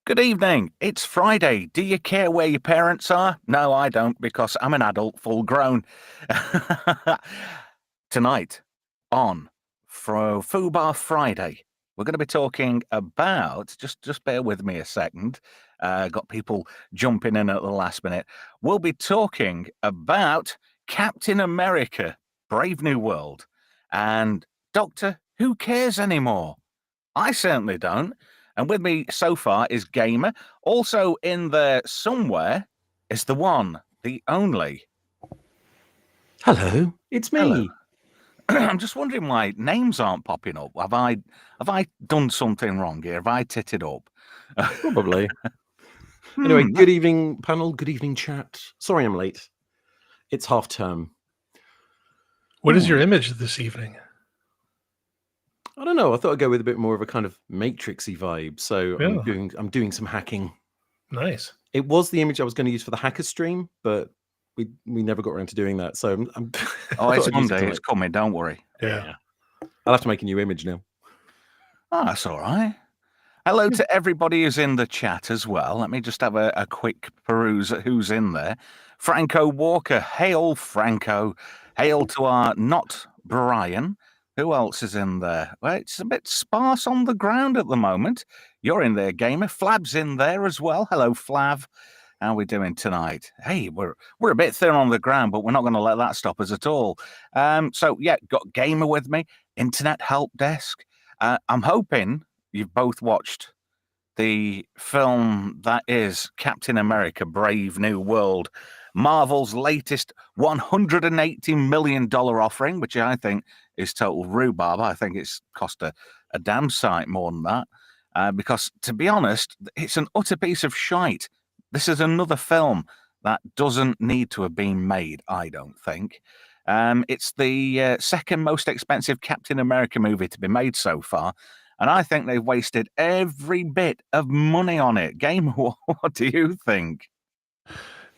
Good evening. It's Friday. Do you care where your parents are? No, I don't, because I'm an adult, full grown. Tonight on Fubar Friday, we're going to be talking about, just bear with me a second. Got people jumping in at the last minute. We'll be talking about Captain America, Brave New World, and Doctor Who Cares Anymore? I certainly don't. And with me so far is Gamer. Also in there somewhere is the one, the only. Hello, it's Hello. me. I'm just wondering why names aren't popping up. Have I done something wrong here? Have I titted up? Probably. Anyway, good evening, panel. Good evening, chat. Sorry I'm late. It's half term. What is your image this evening? I don't know. I thought I'd go with a bit more of a kind of matrixy vibe. So Yeah. I'm doing some hacking. Nice. It was the image I was going to use for the hacker stream, but we never got around to doing that. So I'm Oh, it's Monday. It's coming. Don't worry. Yeah. I'll have to make a new image now. Oh, that's all right. Hello to everybody who's in the chat as well. Let me just have a quick peruse at who's in there. Franco Walker. Hail, Franco. Hail to our not Brian. Who else is in there? Well, it's a bit sparse on the ground at the moment. You're in there, Gamer. Flab's in there as well. Hello, Flav. How are we doing tonight? Hey, we're a bit thin on the ground, but we're not going to let that stop us at all. So, yeah, got Gamer with me. Internet Help Desk. I'm hoping you've both watched the film that is Captain America, Brave New World, Marvel's latest $180 million offering, which I think is total rhubarb. I think it's cost a damn sight more than that. Because, to be honest, it's an utter piece of shite. This is another film that doesn't need to have been made, I don't think. It's the second most expensive Captain America movie to be made so far. And I think they've wasted every bit of money on it. Gamer, what do you think?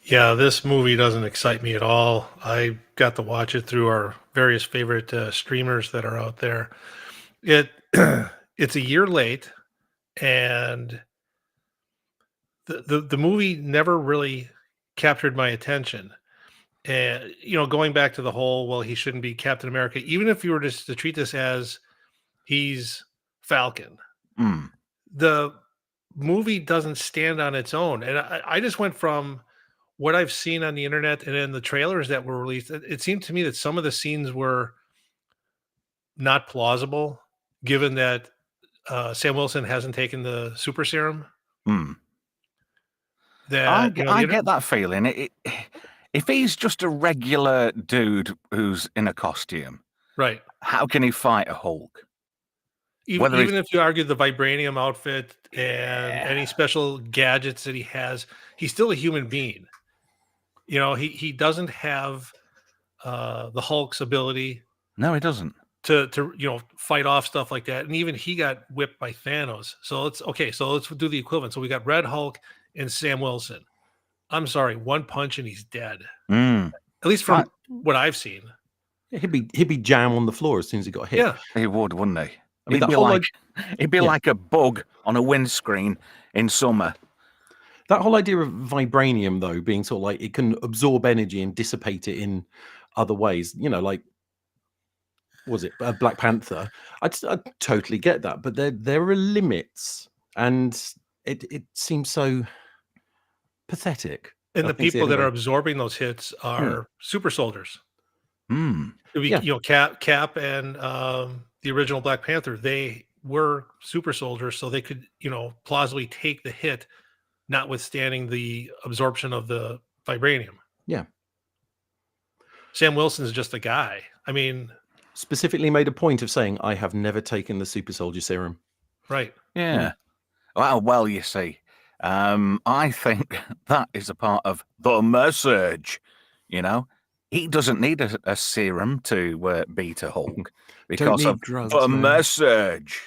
Yeah, this movie doesn't excite me at all. I got to watch it through our various favorite streamers that are out there. It's a year late, and the movie never really captured my attention. And going back to the whole, well, he shouldn't be Captain America, even if you were just to treat this as he's Falcon. The movie doesn't stand on its own. And I just went from what I've seen on the internet and in the trailers that were released. It seemed to me that some of the scenes were not plausible, given that Sam Wilson hasn't taken the super serum. I get that feeling. If he's just a regular dude who's in a costume, right? How can he fight a Hulk? Even if you argue the vibranium outfit and any special gadgets that he has, he's still a human being. He doesn't have the Hulk's ability. No, he doesn't. To fight off stuff like that. And even he got whipped by Thanos. So let's do the equivalent. So we got Red Hulk and Sam Wilson. I'm sorry, one punch and he's dead. At least from what I've seen. Yeah, he'd be jam on the floor as soon as he got hit. Yeah, he would, wouldn't he? I mean, he'd be like a bug on a windscreen in summer. That whole idea of vibranium, though, being sort of like it can absorb energy and dissipate it in other ways, like, was it Black Panther? I totally get that, but there are limits, and it seems so pathetic. And the people that are absorbing those hits are super soldiers. Cap and the original Black Panther, they were super soldiers, so they could, plausibly take the hit, notwithstanding the absorption of the vibranium. Yeah. Sam Wilson's just a guy. I mean, specifically made a point of saying, I have never taken the super soldier serum. Right. Yeah. Well, you see, I think that is a part of the message, He doesn't need a serum to beat a Hulk because of the message.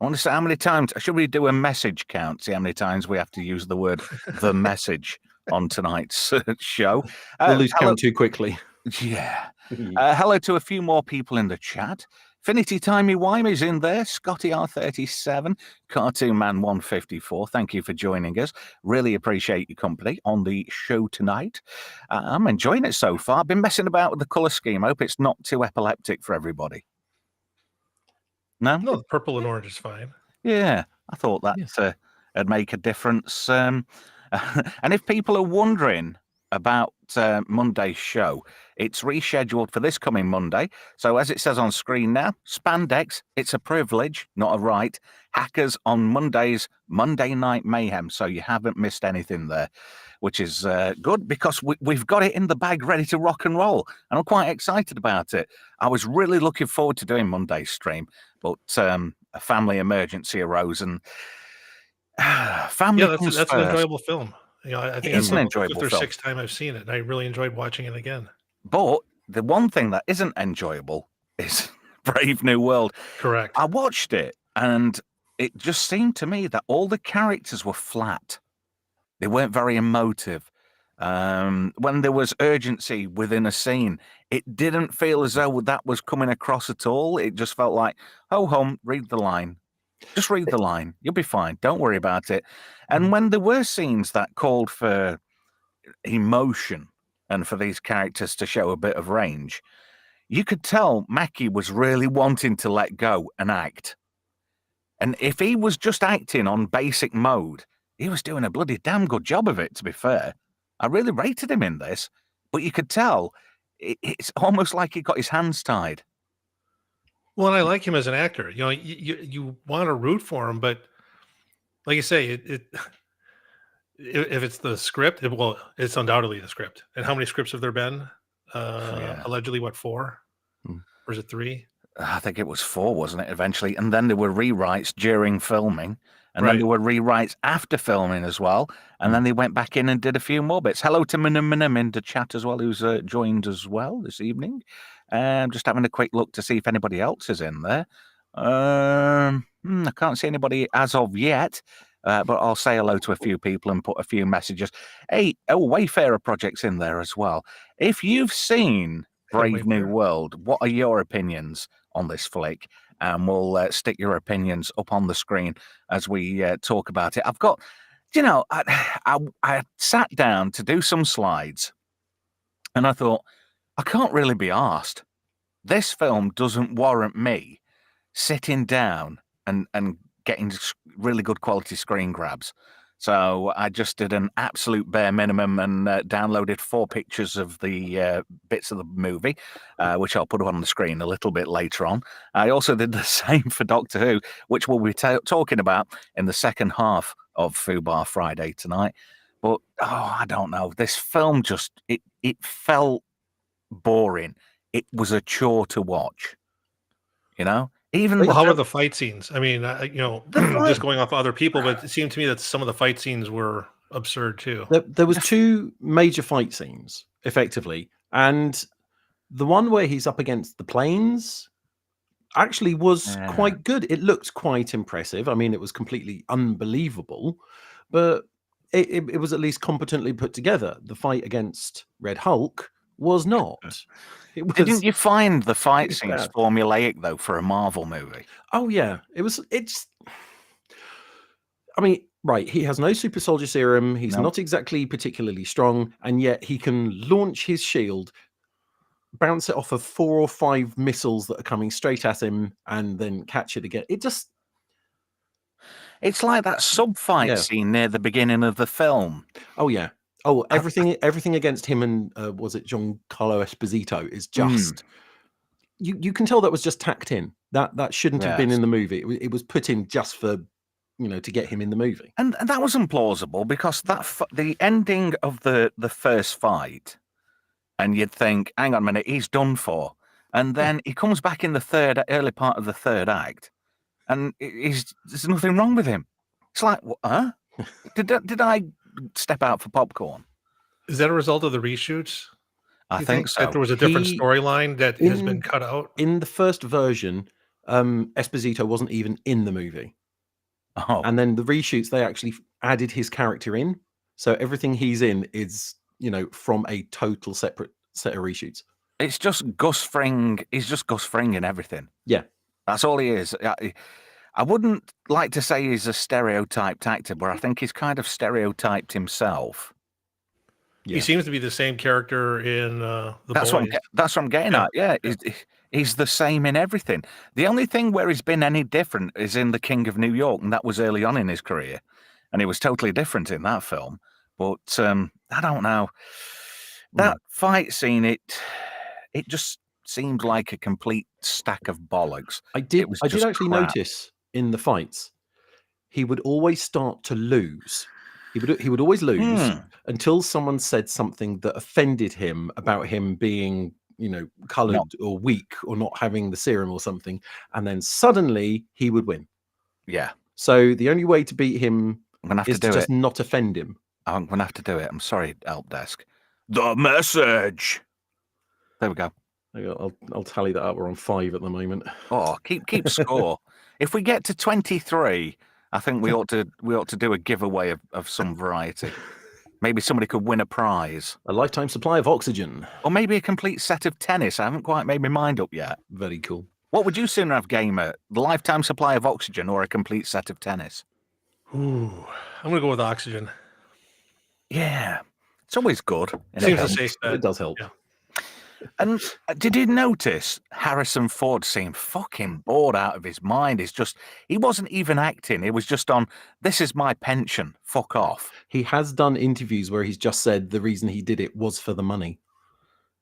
I want to say how many times. Should we do a message count? See how many times we have to use the word the message on tonight's show. We'll lose count too quickly. Yeah. Hello to a few more people in the chat. Finity Timey Wimey's in there. Scotty R37, Cartoon Man 154. Thank you for joining us. Really appreciate your company on the show tonight. I'm enjoying it so far. I've been messing about with the colour scheme. I hope it's not too epileptic for everybody. No? No, the purple and orange is fine. Yeah, I thought that Yes. would make a difference. And if people are wondering about Monday's show, it's rescheduled for this coming Monday. So as it says on screen now, spandex, it's a privilege, not a right. Hackers on Monday's Monday Night Mayhem. So you haven't missed anything there, which is good because we've got it in the bag ready to rock and roll. And I'm quite excited about it. I was really looking forward to doing Monday's stream, but a family emergency arose and family comes that's an first. enjoyable film. I think It's it's an the enjoyable fifth or film. sixth time I've seen it. And I really enjoyed watching it again. But the one thing that isn't enjoyable is Brave New World. Correct. I watched it and it just seemed to me that all the characters were flat. They weren't very emotive. When there was urgency within a scene, it didn't feel as though that was coming across at all. It just felt like, ho hum, read the line. Just read the line. You'll be fine. Don't worry about it. And when there were scenes that called for emotion and for these characters to show a bit of range, you could tell Mackie was really wanting to let go and act. And if he was just acting on basic mode, he was doing a bloody damn good job of it, to be fair. I really rated him in this, but you could tell it's almost like he got his hands tied. Well, and I like him as an actor. You want to root for him, but like you say, if it's the script, it's undoubtedly the script. And how many scripts have there been? Allegedly, 4? Or is it 3? I think it was 4, wasn't it, eventually? And then there were rewrites during filming. And then Right. there were rewrites after filming as well. And then they went back in and did a few more bits. Hello to Minim in the chat as well, who's joined as well this evening. Just having a quick look to see if anybody else is in there. I can't see anybody as of yet. But I'll say hello to a few people and put a few messages. Hey, Wayfarer Project's in there as well. If you've seen Brave New World, what are your opinions on this flick? And we'll stick your opinions up on the screen as we talk about it. I've got, I sat down to do some slides and I thought, I can't really be arsed. This film doesn't warrant me sitting down and getting really good quality screen grabs. So I just did an absolute bare minimum and downloaded 4 pictures of the bits of the movie, which I'll put on the screen a little bit later on. I also did the same for Doctor Who, which we'll be talking about in the second half of Fubar Friday tonight. But, I don't know. This film just, it felt boring. It was a chore to watch, Even how are the fight scenes? I mean, fight- just going off other people, but it seemed to me that some of the fight scenes were absurd too. There was 2 major fight scenes, effectively, and the one where he's up against the planes actually was quite good. It looked quite impressive. I mean, it was completely unbelievable, but it was at least competently put together. The fight against Red Hulk was not. It was, Didn't you find the fight really scenes bad. formulaic, though, for a Marvel movie? Oh, yeah. I mean, right, he has no super soldier serum. He's No. not exactly particularly strong, and yet he can launch his shield, bounce it off of 4 or 5 missiles that are coming straight at him, and then catch it again. It's like that sub-fight scene near the beginning of the film. Oh, yeah. Oh, everything against him and was it Giancarlo Esposito is just you can tell that was just tacked in. That shouldn't have been in the movie. It was put in just for to get him in the movie. And that was implausible because the ending of the first fight, and you'd think, hang on a minute, he's done for, and then he comes back in the early part of the third act, and there's nothing wrong with him. It's like, huh? Did I step out for popcorn? Is that a result of the reshoots? I think so. That there was a different storyline that has been cut out. In the first version, Esposito wasn't even in the movie. Oh. And then the reshoots, they actually added his character in. So everything he's in is, from a total separate set of reshoots. It's just Gus Fring. He's just Gus Fring in everything. Yeah. That's all he is. I wouldn't like to say he's a stereotyped actor, but I think he's kind of stereotyped himself. He seems to be the same character in The That's Boys. that's what I'm getting at. Yeah, he's the same in everything. The only thing where he's been any different is in The King of New York, and that was early on in his career, and he was totally different in that film. But I don't know. That fight scene, it just seemed like a complete stack of bollocks. I did was actually just crap. notice in the fights, he would always start to lose. He would always lose until someone said something that offended him about him being, coloured or weak or not having the serum or something, and then suddenly he would win. Yeah. So the only way to beat him is to just it. not offend him. I'm gonna have to do it. I'm sorry, help desk. The message. There we go. I'll tally that up. We're on 5 at the moment. Oh, keep score. If we get to 23, I think we ought to do a giveaway of some variety. Maybe somebody could win a prize. A lifetime supply of oxygen. Or maybe a complete set of tennis. I haven't quite made my mind up yet. Very cool. What would you sooner have, Gamer? The lifetime supply of oxygen or a complete set of tennis? Ooh, I'm going to go with oxygen. Yeah. It's always good. Seems a safe bet. It does help. Yeah. And did you notice Harrison Ford seemed fucking bored out of his mind? He wasn't even acting. It was just on, this is my pension. Fuck off. He has done interviews where he's just said the reason he did it was for the money.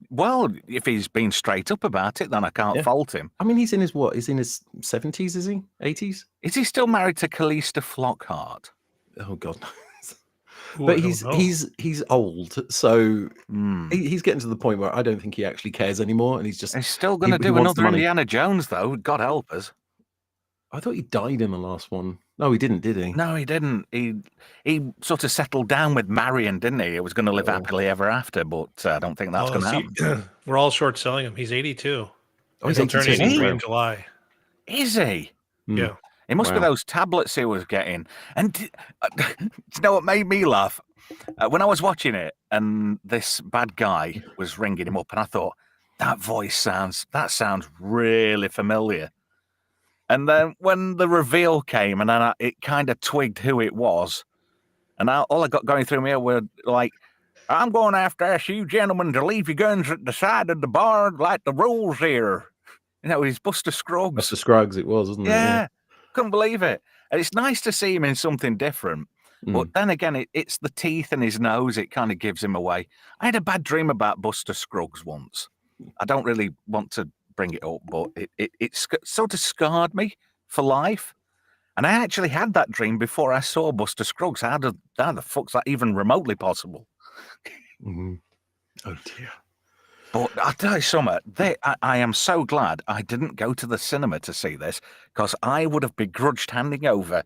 Well, if he's been straight up about it, then I can't fault him. I mean, he's in his what? He's in his 70s, is he? 80s? Is he still married to Calista Flockhart? Oh God. Ooh, But he's old, so he's getting to the point where I don't think he actually cares anymore, and he's still going to do another Indiana Jones, though. God help us. I thought he died in the last one. No, he didn't, did he? No, he didn't. He sort of settled down with Marion, didn't he? He was going to live happily ever after, but I don't think that's going to happen. We're all short selling him. He's 82. Oh, he's 82 in July. Is he? Yeah. It must be those tablets he was getting. And do you know what made me laugh? When I was watching it and this bad guy was ringing him up, and I thought, that sounds really familiar. And then when the reveal came, and then it kind of twigged who it was, and all I got going through me were like, I'm going after ask you gentlemen to leave your guns at the side of the bar like the rules here. He's Buster Scruggs. Buster Scruggs it was, wasn't it? Yeah. Couldn't believe it. And it's nice to see him in something different. But then again, it's the teeth and his nose. It kind of gives him away. I had a bad dream about Buster Scruggs once. I don't really want to bring it up, but it sort of scarred me for life. And I actually had that dream before I saw Buster Scruggs. How the fuck's that even remotely possible? Oh, dear. But I'll tell you something, I am so glad I didn't go to the cinema to see this, because I would have begrudged handing over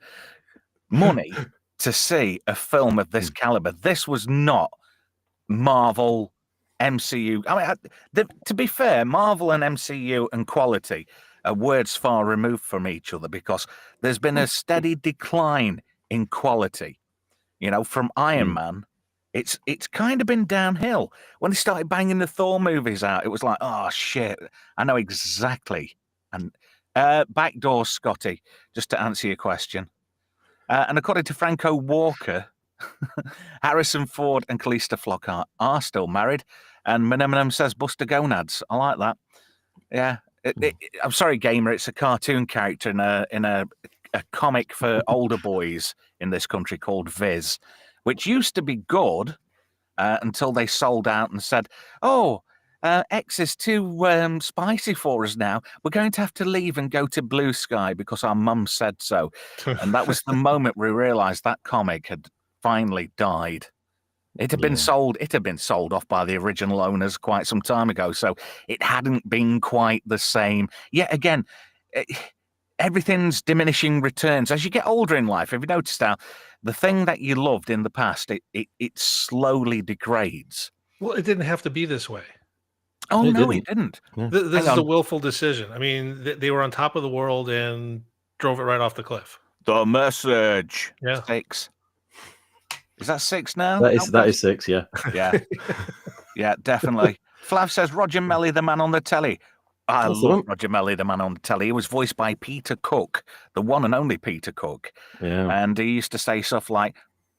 money to see a film of this caliber. This was not Marvel, MCU. I mean, to be fair, Marvel and MCU and quality are words far removed from each other, because there's been a steady decline in quality. From Iron Man. It's kind of been downhill. When they started banging the Thor movies out, it was like, oh, shit, I know exactly. And backdoor, Scotty, just to answer your question. And according to Franco Walker, Harrison Ford and Calista Flockhart are still married. And Menem says Buster Gonads. I like that. Yeah. I'm sorry, Gamer, it's a cartoon character in a comic for older boys in this country called Viz, which used to be good until they sold out and said, X is too spicy for us now. We're going to have to leave and go to Blue Sky because our mum said so. And that was the moment we realized that comic had finally died. It had been sold. It had been sold off by the original owners quite some time ago. So it hadn't been quite the same. Yet again, everything's diminishing returns. As you get older in life, have you noticed how the thing that you loved in the past, it slowly degrades? Well, it didn't have to be this way. Oh, no, it didn't. Yeah. This is a willful decision. I mean, they were on top of the world and drove it right off the cliff. The message. Yeah. 6. Is that 6 now? That is 6, yeah. Yeah. Yeah, definitely. Flav says, Roger Melly, the man on the telly. I That's the love one. Roger Melly, the man on the telly. He was voiced by Peter Cook, the one and only Peter Cook. Yeah. And he used to say stuff like,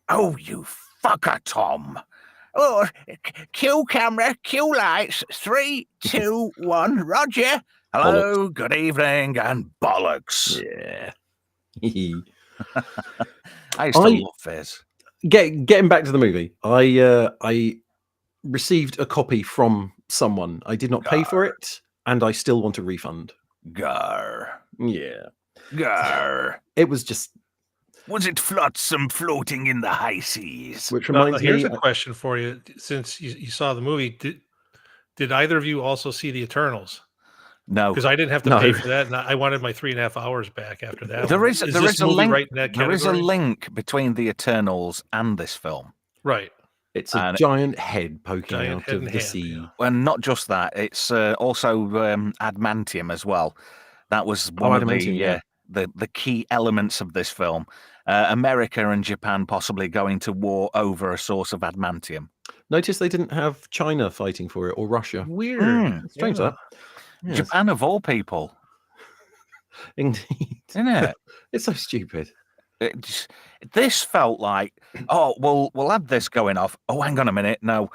"Oh, you fucker, Tom. Oh, cue camera, cue lights, 3, 2, 1, Roger. Hello, good evening, and bollocks." Yeah. I used to love Fizz. Getting back to the movie, I received a copy from someone. I did not pay for it, and I still want a refund. Gar. Yeah. Gar. It was just... Was it flotsam floating in the high seas? Which reminds here's me... a question for you. Since you saw the movie, did either of you also see the Eternals? No. Because I didn't have to pay for that, and I wanted my 3.5 hours back after that. There is a link. Right in that there is a category? link between the Eternals and this film. Right. It's a giant head poking Giant out head of and the hand, sea. yeah. And not just that, it's also adamantium as well. That was one of adamantium, the key elements of this film. America and Japan possibly going to war over a source of adamantium. Notice they didn't have China fighting for it, or Russia. Weird. Strange that. Yes. Japan of all people. Indeed. Isn't it? It's so stupid. This felt like, oh, we'll have this going off. Oh, hang on a minute. No,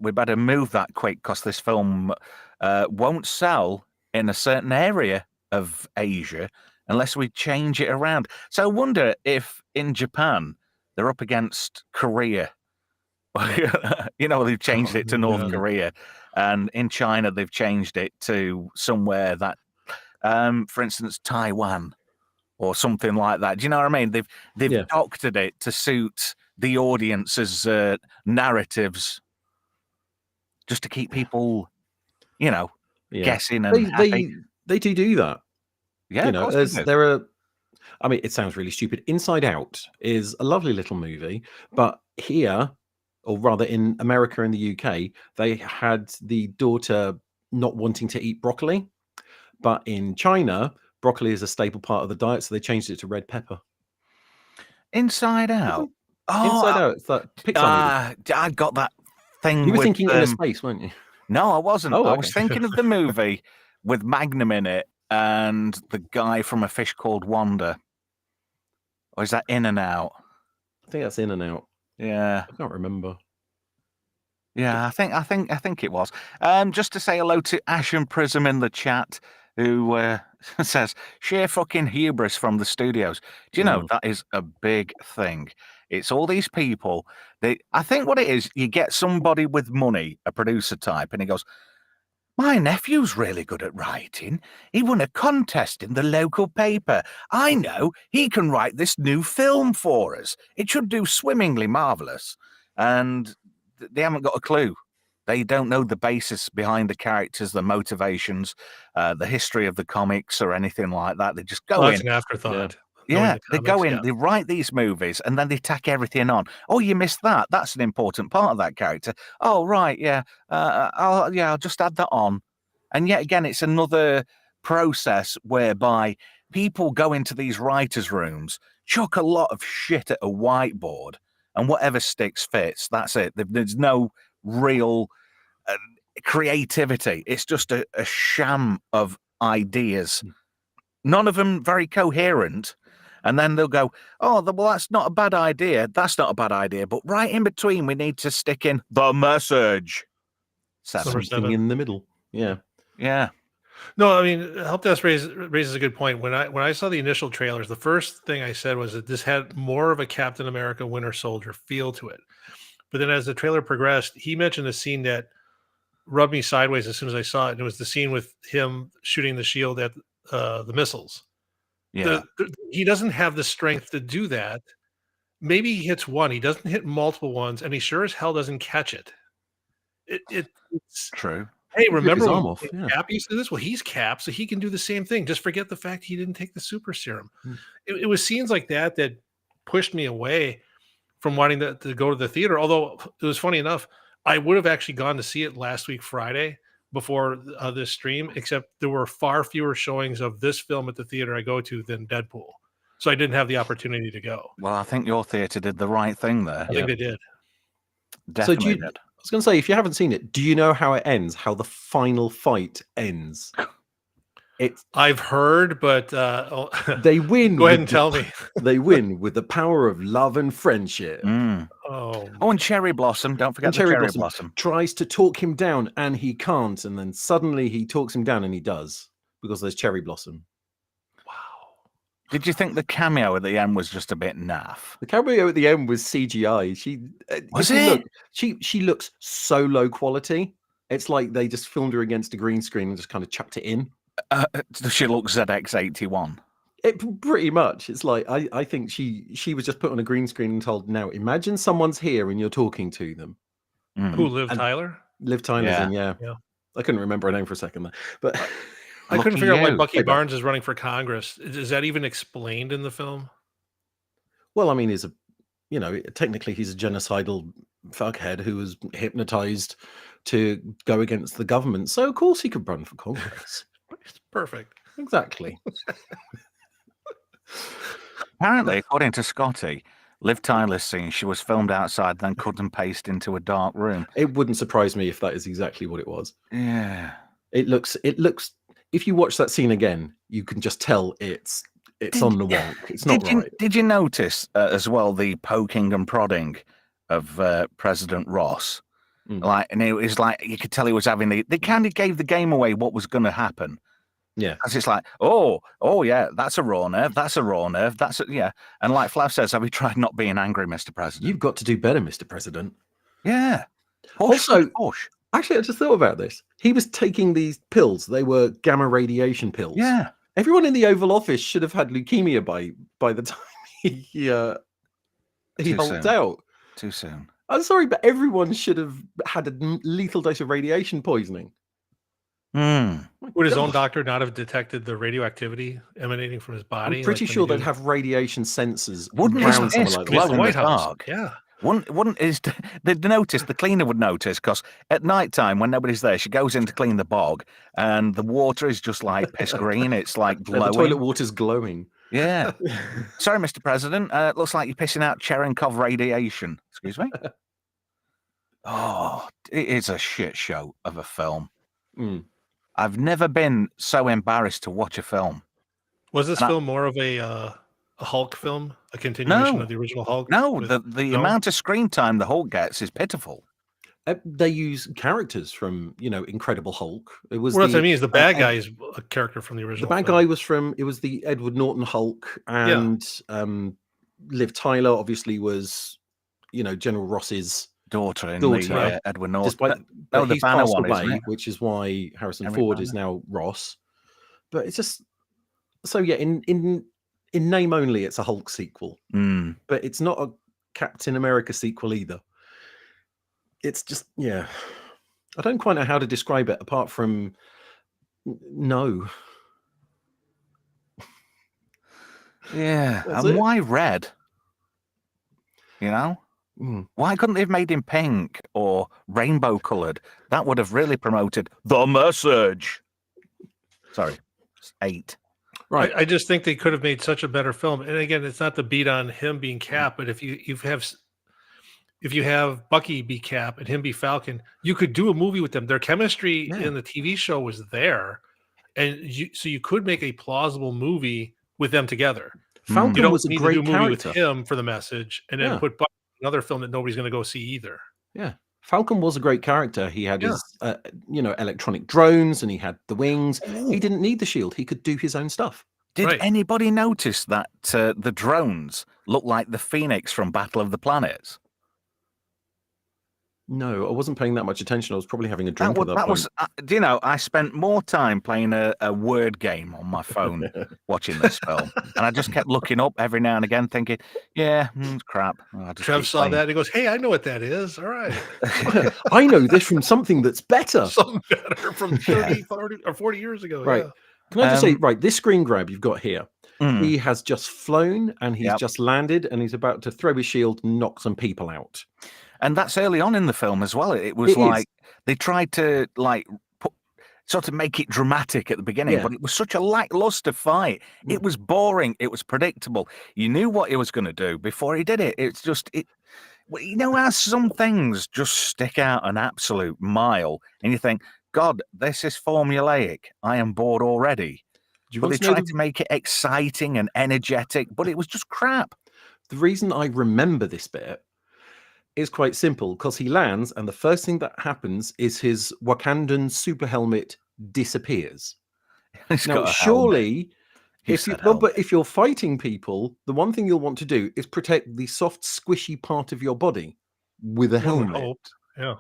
we better move that quick because this film won't sell in a certain area of Asia unless we change it around. So I wonder if in Japan they're up against Korea. They've changed it to North Korea, and in China they've changed it to somewhere that, for instance, Taiwan. Or something like that. Do you know what I mean? They've doctored it to suit the audience's narratives, just to keep people, guessing and happy. They do that. Yeah, of course they do. There are. I mean, it sounds really stupid. Inside Out is a lovely little movie, but here, or rather in America and the UK, they had the daughter not wanting to eat broccoli, but in China, broccoli is a staple part of the diet, so they changed it to red pepper. Inside Out. Inside Out. It's that Pixar movie. I got that thing. You were thinking Inner Space, weren't you? No, I wasn't. Oh, okay. I was thinking of the movie with Magnum in it and the guy from A Fish Called Wanda. Or is that In and Out? I think that's In and Out. Yeah, I can't remember. Yeah, I think it was. Just to say hello to Ashen Prism in the chat, who says sheer fucking hubris from the studios. Do you know that is a big thing? It's all these people. I think what it is, you get somebody with money, a producer type, and he goes, "My nephew's really good at writing. He won a contest in the local paper. I know he can write this new film for us. It should do swimmingly marvelous." And they haven't got a clue. They don't know the basis behind the characters, the motivations, the history of the comics or anything like that. They just go in. It's an afterthought. Yeah, they go in, they write these movies, and then they tack everything on. Oh, you missed that. That's an important part of that character. Oh, right, yeah. I'll just add that on. And yet again, it's another process whereby people go into these writers' rooms, chuck a lot of shit at a whiteboard, and whatever sticks fits. That's it. There's no real creativity. It's just a sham of ideas. None of them very coherent. And then they'll go, "Oh, well, that's not a bad idea. That's not a bad idea. But right in between, we need to stick in the message." Something in the middle. Yeah. Yeah. No, I mean, Help Desk raises a good point. When I saw the initial trailers, the first thing I said was that this had more of a Captain America Winter Soldier feel to it. But then as the trailer progressed, he mentioned a scene that rubbed me sideways as soon as I saw it. And it was the scene with him shooting the shield at the missiles. Yeah. He doesn't have the strength to do that. Maybe he hits one. He doesn't hit multiple ones, and he sure as hell doesn't catch it. It's true. Hey, remember when Cap used to do this? Well, he's Cap, so he can do the same thing. Just forget the fact he didn't take the super serum. It was scenes like that that pushed me away from wanting to go to the theater. Although it was funny enough, I would have actually gone to see it last week Friday before this stream, except there were far fewer showings of this film at the theater I go to than Deadpool. So I didn't have the opportunity to go. Well, I think your theater did the right thing there. I think they did. Definitely did. I was going to say, if you haven't seen it, do you know how it ends? How the final fight ends? I've heard, but They win. Go ahead and tell me. They win with the power of love and friendship. Oh, and Cherry Blossom. Don't forget And the Cherry Cherry Blossom Blossom. tries to talk him down, and he can't. And then suddenly he talks him down, and he does, because there's Cherry Blossom. wow. Did you think the cameo at the end was just a bit naff? The cameo at the end was CGI. She looks so low quality. It's like they just filmed her against a green screen and just kind of chucked it in. She looks ZX81. It pretty much. It's like I think she was just put on a green screen and told, now imagine someone's here and you're talking to them. Who, Liv Tyler? Liv Tyler's in, Yeah. I couldn't remember her name for a second there, but I couldn't figure out why Bucky Hey, Barnes is running for Congress. Is that even explained in the film? well, I mean, technically he's a genocidal fuckhead who was hypnotized to go against the government, so of course he could run for Congress. It's perfect. Exactly. Apparently, according to Scotty, Liv Tyler's scene, she was filmed outside, then cut and paste into a dark room. It wouldn't surprise me if that is exactly what it was. Yeah. It looks. If you watch that scene again, you can just tell it's on the wonk. It's not right. Did you notice as well the poking and prodding of President Ross? Like, and it was like you could tell he was having they kind of gave the game away what was going to happen. Yeah, because it's like, oh yeah, that's a raw nerve. That's a raw nerve. Yeah. And like Flav says, have you tried not being angry, Mr. President? You've got to do better, Mr. President. Yeah. Also, push. Actually, I just thought about this. He was taking these pills. They were gamma radiation pills. Yeah. Everyone in the Oval Office should have had leukemia by the time he hulked out. Too soon. I'm sorry, but everyone should have had a lethal dose of radiation poisoning. Would his own doctor not have detected the radioactivity emanating from his body? I'm pretty sure they'd have radiation sensors. Wouldn't around his someone like glow that. in the dark? Yeah. Wouldn't they'd notice, the cleaner would notice, because at night time when nobody's there, she goes in to clean the bog and the water is just like piss green. It's like glowing. The toilet water's glowing. Yeah. Sorry, Mr. President. Looks like you're pissing out Cherenkov radiation. Excuse me? Oh, it is a shit show of a film. I've never been so embarrassed to watch a film. Was this film more of a Hulk film, a continuation of the original Hulk? No, the amount of screen time the Hulk gets is pitiful. They use characters from, Incredible Hulk. It was what I mean is the bad guy is a character from the original. The bad guy was it was the Edward Norton Hulk, and Liv Tyler obviously was, General Ross's daughter in the Edward Norton. Despite the Banner one, away, which is why Harrison Ford is now Ross. But it's just so in name only, it's a Hulk sequel, but it's not a Captain America sequel either. It's just I don't quite know how to describe it apart from no. Yeah, and why red? Why couldn't they have made him pink or rainbow coloured? That would have really promoted the message. Sorry, 8. Right. I just think they could have made such a better film. And again, it's not the beat on him being Cap, but if you have Bucky be Cap and him be Falcon, you could do a movie with them. Their chemistry in the TV show was there, and so you could make a plausible movie with them together. Falcon was a great character. With him for the message, and then put Bucky in another film that nobody's going to go see either. Yeah. Falcon was a great character. He had his, electronic drones, and he had the wings. He didn't need the shield. He could do his own stuff. Did anybody notice that the drones look like the Phoenix from Battle of the Planets? No, I wasn't paying that much attention. I was probably having a drink at that point. I spent more time playing a word game on my phone watching this film, and I just kept looking up every now and again, thinking, crap. Trev saw that and he goes, "Hey, I know what that is. All right, I know this from something that's better, something better from 30, 40, or 40 years ago." Right? Yeah. Can I just say, this screen grab you've got here? He has just flown and he's just landed, and he's about to throw his shield and knock some people out. And that's early on in the film as well. It was they tried to sort of make it dramatic at the beginning, but it was such a lackluster fight. It was boring. It was predictable. You knew what he was going to do before he did it. It's just how some things just stick out an absolute mile, and you think, God, this is formulaic. I am bored already. Do you But want they to know tried to make it exciting and energetic, but it was just crap. the reason I remember this bit is quite simple, because he lands and the first thing that happens is his Wakandan super helmet disappears. He's Now, got a helmet. surely, You if you said no, but helmet. if you're fighting people, the one thing you'll want to do is protect the soft, squishy part of your body with a One would helmet. hope. Yeah.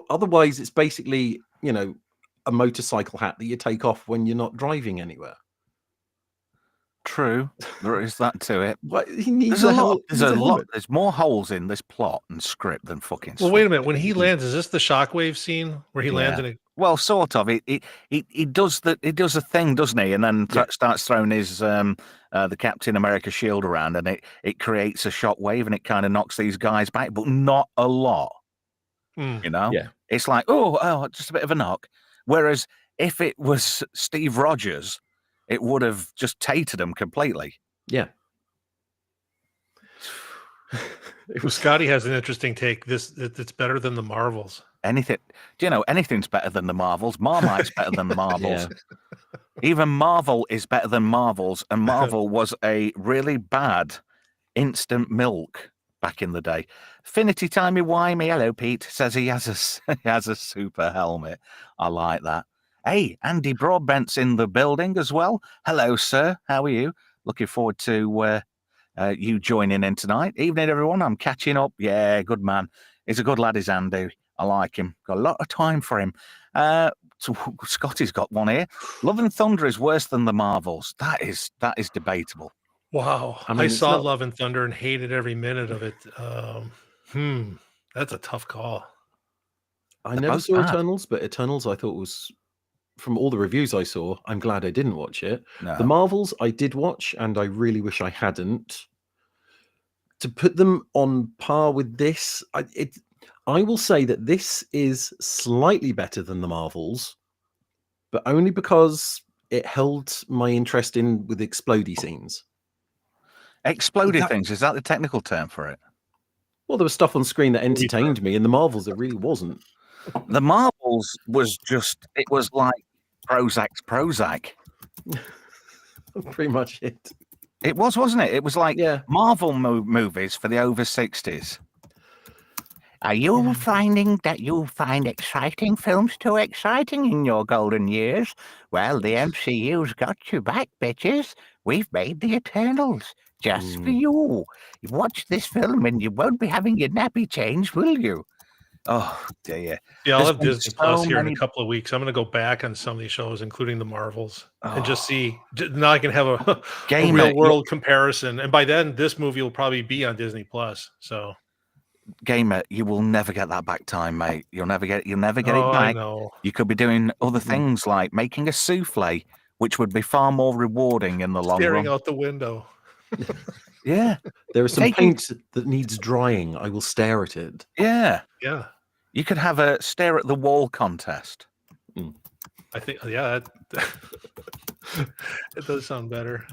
Otherwise, it's basically, you know, a motorcycle hat that you take off when you're not driving anywhere. True, there is that to it. What he needs There's a lot. helmet. There's a lot. There's more holes in this plot and script than fucking. Well, wait a minute. Switch. When he lands, is this the shockwave scene where he lands in a? Well, sort of. He does the thing, doesn't he? And then starts throwing his the Captain America shield around, and it creates a shockwave, and it kind of knocks these guys back, but not a lot. You know, it's like oh, just a bit of a knock. Whereas if it was Steve Rogers, it would have just tatered him completely. Yeah. Scotty has an interesting take. It's better than the Marvels. Anything, do you know? Anything's better than the Marvels. Marmite's better than the Marvels. Even Marvel is better than Marvels, and Marvel was a really bad instant milk back in the day. Finity Timey Wimey, hello Pete, says he has a super helmet. I like that. Hey, Andy Broadbent's in the building as well. Hello, sir. How are you? Looking forward to you joining in tonight. Evening, everyone. I'm catching up. Yeah, good man. He's a good lad, is Andy. I like him. Got a lot of time for him. So Scotty's got one here. Love and Thunder is worse than the Marvels. That is debatable. Wow. I saw Love and Thunder and hated every minute of it. That's a tough call. I never saw Eternals, but Eternals I thought was, from all the reviews I saw, I'm glad I didn't watch it. No. The Marvels I did watch, and I really wish I hadn't. To put them on par with this, I will say that this is slightly better than the Marvels, but only because it held my interest with explodey scenes. Exploded things, is that the technical term for it? Well, there was stuff on screen that entertained me. In the Marvels, there really wasn't. The Marvels was just, it was like Prozac's Prozac. Pretty much it. It was, wasn't it? It was like Marvel movies for the over 60s. Are you finding that you find exciting films too exciting in your golden years? Well, the MCU's got you back, bitches. We've made the Eternals just for you. You watch this film and you won't be having your nappy changed, will you? Oh, dear. Yeah, I'll have Disney Plus here in a couple of weeks. I'm going to go back on some of these shows, including the Marvels, and just see. Now I can have a real world comparison. And by then, this movie will probably be on Disney Plus. So, Gamer, you will never get that back time, mate. You'll never get it back. I know. You could be doing other things like making a souffle, which would be far more rewarding in the long run. Staring out the window. Yeah. There is some paint that needs drying. I will stare at it. Yeah. Yeah. You could have a stare at the wall contest. I think, it does sound better.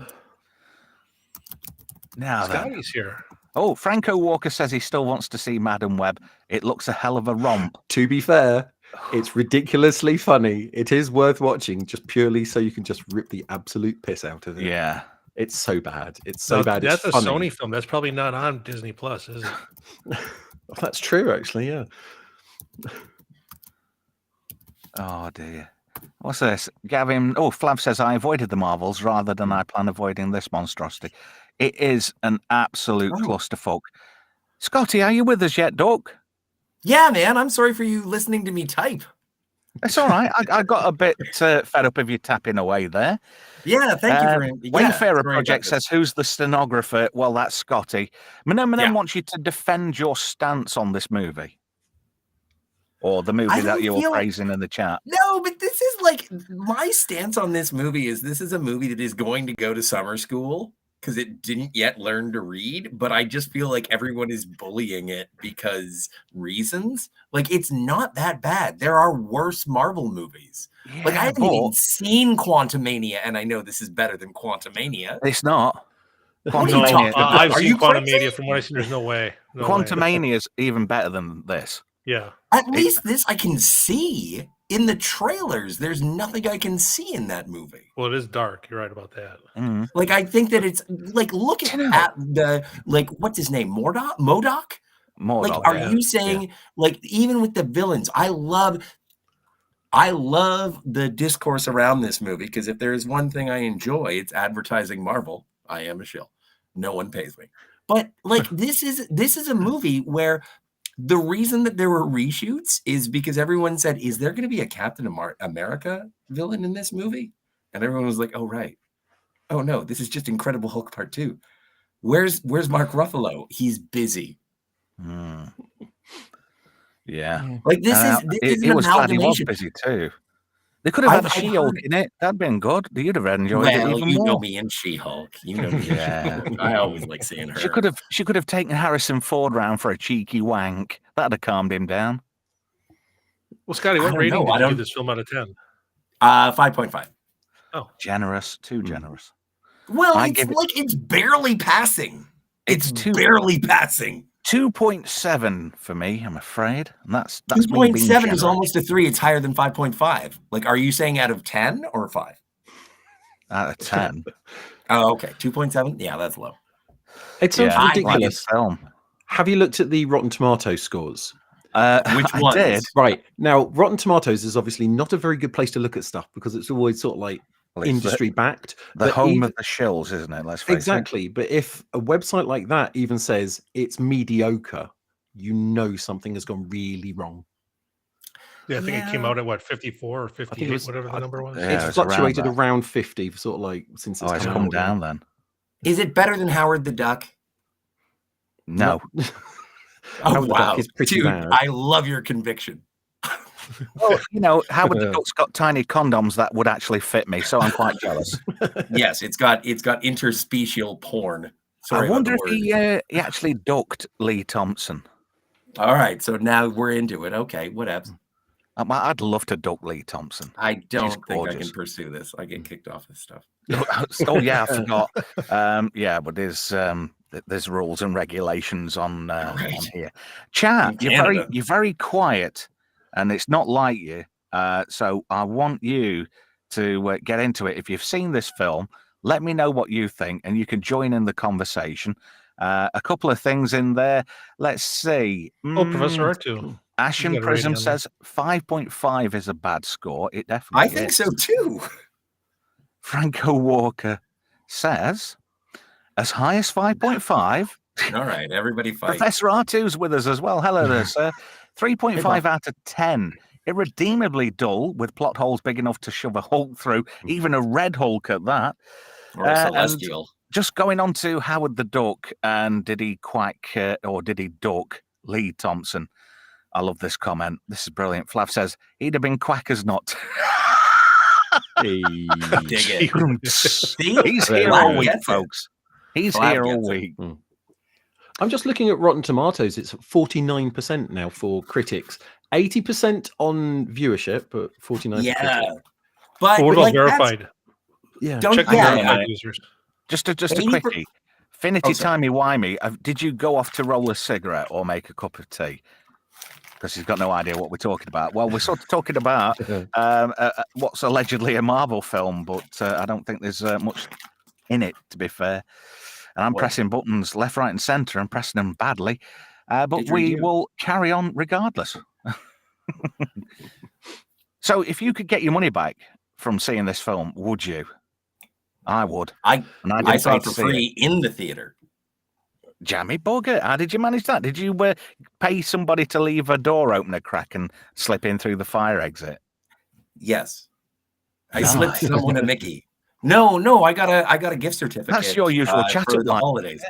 Now Scotty's here. Oh, Franco Walker says he still wants to see Madam Web. It looks a hell of a romp. To be fair, it's ridiculously funny. It is worth watching just purely so you can just rip the absolute piss out of it. Yeah. It's so bad. It's so bad. That's it's a funny. Sony film. That's probably not on Disney Plus, is it? That's true, actually. Yeah. Oh, dear. What's this? Gavin. Oh, Flav says, I avoided the Marvels rather than I plan avoiding this monstrosity. It is an absolute clusterfuck. Scotty, are you with us yet, Doc? Yeah, man. I'm sorry for you listening to me type. It's all right. I got a bit fed up of you tapping away there. Yeah, thank you for Wayfarer Project says, who's the stenographer? Well, that's Scotty. Manem wants you to defend your stance on this movie. Or the movie that you were praising in the chat. No, but this is like, my stance on this movie is this is a movie that is going to go to summer school because it didn't yet learn to read, but I just feel like everyone is bullying it because reasons. Like, it's not that bad. There are worse Marvel movies. Yeah, like, I haven't even seen Quantumania, and I know this is better than Quantumania. It's not. I've seen Quantumania. From what I've seen, there's no way. Quantumania is even better than this. Yeah. At least this I can see in the trailers, there's nothing I can see in that movie. Well, it is dark. You're right about that. Mm. Like, I think that it's like, look Do you know- at the, like, what's his name? Modoc? More Like, dog, are yeah. you saying, like, even with the villains, I love the discourse around this movie, because if there is one thing I enjoy, it's advertising Marvel. I am a shill. No one pays me. But like this is a movie where the reason that there were reshoots is because everyone said, is there going to be a Captain America villain in this movie? And everyone was like, oh, right. Oh, no, this is just Incredible Hulk Part 2. Where's Mark Ruffalo? He's busy. Mm. Yeah. Like, this is It an was glad he was amalgamation. busy too. They could have had I've She-Hulk heard- in it. That'd been good. You'd have enjoyed it Well, even you more. know me and She-Hulk. You know me. Yeah. And She-Hulk. I always like seeing her. She could have taken Harrison Ford round for a cheeky wank. That'd have calmed him down. Well, Scotty, I what don't rating know. did you give this film out of 10? 5.5. Generous, too generous. Well, I it's give it- like it's barely passing. It's barely passing. 2.7 for me, I'm afraid. And that's me being 2.7 is generous. almost a 3. It's higher than 5.5. Like, are you saying out of 10 or 5? Out of 10. Oh, okay. 2.7? Yeah, that's low. It sounds Yeah, ridiculous. like this film. Have you looked at the Rotten Tomato scores? Which I ones? did. Right. Now, Rotten Tomatoes is obviously not a very good place to look at stuff because it's always sort of like Well, it's industry backed. the home of the shills, isn't it? Let's face Exactly. But if a website like that even says it's mediocre, you know something has gone really wrong. Yeah, I think it came Yeah. out at what, 54 or 58, was- whatever the number was. Yeah, it's it's around fluctuated that. around 50 for sort of like since it. it's Oh, it's come come out. down then. Is it better than Howard the Duck? No. Oh, Howard the Duck wow. is pretty Dude, bad. I love your conviction. Well, Howard the Duck's got tiny condoms that would actually fit me, so I'm quite jealous. Yes, it's got interspecial porn. Sorry I wonder about if the word. he actually ducked Lee Thompson. All right, so now we're into it. Okay, whatever. I'd love to duck Lee Thompson. I don't think I gorgeous. can pursue this. I get kicked off this stuff. Oh yeah, I forgot. Yeah, but there's rules and regulations on here. Chat, In you're very quiet, and it's not like you. So I want you to get into it. If you've seen this film, let me know what you think, and you can join in the conversation. A couple of things in there. Let's see. Oh, Professor R2. Ashen You got a Prism rating on says 5.5 is a bad score. It definitely I think is. so too. Franco Walker says as high as 5.5. All right, everybody fight. Professor R2's with us as well. Hello there, sir. 3.5 out of 10. Irredeemably dull, with plot holes big enough to shove a Hulk through, even a red Hulk at that. Or and Celestial. Just going on to Howard the Duck, and did he quack or did he duck Lee Thompson? I love this comment. This is brilliant. Flav says he'd have been quack as not. Dig it. See? He's here Flav all week, gets it. folks. He's Flav here all gets it. week. I'm just looking at Rotten Tomatoes. It's 49% now for critics, 80% on viewership, but 49%. Yeah. But Well, what about like, that's- verified? Yeah. Don't Check the yeah, verified users. Just a 80%. quickie. Finity Oh, sorry. timey-wimey. Did you go off to roll a cigarette or make a cup of tea? Because he's got no idea what we're talking about. Well, we're sort of talking about what's allegedly a Marvel film, but I don't think there's much in it, to be fair. And I'm Well- pressing buttons left, right, and centre and pressing them badly. But we Didgeridoo. will carry on regardless. So if you could get your money back from seeing this film, would you? I would. And I didn't saw pay it to for see free in the theater. Jammy bugger. How did you manage that? Did you pay somebody to leave a door open a crack and slip in through the fire exit? Yes. I Nice. slipped someone a Mickey. No, I got a gift certificate. That's your usual chat for at the night. holidays.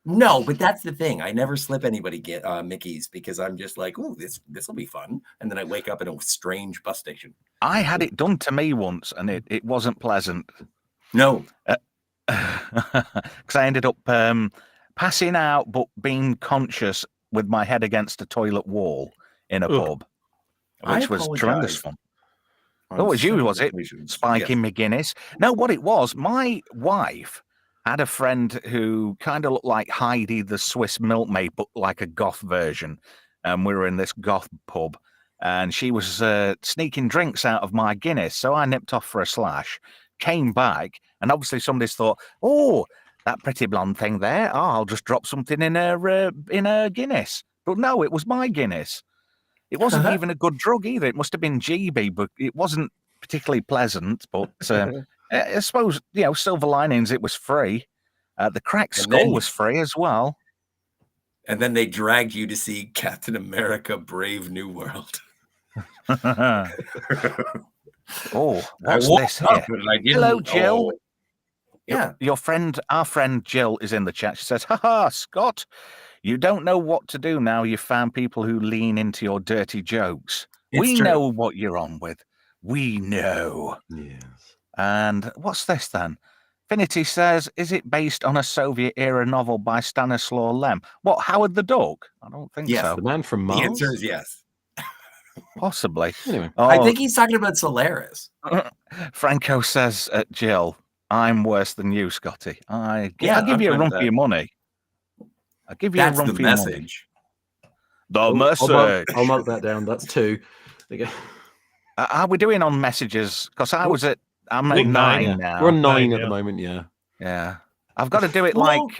No, but that's the thing. I never slip anybody get Mickey's because I'm just like, ooh, this will be fun. And then I wake up in a strange bus station. I had it done to me once, and it wasn't pleasant. No. Because I ended up passing out, but being conscious with my head against a toilet wall in a Ugh. pub, I which was tremendous apologize. fun. on Oh, it was you, several was it? occasions. Spiky Yes. McGuinness. No, what it was, my wife had a friend who kind of looked like Heidi the Swiss milkmaid, but like a goth version. And we were in this goth pub, and she was sneaking drinks out of my Guinness. So I nipped off for a slash, came back, and obviously somebody's thought, oh, that pretty blonde thing there, I'll just drop something in her Guinness. But no, it was my Guinness. It wasn't even a good drug either. It must have been GB, but it wasn't particularly pleasant. But I suppose, silver linings, it was free. The cracked skull was free as well. And then they dragged you to see Captain America Brave New World. Oh, what's this here? Hello, Jill. Yeah. Our friend Jill is in the chat. She says, haha, Scott, you don't know what to do now you've found people who lean into your dirty jokes. We know what you're on with. We know. Yes. And what's this then? Finity says, is it based on a Soviet-era novel by Stanislaw Lem? What, Howard the Duck? I don't think so. The Man from Mars? The answer is yes. Possibly. Anyway. I think he's talking about Solaris. Franco says, Jill, I'm worse than you, Scotty. I'll give you a run for your money. I'll give you a run for your money. The message. I'll mark that down. That's 2. Okay. How are we doing on messages? Because I'm at 9 now. We're on 9 at the moment, yeah. Yeah. I've got to do it like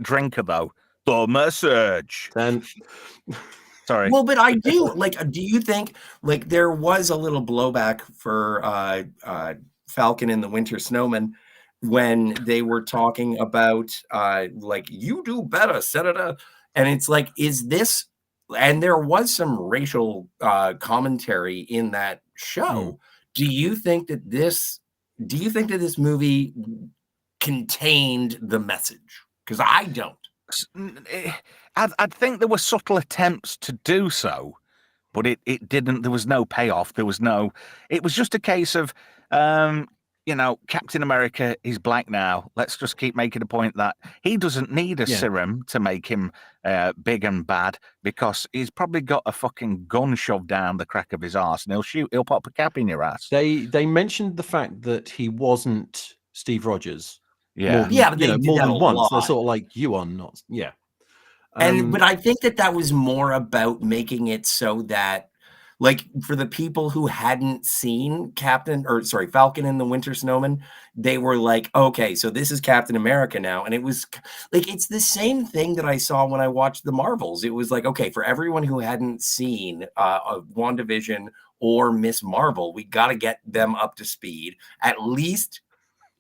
Drinker though. The message. 10. Sorry. Well, but I do do you think there was a little blowback for Falcon and the Winter Snowman when they were talking about you do better, Senator? And it's is this, and there was some racial commentary in that show. Do you think that this movie contained the message? Because I don't. I'd think there were subtle attempts to do so, but it didn't. There was no payoff. It was just a case of, Captain America is black now. Let's just keep making a point that he doesn't need a serum to make him big and bad, because he's probably got a fucking gun shoved down the crack of his arse, and he'll pop a cap in your ass. They mentioned the fact that he wasn't Steve Rogers. Yeah. More than once. They're sort of like, you are not. Yeah. But I think that was more about making it so that, for the people who hadn't seen Falcon and the Winter Snowman, they were like, okay, so this is Captain America now. And it was it's the same thing that I saw when I watched the Marvels. It was like, okay, for everyone who hadn't seen WandaVision or Miss Marvel, we got to get them up to speed. At least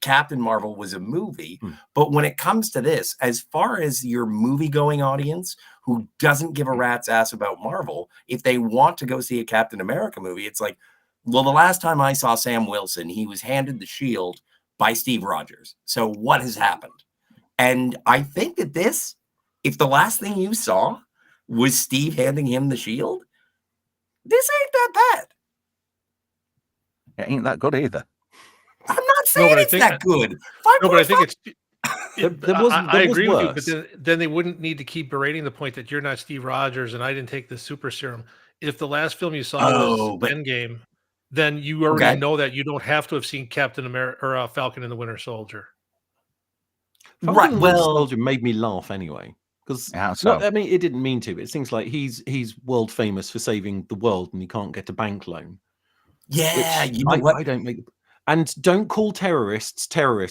Captain Marvel was a movie. But when it comes to this, as far as your movie-going audience who doesn't give a rat's ass about Marvel, if they want to go see a Captain America movie, it's like, well, the last time I saw Sam Wilson, he was handed the shield by Steve Rogers. So what has happened? And I think that if the last thing you saw was Steve handing him the shield, this ain't that bad. It ain't that good either. I'm not saying it's that good. But I think it's. I agree worse. with you, but then they wouldn't need to keep berating the point that you're not Steve Rogers and I didn't take the super serum. If the last film you saw was Endgame, then you already know that you don't have to have seen Captain America or Falcon and the Winter Soldier. Falcon and the Winter Soldier made me laugh anyway, because it didn't mean to. But it seems like he's world famous for saving the world, and he can't get a bank loan. Yeah, I don't make. And don't call terrorists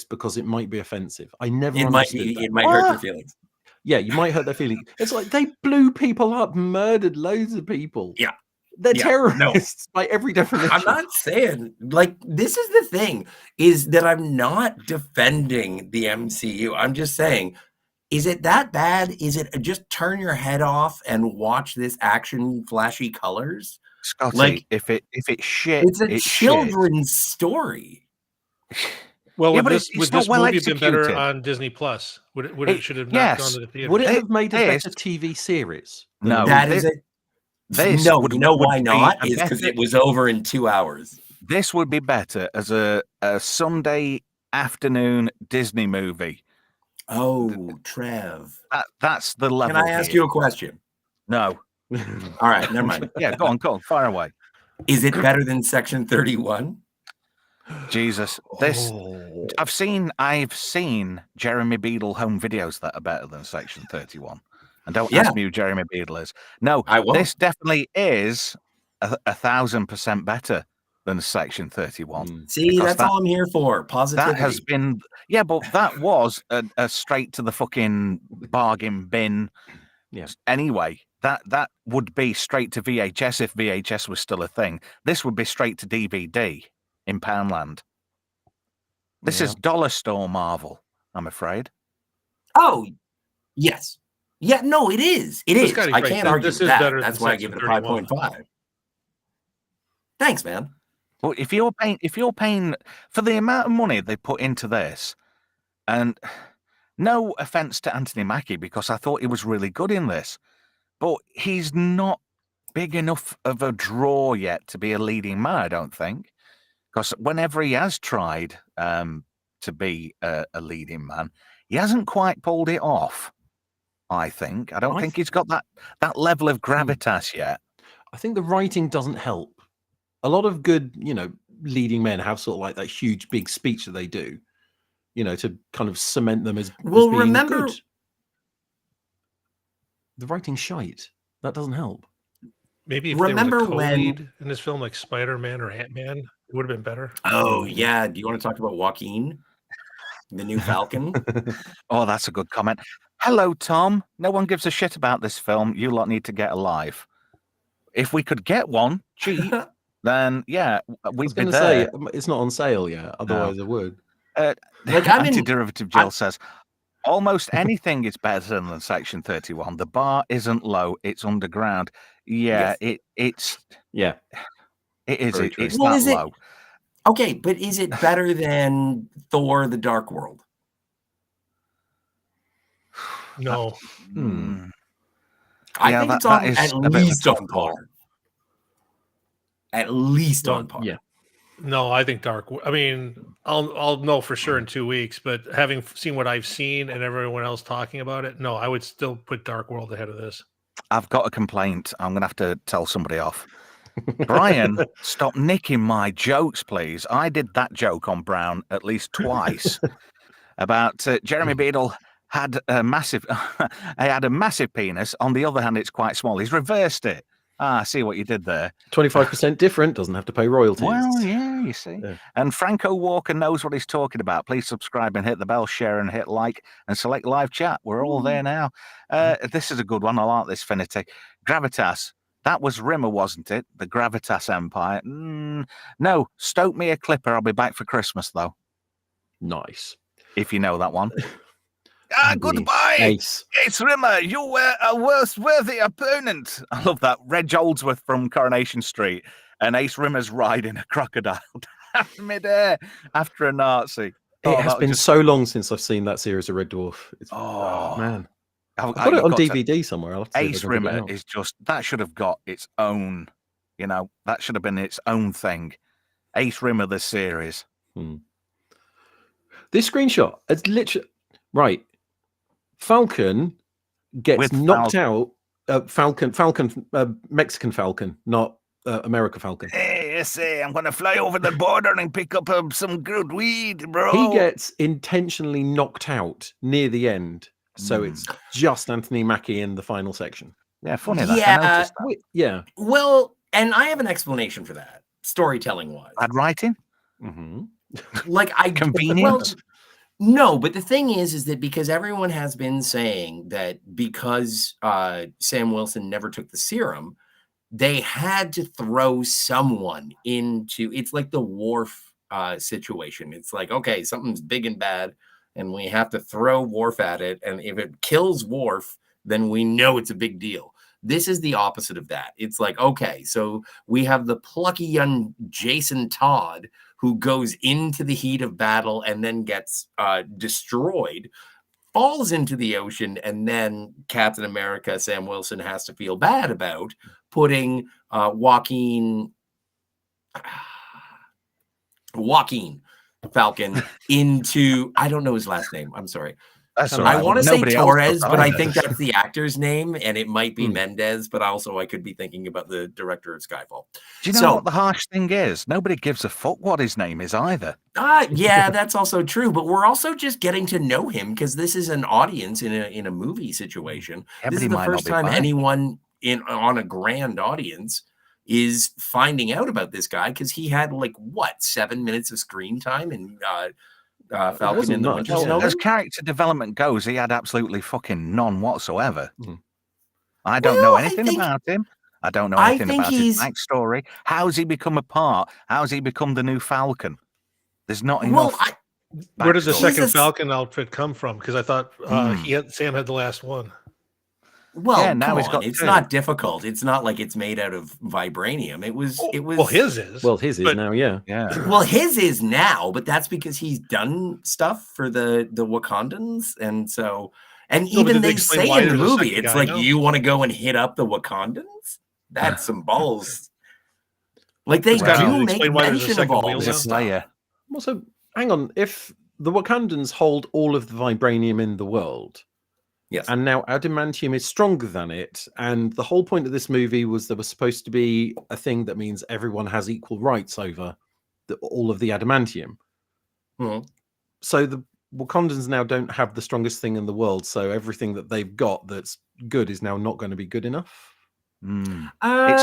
because it might be offensive. I never understood that. It might hurt their feelings. Yeah, you might hurt their feelings. It's like they blew people up, murdered loads of people. Yeah. They're terrorists by every definition. I'm not saying, this is the thing, is that I'm not defending the MCU. I'm just saying, is it that bad? Is it just turn your head off and watch this action, flashy colors? Scotty, if it's shit, it's a children's story. Well, would this movie have been better on Disney Plus? Would it should have not gone to the theater? Would it have made a better TV series? No, that is it. No, you know why not? Is because it was over in 2 hours. This would be better as a Sunday afternoon Disney movie. Oh, Trev. That's the level. Can I ask you a question? No. All right, never mind. Yeah, go on, fire away. Is it better than Section 31? Jesus, I've seen Jeremy Beadle home videos that are better than Section 31. And don't ask me who Jeremy Beadle is. No, this definitely is 1,000% better than Section 31. See, Because that's all I'm here for. That Positivity. has been, yeah, but that was a straight to the fucking bargain bin. Yeah. Anyway, that would be straight to VHS if VHS was still a thing. This would be straight to DVD in Poundland. This is dollar store Marvel, I'm afraid. Oh, yes. Yeah, no, it is. It is. Scotty's I right. can't argue This with is that. better That's than why I give it a Section 31. 5.5. Thanks, man. Well, if you're paying for the amount of money they put into this, and no offense to Anthony Mackie, because I thought he was really good in this, but he's not big enough of a draw yet to be a leading man, I don't think. Because whenever he has tried to be a leading man, he hasn't quite pulled it off, I think. I don't think he's got that level of gravitas yet. I think the writing doesn't help. A lot of good, leading men have sort of like that huge, big speech that they do, to kind of cement them as being remember, good. The writing's shite. That doesn't help. Maybe if remember there was a when co-lead in this film, like Spider-Man or Ant-Man, it would have been better. Oh, yeah. Do you want to talk about Joaquin, the new Falcon? Oh, that's a good comment. Hello, Tom. No one gives a shit about this film. You lot need to get alive. If we could get one cheap, then yeah, we'd be there. Say, it's not on sale yet. Otherwise, I would. Like Anti-Derivative Jill says, almost anything is better than Section 31. The bar isn't low; it's underground. Yeah, Yes. it's yeah, it is. Very true. It's Well, that is it- low. Okay, but is it better than Thor: The Dark World? No. I Yeah, think that- it's on that is at a bit of a least tough on call. par. At least Well, on par. yeah. No, I think I mean, I'll know for sure in 2 weeks, but having seen what I've seen and everyone else talking about it, no, I would still put Dark World ahead of this. I've got a complaint. I'm going to have to tell somebody off. Brian, stop nicking my jokes, please. I did that joke on Brown at least twice about Jeremy Beadle had a massive, I had a massive penis. On the other hand, it's quite small. He's reversed it. I see what you did there. 25% different, doesn't have to pay royalties. Well, yeah, you see. Yeah. And Franco Walker knows what he's talking about. Please subscribe and hit the bell, share and hit like and select live chat. We're all there now. This is a good one. I like this, Finity. Gravitas. That was Rimmer, wasn't it? The Gravitas Empire. No, stoke me a clipper. I'll be back for Christmas, though. Nice. If you know that one. Indeed. Goodbye. Ace. It's Rimmer. You were a worthy opponent. I love that. Reg Oldsworth from Coronation Street and Ace Rimmer's riding a crocodile down midair after a Nazi. It has been so long since I've seen that series of Red Dwarf. Oh, man. I've got it on DVD somewhere. I'll have to see if I Ace can dig it Rimmer out. is just, that should have got its own, that should have been its own thing. Ace Rimmer, the series. This screenshot, it's literally, right. Falcon gets With knocked out. Falcon, Mexican Falcon, not America Falcon. Hey, I'm going to fly over the border and pick up some good weed, bro. He gets intentionally knocked out near the end. So it's just Anthony Mackie in the final section. Yeah, funny that. I Yeah. noticed that. Yeah. Well, and I have an explanation for that, storytelling wise. Bad writing? Like I Convenience? No, but the thing is that because everyone has been saying that because Sam Wilson never took the serum, they had to throw someone into. It's like the Worf situation. It's like, okay, something's big and bad, and we have to throw Worf at it. And if it kills Worf, then we know it's a big deal. This is the opposite of that. It's like, okay, so we have the plucky young Jason Todd who goes into the heat of battle and then gets destroyed, falls into the ocean, and then Captain America, Sam Wilson, has to feel bad about putting Joaquin Falcon into, I don't know his last name. I'm sorry. That's all I right. want to say Nobody else Torres, does but I either. think that's the actor's name, and it might be Mendez, but also I could be thinking about the director of Skyfall. Do you know what the harsh thing is? Nobody gives a fuck what his name is either. Yeah, that's also true, but we're also just getting to know him because this is an audience in a movie situation. Yeah, This but is he the might not first be time back. anyone on a grand audience is finding out about this guy because he had like what 7 minutes of screen time in Falcon wasn't and the much, Winter yeah. Well, Soldier. as character development goes, he had absolutely fucking none whatsoever. Mhm. I don't know Well, I anything think- about him. I don't know I anything think about his he's- backstory. How's he become a part? How's he become the new Falcon? There's not Well, enough. Where did the backstory. second Jesus. Falcon outfit come from? Because I thought Sam had the last one. Well, Yeah, now come he's on. got It's two. not difficult. It's not like it's made out of vibranium. It was. Well, his is. Well, his is but- now, yeah. Yeah. Well, his is now, but that's because he's done stuff for the Wakandans, and so, and No, but even did they they explain say why in the there's a movie, second it's guy like now? you want to go and hit up the Wakandans. That's some balls. Like they Scott, do can you make explain why there's a mention of second all wheel this now? stuff. Slayer. Also, hang on. If the Wakandans hold all of the vibranium in the world, Yes. and now adamantium is stronger than it, and the whole point of this movie was there was supposed to be a thing that means everyone has equal rights over all of the adamantium. Mhm. So the Wakandans now don't have the strongest thing in the world, so everything that they've got that's good is now not going to be good enough. Mm. It's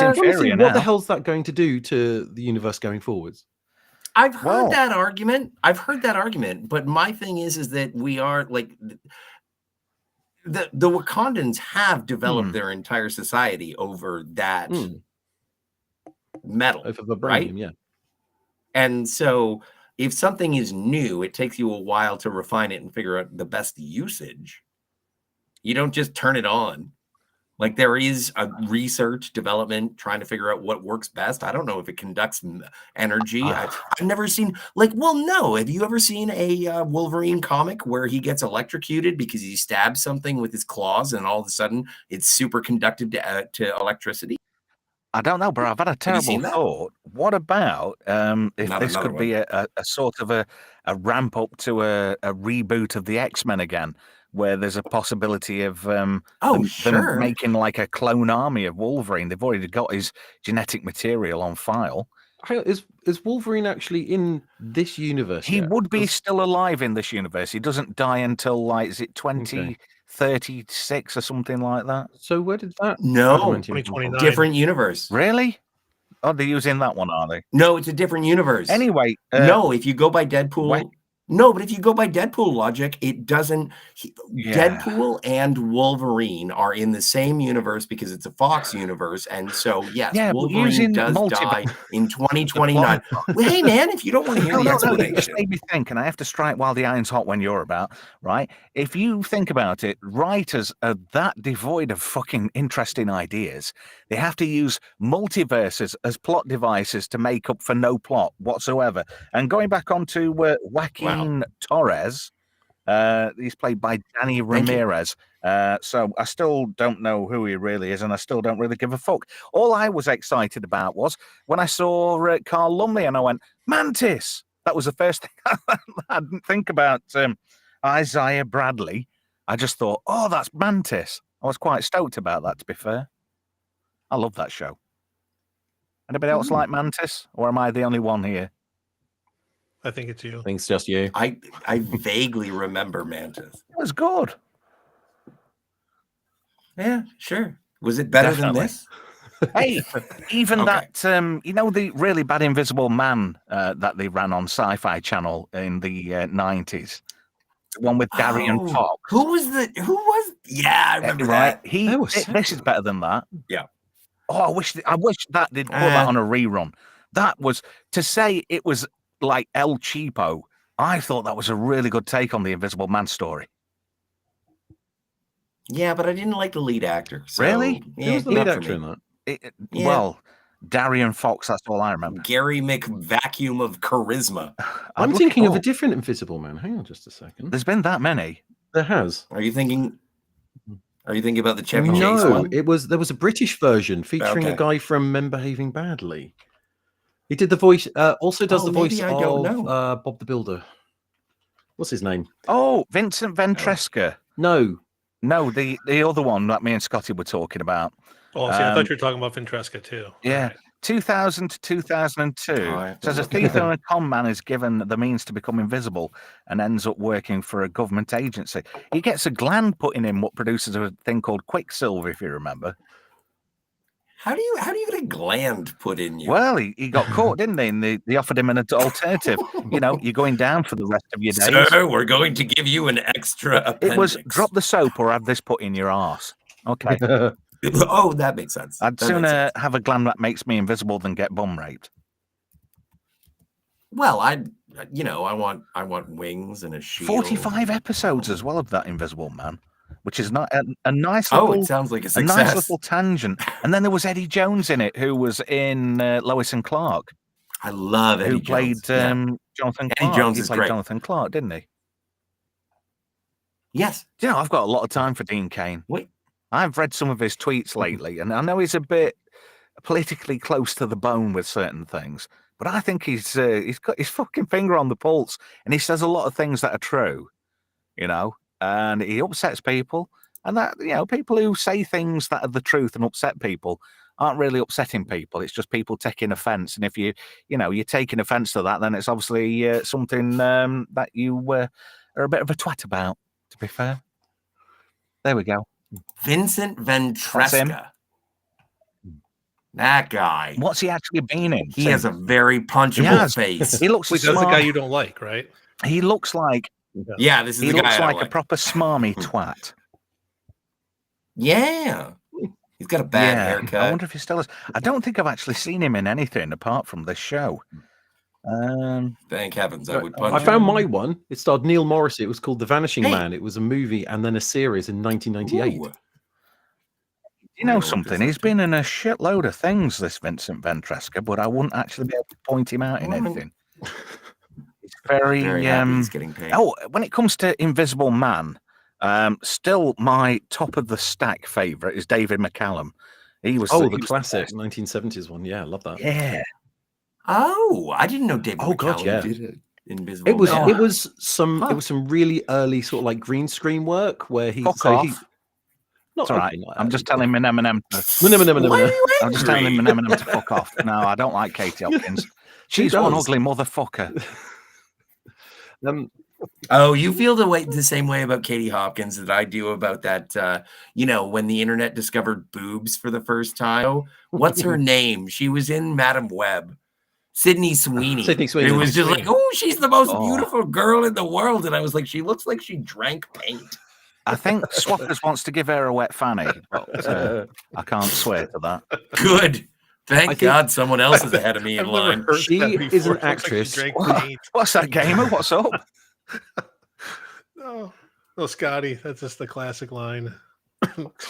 Honestly, inferior what the now. hell's that going to do to the universe going forwards? I've heard Well- that argument. But my thing is that we are like the Wakandans have developed their entire society over that metal, Over vibranium, right? yeah. And so if something is new, it takes you a while to refine it and figure out the best usage. You don't just turn it on. Like there is a research development trying to figure out what works best. I don't know if it conducts energy. I've never seen like, well, no. Have you ever seen a Wolverine comic where he gets electrocuted because he stabs something with his claws and all of a sudden it's super conductive to electricity? I don't know, but I've had a you terrible seen that? thought. What about if Not this another could be a sort of a ramp up to a reboot of the X-Men again, where there's a possibility of them sure. making like a clone army of Wolverine. They've already got his genetic material on file. Hang on, is Wolverine actually in this universe? He yet? would be 'Cause- still alive in this universe. He doesn't die until like, is it 2036 or something like that? So where did that No, adamantium come from? 2029. different universe. Really? Oh, they're using that one, are they? No, it's a different universe. Anyway, No, if you go by Deadpool, what? no, but if you go by Deadpool logic, it doesn't. Yeah. Deadpool and Wolverine are in the same universe because it's a Fox universe, and so yes, Yeah, but Wolverine using does die in 2029. Well, hey man, if you don't want to hear No, the no, no, you just explanation, made me think, and I have to strike while the iron's hot when you're about, right? If you think about it, writers are that devoid of fucking interesting ideas. They have to use multiverses as plot devices to make up for no plot whatsoever. And going back onto Joaquin Torres, he's played by Danny Thank you. Ramirez. So I still don't know who he really is, and I still don't really give a fuck. All I was excited about was when I saw Carl Lumley, and I went, Mantis! That was the first thing I didn't think about Isaiah Bradley. I just thought, oh, that's Mantis. I was quite stoked about that, to be fair. I love that show. Anybody else like Mantis, or am I the only one here? I think it's you. I think it's just you. I vaguely remember Mantis. It was good. Yeah, sure. Was it better Definitely. than this? Hey, even Okay. that, you know, the really bad Invisible Man that they ran on Sci-Fi Channel in the 90s? The one with Darian Oh, Fox. Who was? Yeah, I remember Right? that. There were This is better than that. Yeah. Oh, I wish that they'd put that on a rerun. That was, to say it was like El Cheapo, I thought that was a really good take on the Invisible Man story. Yeah, but I didn't like the lead actor. So, Really? Who was the not lead for actor me. in that? Yeah. Well, Darian Fox, that's all I remember. Gary McVacuum of charisma. I'm I'd look thinking it of a up. different Invisible Man. Hang on just a second. There's been that many. There has. Are you thinking about the Chevy Chase No, one? there was a British version featuring a Okay. guy from Men Behaving Badly. He did the voice. Also does Oh, the voice maybe I don't of know. Bob the Builder. What's his name? Oh, Vincent Ventresca. No, No, the other one that me and Scotty were talking about. Oh, see, I thought you were talking about Ventresca too. Yeah. All right. 2000 to 2002 Oh, I have to says a look thief at and a con man is given the means to become invisible and ends up working for a government agency. He gets a gland put in him what produces a thing called Quicksilver, if you remember. How do you get a gland put in you? Well, he got caught, didn't he? And they offered him an alternative. You're going down for the rest of your days. Sir, we're going to give you an extra appendix. It was drop the soap or have this put in your arse. Okay. Oh, that makes sense. I'd sooner have a gland that makes me invisible than get bum raped. Well, I want wings and a shield. 45 episodes as well of that Invisible Man, which is not a nice little. Oh, it sounds like a a success. nice little tangent. And then there was Eddie Jones in it, who was in Lois and Clark, I love Eddie who played Jones. Jonathan Eddie Clark. Jones He is played great. Jonathan Clark, didn't he? Yes. You know, I've got a lot of time for Dean Cain. Wait. I've read some of his tweets lately, and I know he's a bit politically close to the bone with certain things, but I think he's got his fucking finger on the pulse, and he says a lot of things that are true, you know, and he upsets people, and that, you know, people who say things that are the truth and upset people aren't really upsetting people. It's just people taking offense, and if you're taking offense to that, then it's obviously something that you are a bit of a twat about, to be fair. There we go. Vincent That's him. Ventresca. That guy. What's he actually been in? He has a very punchable has. face. He looks Wait, that's the smart. guy you don't like, right? He looks like Yeah, this is he the guy looks I like a like. proper smarmy twat. Yeah. He's got a bad I haircut. wonder if he still is. I don't think I've actually seen him in anything apart from this show. Thank heavens, I would punch I him. found my one. It starred Neil Morrissey. It was called The Vanishing Hey. Man. It was a movie and then a series in 1998. Ooh. You know I'll look this something? up. He's been in a shitload of things, this Vincent Ventresca, but I wouldn't actually be able to point him out in Well, I'm anything. He's very, Very happy he's getting paid. Oh, when it comes to Invisible Man, still my top of the stack favorite is David McCallum. He was The he was classic best. 1970s one. Yeah, I love that. Yeah. Oh, I didn't know David Oh, God, McCallum yeah. did it. Invisible It was Man. it was some Huh. it was some really early sort of like green screen work where he Fuck so off. he not It's all right. okay, not I'm just early. telling Eminem to Why are you I'm just telling angry? Eminem to fuck off. No, I don't like Katie Hopkins. She's one does. ugly motherfucker. Oh, you feel the same way about Katie Hopkins that I do about that, when the internet discovered boobs for the first time. What's her name? She was in Madam Web. Sydney Sweeney. Sydney Sweeney. It was just like, oh, she's the most Oh. beautiful girl in the world. And I was like, she looks like she drank paint. I think Swappers wants to give her a wet fanny, but I can't swear to that. Good. I Thank think- God someone else is ahead of me in I've never line. heard She that is an before. It looks like she actress. drank What? paint. What's that, gamer? What's up? No, Scotty, that's just the classic line.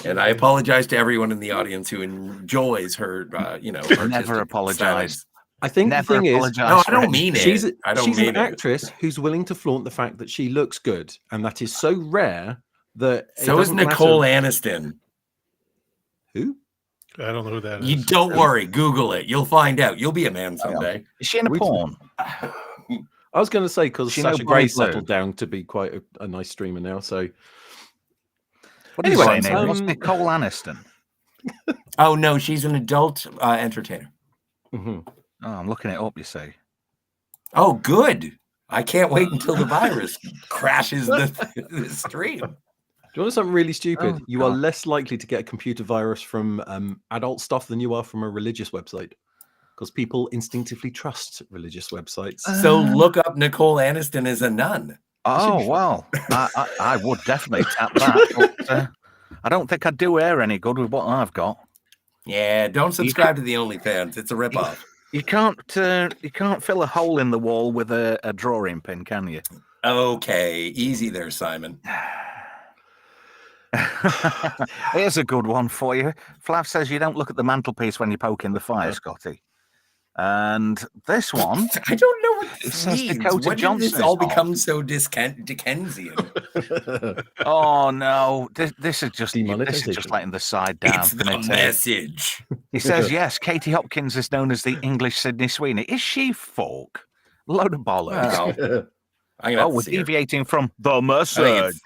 And I apologize to everyone in the audience who enjoys her, artistic Never apologize. stylings. I think Never the thing is apologize. No, I for don't it. mean it. she's I don't she's mean an it. actress who's willing to flaunt the fact that she looks good, and that is so rare that it So is doesn't matter- Nicole Aniston. Who? I don't know who that is. You don't worry. Google it. You'll find out. You'll be a man someday. Is she in a We- porn? I was going to say because She know Sasha Grey Bonnie Blue? settled down to be quite a nice streamer now. So What are you Anyway, saying, Ian? What's um, Nicole Aniston? Oh no, she's an adult entertainer. mhm. Oh, I'm looking it up, you see. Oh, good. I can't wait until the virus crashes the stream. Do you want something really stupid? Oh, you are God. less likely to get a computer virus from adult stuff than you are from a religious website, because people instinctively trust religious websites. So look up Nicole Aniston as a nun. Oh, well, I would definitely tap that. But, I don't think I'd do her any good with what I've got. Yeah, don't subscribe to the OnlyFans. It's a ripoff. You can't fill a hole in the wall with a drawing pin, can you? Okay, easy there, Simon. Here's a good one for you. Flav says you don't look at the mantelpiece when you're poking the fire, Scotty. And this one, I don't know what It this says means. Dakota When Johnson did this is all hot. become so Dickensian? oh no, this is just Demonetization. letting the side down. It's the isn't it? message. He says yes. Katie Hopkins is known as the English Sydney Sweeney. Is she folk? Load of bollocks. Wow. I'm gonna have to we're see her. deviating from the I think message.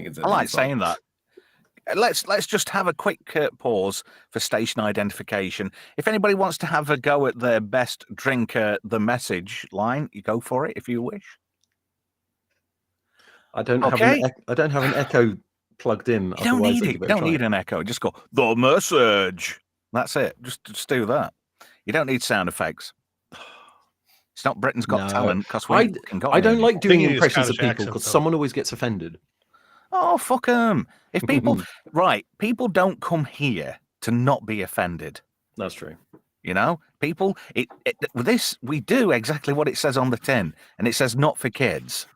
it's I like saying that. Let's just have a quick pause for station identification. If anybody wants to have a go at their best drinker, the message line, you go for it if you wish. I don't Okay. have an echo plugged in. You don't otherwise need I'd it. give You a don't try. need an echo. Just go the message. That's it. Just do that. You don't need sound effects. It's not Britain's Got No. Talent because we can go. I don't like doing you need a impressions of Scottish people accent, because though. someone always gets offended. Oh, fuck them. If people, right, people don't come here to not be offended. That's true. You know, people, with this, we do exactly what it says on the tin, and it says not for kids.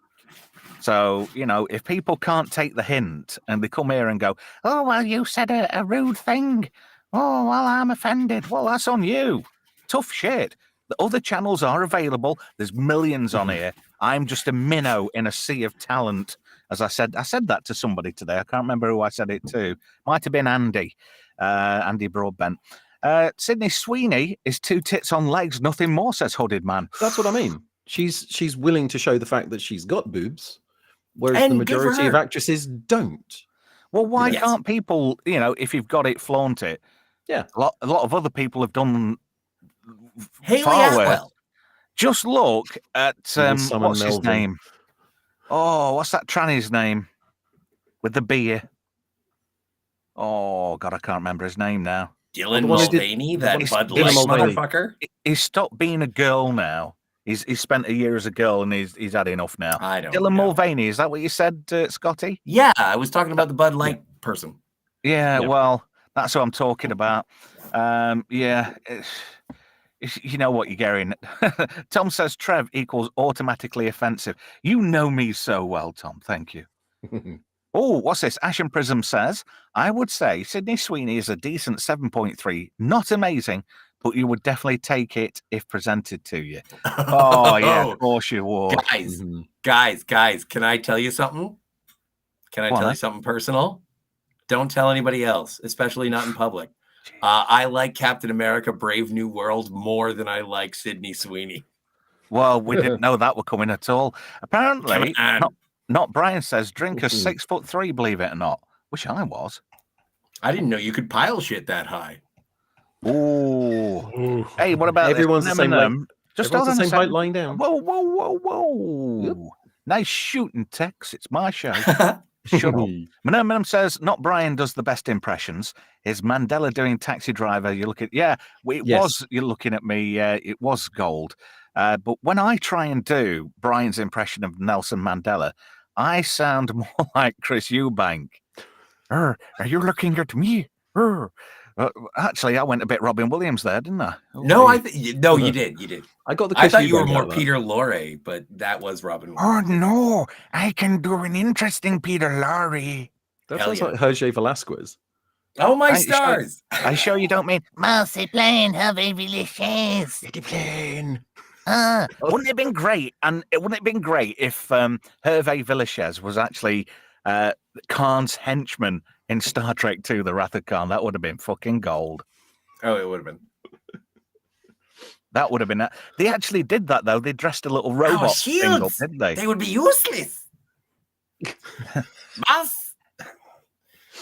So, you know, if people can't take the hint and they come here and go, oh, well, you said a rude thing. Oh, well, I'm offended. Well, that's on you. Tough shit. The other channels are available. There's millions on here. I'm just a minnow in a sea of talent. As I said that to somebody today. I can't remember who I said it to. Might have been Andy Broadbent. Sydney Sweeney is 2 tits on legs, nothing more, says Hooded Man. That's what I mean. She's willing to show the fact that she's got boobs, whereas And the good for majority of her. actresses don't. Well, why Yes. can't people, you know, if you've got it, flaunt it? Yeah. A lot of other people have done Haley far worse. Atwell. Just look at will summon what's his Melvin. name? Oh, what's that tranny's name with the beer? Oh God, I can't remember his name now. Dylan the one who did- Mulvaney, the that one who- Bud Dylan Light Mulvaney. motherfucker. He's stopped being a girl now. He's spent a year as a girl and he's had enough now. I don't Dylan know. Mulvaney, is that what you said, Scotty? Yeah, I was talking about the Bud Light person. Yeah, Yeah. well, that's what I'm talking about. Yeah, you know what you're getting. Tom says Trev equals automatically offensive. You know me so well, Tom. Thank you. Oh, what's this? Ashen Prism says, I would say Sydney Sweeney is a decent 7.3. Not amazing, but you would definitely take it if presented to you. Oh, yeah, of course you would. Guys, can I tell you something? Can I Go on, tell then. you something personal? Don't tell anybody else, especially not in public. I like Captain America Brave New World more than I like Sydney Sweeney. Well, we didn't know that were coming at all. Apparently, Come on. not Brian says, drinker 6'3", believe it or not. Wish I was. I didn't know you could pile shit that high. Ooh. Hey, what about Everyone's this? the same height. Just Everyone's hold the on a same height second. lying down. Whoa. Nice shooting, Tex. It's my show. Shut up. Minimum says, not Brian does the best impressions. Is Mandela doing Taxi Driver? You look at, you're looking at me, it was gold. But when I try and do Brian's impression of Nelson Mandela, I sound more like Chris Eubank. Are you looking at me? Actually, I went a bit Robin Williams there, didn't I? No, you did. I got the. I thought you were Eubank more out of that. Peter Lorre, but that was Robin. Oh no, I can do an interesting Peter Lorre. That Hell sounds yeah. like Hergé Velasquez. Oh my I- stars! I sure you don't mean Multiplane, have delicious. Plane. wouldn't it have been great? And it wouldn't it have been great if Hervé Villachez was actually Khan's henchman in Star Trek II, The Wrath of Khan? That would have been fucking gold. Oh, it would have been. That would have been. They actually did that though. They dressed a little robot thing up, shields. didn't they? They would be useless. Boss,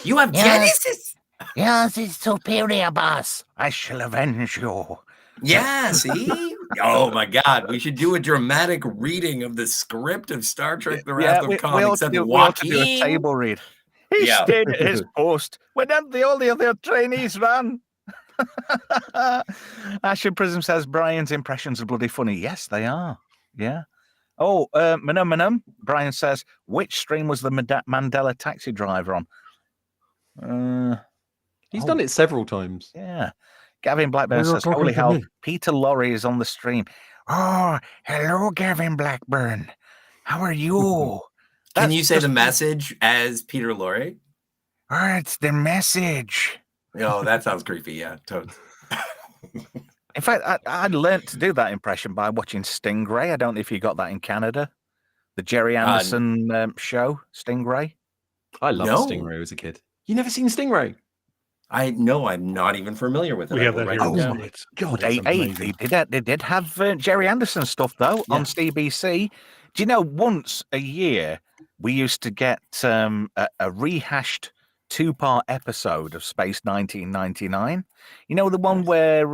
you have Yes. Genesis. Yours is superior, boss. I shall avenge you. Yeah, see? Oh my God, we should do a dramatic reading of the script of Star Trek: The Wrath of Khan, ought except to do, we ought to do a Joaquin. table read. He Yeah. stayed at his post when all the other trainees ran. Ashen Prism says Brian's impressions are bloody funny. Yes, they are. Yeah. Oh, Manum. Brian says, which stream was the Mandela Taxi Driver on? He's done it several times. Yeah. Gavin Blackburn You're says, talking holy to hell, me. Peter Lorre is on the stream. Oh, hello, Gavin Blackburn. How are you? Can That's you say just- the message as Peter Lorre? Oh, it's the message. Oh, that sounds creepy. Yeah, totally. In fact, I learned to do that impression by watching Stingray. I don't know if you got that in Canada. The Jerry Anderson show, Stingray. I loved No. Stingray as a kid. You never seen Stingray? I'm not even familiar with it. We I have will that write here. it in down. States. God, They it's amazing. did have Jerry Anderson stuff though on CBC. Do you know once a year we used to get a rehashed 2-part episode of Space 1999? You know the one where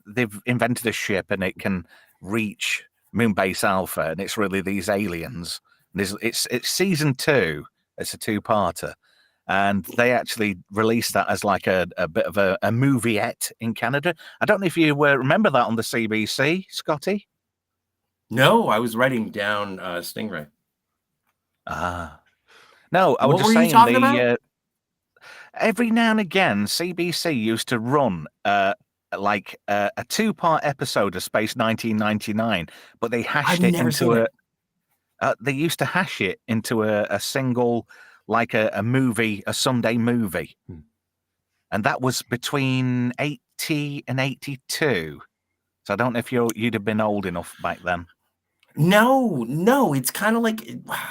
they've invented a ship and it can reach Moonbase Alpha, and it's really these aliens. It's season 2. It's a 2-parter. and they actually released that as like a bit of a movie-ette in Canada. I don't know if you remember that on the CBC, Scotty. No, I was writing down Stingray. No, I was What just were you saying talking about? Every now and again, CBC used to run like a 2-part episode of Space 1999, but they hashed I've it never into seen a. it. They used to hash it into a single, like a movie, a Sunday movie, and that was between 80 and 82. So I don't know if you'd have been old enough back then. No, it's kind of like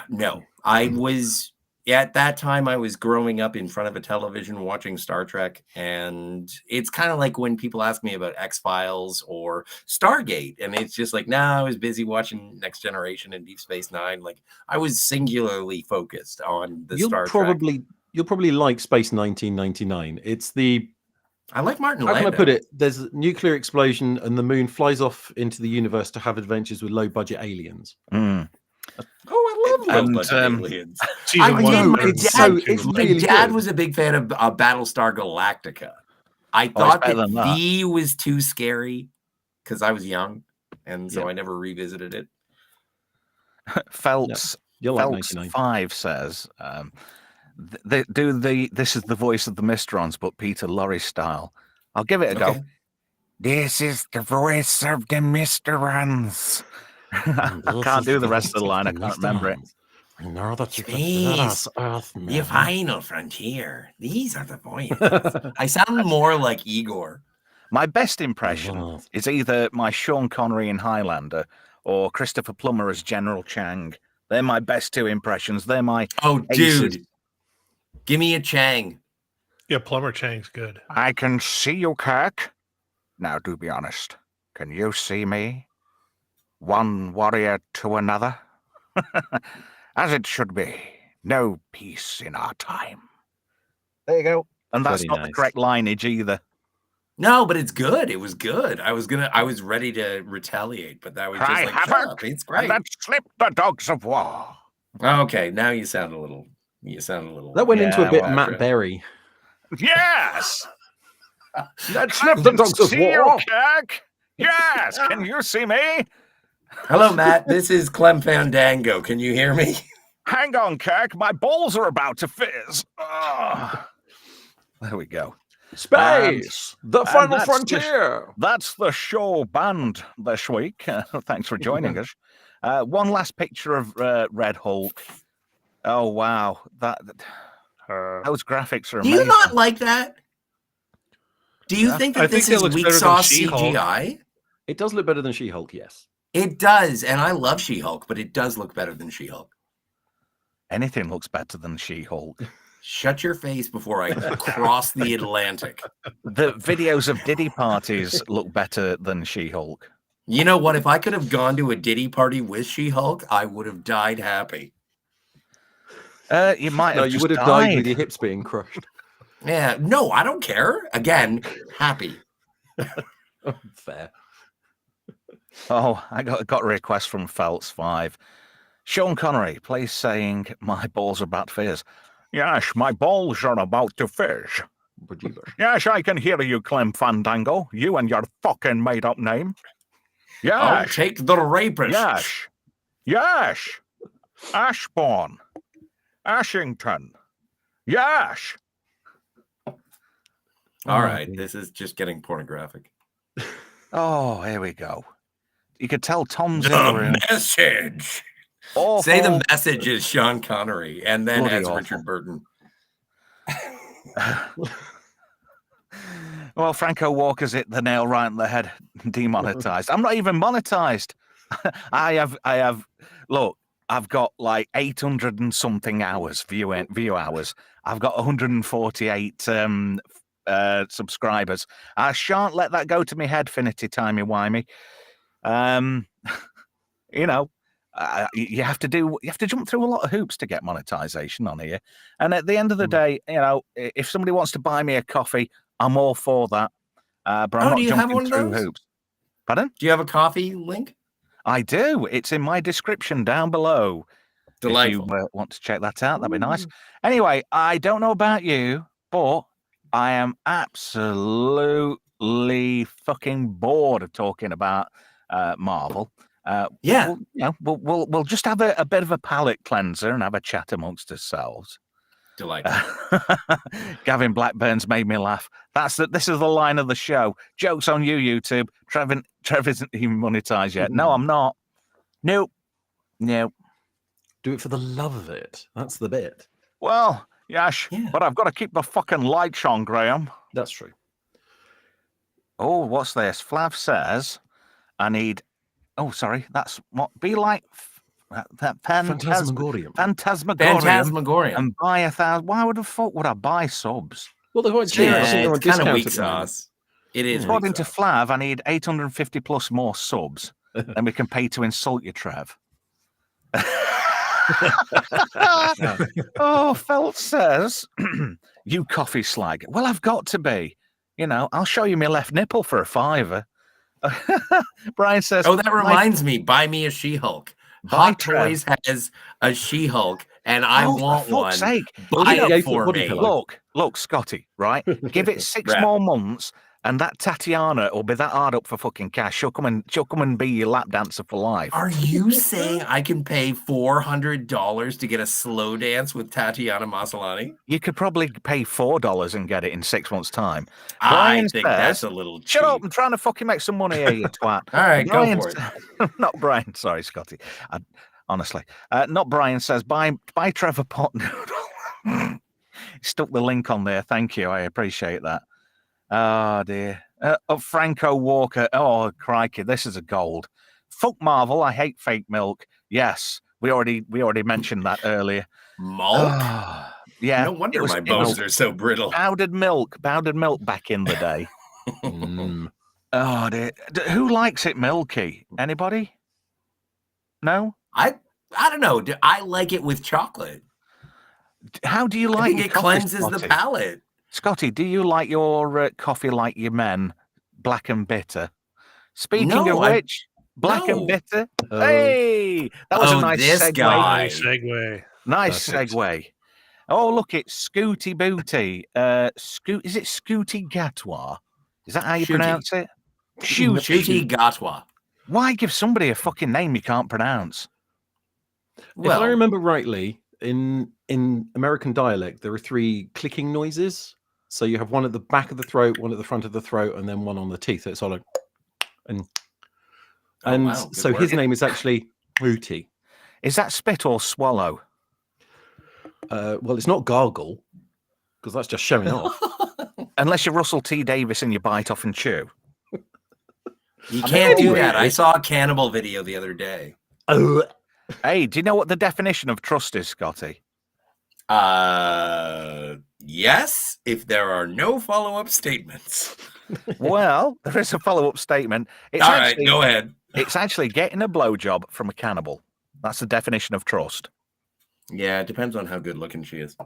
no. I was at that time I was growing up in front of a television watching Star Trek, and it's kind of like when people ask me about X-Files or Stargate, and it's just like, I was busy watching Next Generation and Deep Space Nine. Like I was singularly focused on the Star Trek. You'll probably like Space 1999. It's I like Martin how can I Landau. put it? There's a nuclear explosion and the moon flies off into the universe to have adventures with low budget aliens. Mm. Oh, I love And, low budget aliens. Season I one did. is My better than it's dad, season so- two. it's my really dad good. was a big fan of Battlestar Galactica. I it's thought better that than that. V was too scary because I was young, and so Yeah. I never revisited it. Phelps You'll like Phelps 99. 5 says, this is the voice of the Mysterons, but Peter Lorre style. I'll give it a go. Okay. This is the voice of the Mysterons. I can't do the rest of the line. I can't remember it. I know that you Space, Earth, the final frontier. These are the voices. I sound more like Igor. My best impression is either my Sean Connery in Highlander or Christopher Plummer as General Chang. They're my best 2 impressions. They're my Oh, aces. dude, give me a Chang. Yeah, Plumber Chang's good. I can see you, Kirk. Now, do be honest. Can you see me? One warrior to another? As it should be. No peace in our time. There you go. And that's Very not the nice. correct lineage either. No, but it's good. It was good. I was ready to retaliate, but that was just Cry like, shut havoc, up. It's and great. let's slip the dogs of war. Okay, now you sound a little. That went into Yeah, a bit well, Matt Berry. Yes! Let's I slip the can dogs of see you, war. Kirk. Yes! Can you see me? Hello, Matt. This is Clem Fandango. Can you hear me? Hang on, Kirk. My balls are about to fizz. Ugh. There we go. Space, the final that's frontier. That's the show banned this week. Thanks for joining us. One last picture of Red Hulk. Oh, wow. Those graphics are Do amazing. you not like that? Do you Yeah. think I that think this it is looks weak better than sauce She-Hulk. CGI? It does look better than She-Hulk, yes. It does, and I love She-Hulk, but it does look better than She-Hulk. Anything looks better than She-Hulk. Shut your face before I cross the Atlantic. The videos of Diddy parties look better than She-Hulk. You know what? If I could have gone to a Diddy party with She-Hulk, I would have died happy. You might No, have you just would have died with your hips being crushed. Yeah, no, I don't care. Again, happy. Fair. Oh, I got a request from Phelps 5. Sean Connery, please saying my balls are about to fizz. Yes, my balls are about to fizz. Yes, I can hear you, Clem Fandango. You and your fucking made-up name. I'll Yes, take the rapist. yes, yes. Ashbourne, Ashington. Yes. All right, this is just getting pornographic. Oh, here we go. You could tell Tom's in the The room. message. Awful. Say the message is Sean Connery, and then Bloody as awful. Richard Burton. Well, Franco Walker's hit the nail right on the head. Demonetized. I'm not even monetized. I have. Look, I've got like 800 and something hours view hours. I've got 148 subscribers. I shan't let that go to me head, finity timey wimey. You know, you have to jump through a lot of hoops to get monetization on here. And at the end of the day, you know, if somebody wants to buy me a coffee, I'm all for that. But I'm not do you have jumping one of through those? hoops. Pardon? Do you have a coffee link? I do. It's in my description down below. Delightful. If you want to check that out, that'd be nice. Anyway, I don't know about you, but I am absolutely fucking bored of talking about Marvel. Yeah. We'll just have a bit of a palate cleanser and have a chat amongst ourselves. Delightful. Gavin Blackburn's made me laugh. This is the line of the show. Joke's on you, YouTube. Trev isn't even monetized yet. No, I'm not. Nope. Do it for the love of it. That's the bit. Well, Yash, but I've got to keep the fucking lights on, Graham. That's true. Oh, what's this? Flav says, I need... Oh, sorry. That's what... Be like... Phantasmagorium. Phantasmagorium. And buy 1,000... Why the fuck would I buy subs? Well, they're quite cheap. I think they're on it's kind of discount weak at the moment. sauce. It is. According to Flav, I need 850 plus more subs. Then we can pay to insult you, Trev. Oh, Felt says, you coffee slag. Well, I've got to be. You know, I'll show you my left nipple for $5. Brian says, oh, that reminds me. Buy me a She-Hulk. Hot Toys has a She-Hulk, and I want for one. fuck's sake. Buy it for me. Look, Scotty, right? Give it 6 more months, and that Tatiana will be that hard up for fucking cash. She'll come and be your lap dancer for life. Are you saying I can pay $400 to get a slow dance with Tatiana Maslany? You could probably pay $4 and get it in 6 months' time. I think that's a little cheap. Shut up! I'm trying to fucking make some money here, you twat. All right, go for it. Not Brian. Sorry, Scotty. Honestly, not Brian says buy Trevor pot noodle. Stuck the link on there. Thank you. I appreciate that. Oh dear. Franco Walker. Oh crikey, this is a gold. Fuck Marvel. I hate fake milk. Yes, we already mentioned that earlier. Milk. Yeah. No wonder my bones are so brittle. Powdered milk back in the day. Oh dear. Who likes it milky? Anybody? No. I don't know. I like it with chocolate. How do you like? I think it cleanses the palate. Scotty, do you like your coffee like your men, black and bitter? Speaking of which, black and bitter. Hey, that was a nice segue. Nice segue. Oh, look, it's Scooty Booty. Is it Scooty Gatwa? Is that how you pronounce it? Shooty Gatwa. Why give somebody a fucking name you can't pronounce? Well, if I remember rightly, in American dialect, there are 3 clicking noises. So you have one at the back of the throat, one at the front of the throat, and then one on the teeth. So it's all like, so his name is actually Booty. Is that spit or swallow? Well, it's not gargle, because that's just showing off. Unless you're Russell T. Davis and you bite off and chew. You can't do that. I saw a cannibal video the other day. Hey, do you know what the definition of trust is, Scotty? Yes, if there are no follow-up statements. Well, there is a follow-up statement. All right, go ahead. It's actually getting a blowjob from a cannibal. That's the definition of trust. Yeah, it depends on how good looking she is.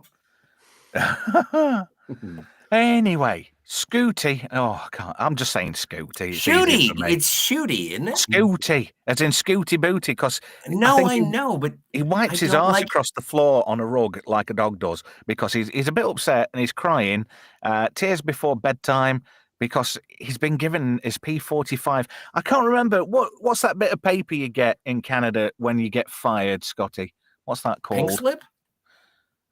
Anyway, Scooty. Oh, I can't. I'm just saying Scooty. It's Shooty, isn't it? Scooty, as in Scooty Booty, because I know, but he wipes his arse across the floor on a rug like a dog does because he's a bit upset and he's crying, tears before bedtime because he's been given his P45. I can't remember what's that bit of paper you get in Canada when you get fired, Scotty? What's that called? Pink slip?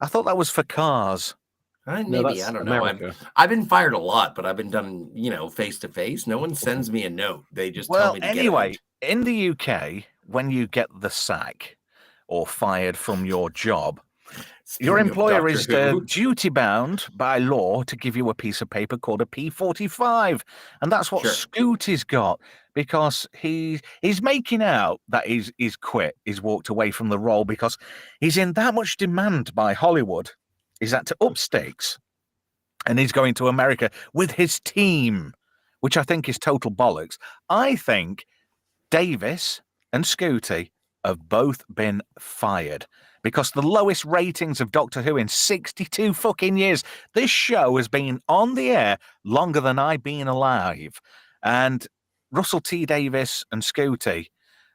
I thought that was for cars. Maybe, I don't know. I've been fired a lot, but I've been done, face to face. No one sends me a note. They just tell me to anyway, in the UK, when you get the sack or fired from your job, your employer is duty bound by law to give you a piece of paper called a P45. And that's what Scooty's got because he's making out that he's quit. He's walked away from the role because he's in that much demand by Hollywood. He's had to up stakes and he's going to America with his team, which I think is total bollocks. I think Davis and Scooty have both been fired because the lowest ratings of Doctor Who in 62 fucking years. This show has been on the air longer than I've been alive. And Russell T. Davis and Scooty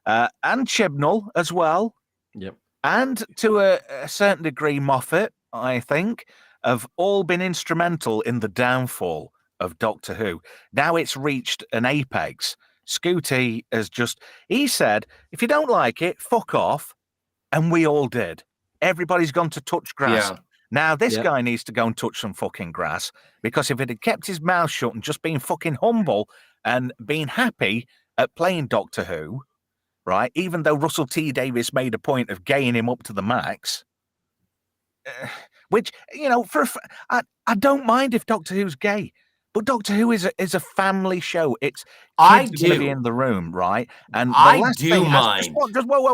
and Chibnall as well. Yep. and to a certain degree, Moffat, I think, have all been instrumental in the downfall of Doctor Who. Now it's reached an apex. Scooty has he said, if you don't like it, fuck off. And we all did. Everybody's gone to touch grass. Yeah. Now this guy needs to go and touch some fucking grass, because if it had kept his mouth shut and just been fucking humble and been happy at playing Doctor Who, right, even though Russell T Davies made a point of gaying him up to the max, which, you know, I don't mind if Doctor Who's gay, but Doctor Who is a family show. It's I kids are going to be do. in the room, right? And the I last do thing, mind.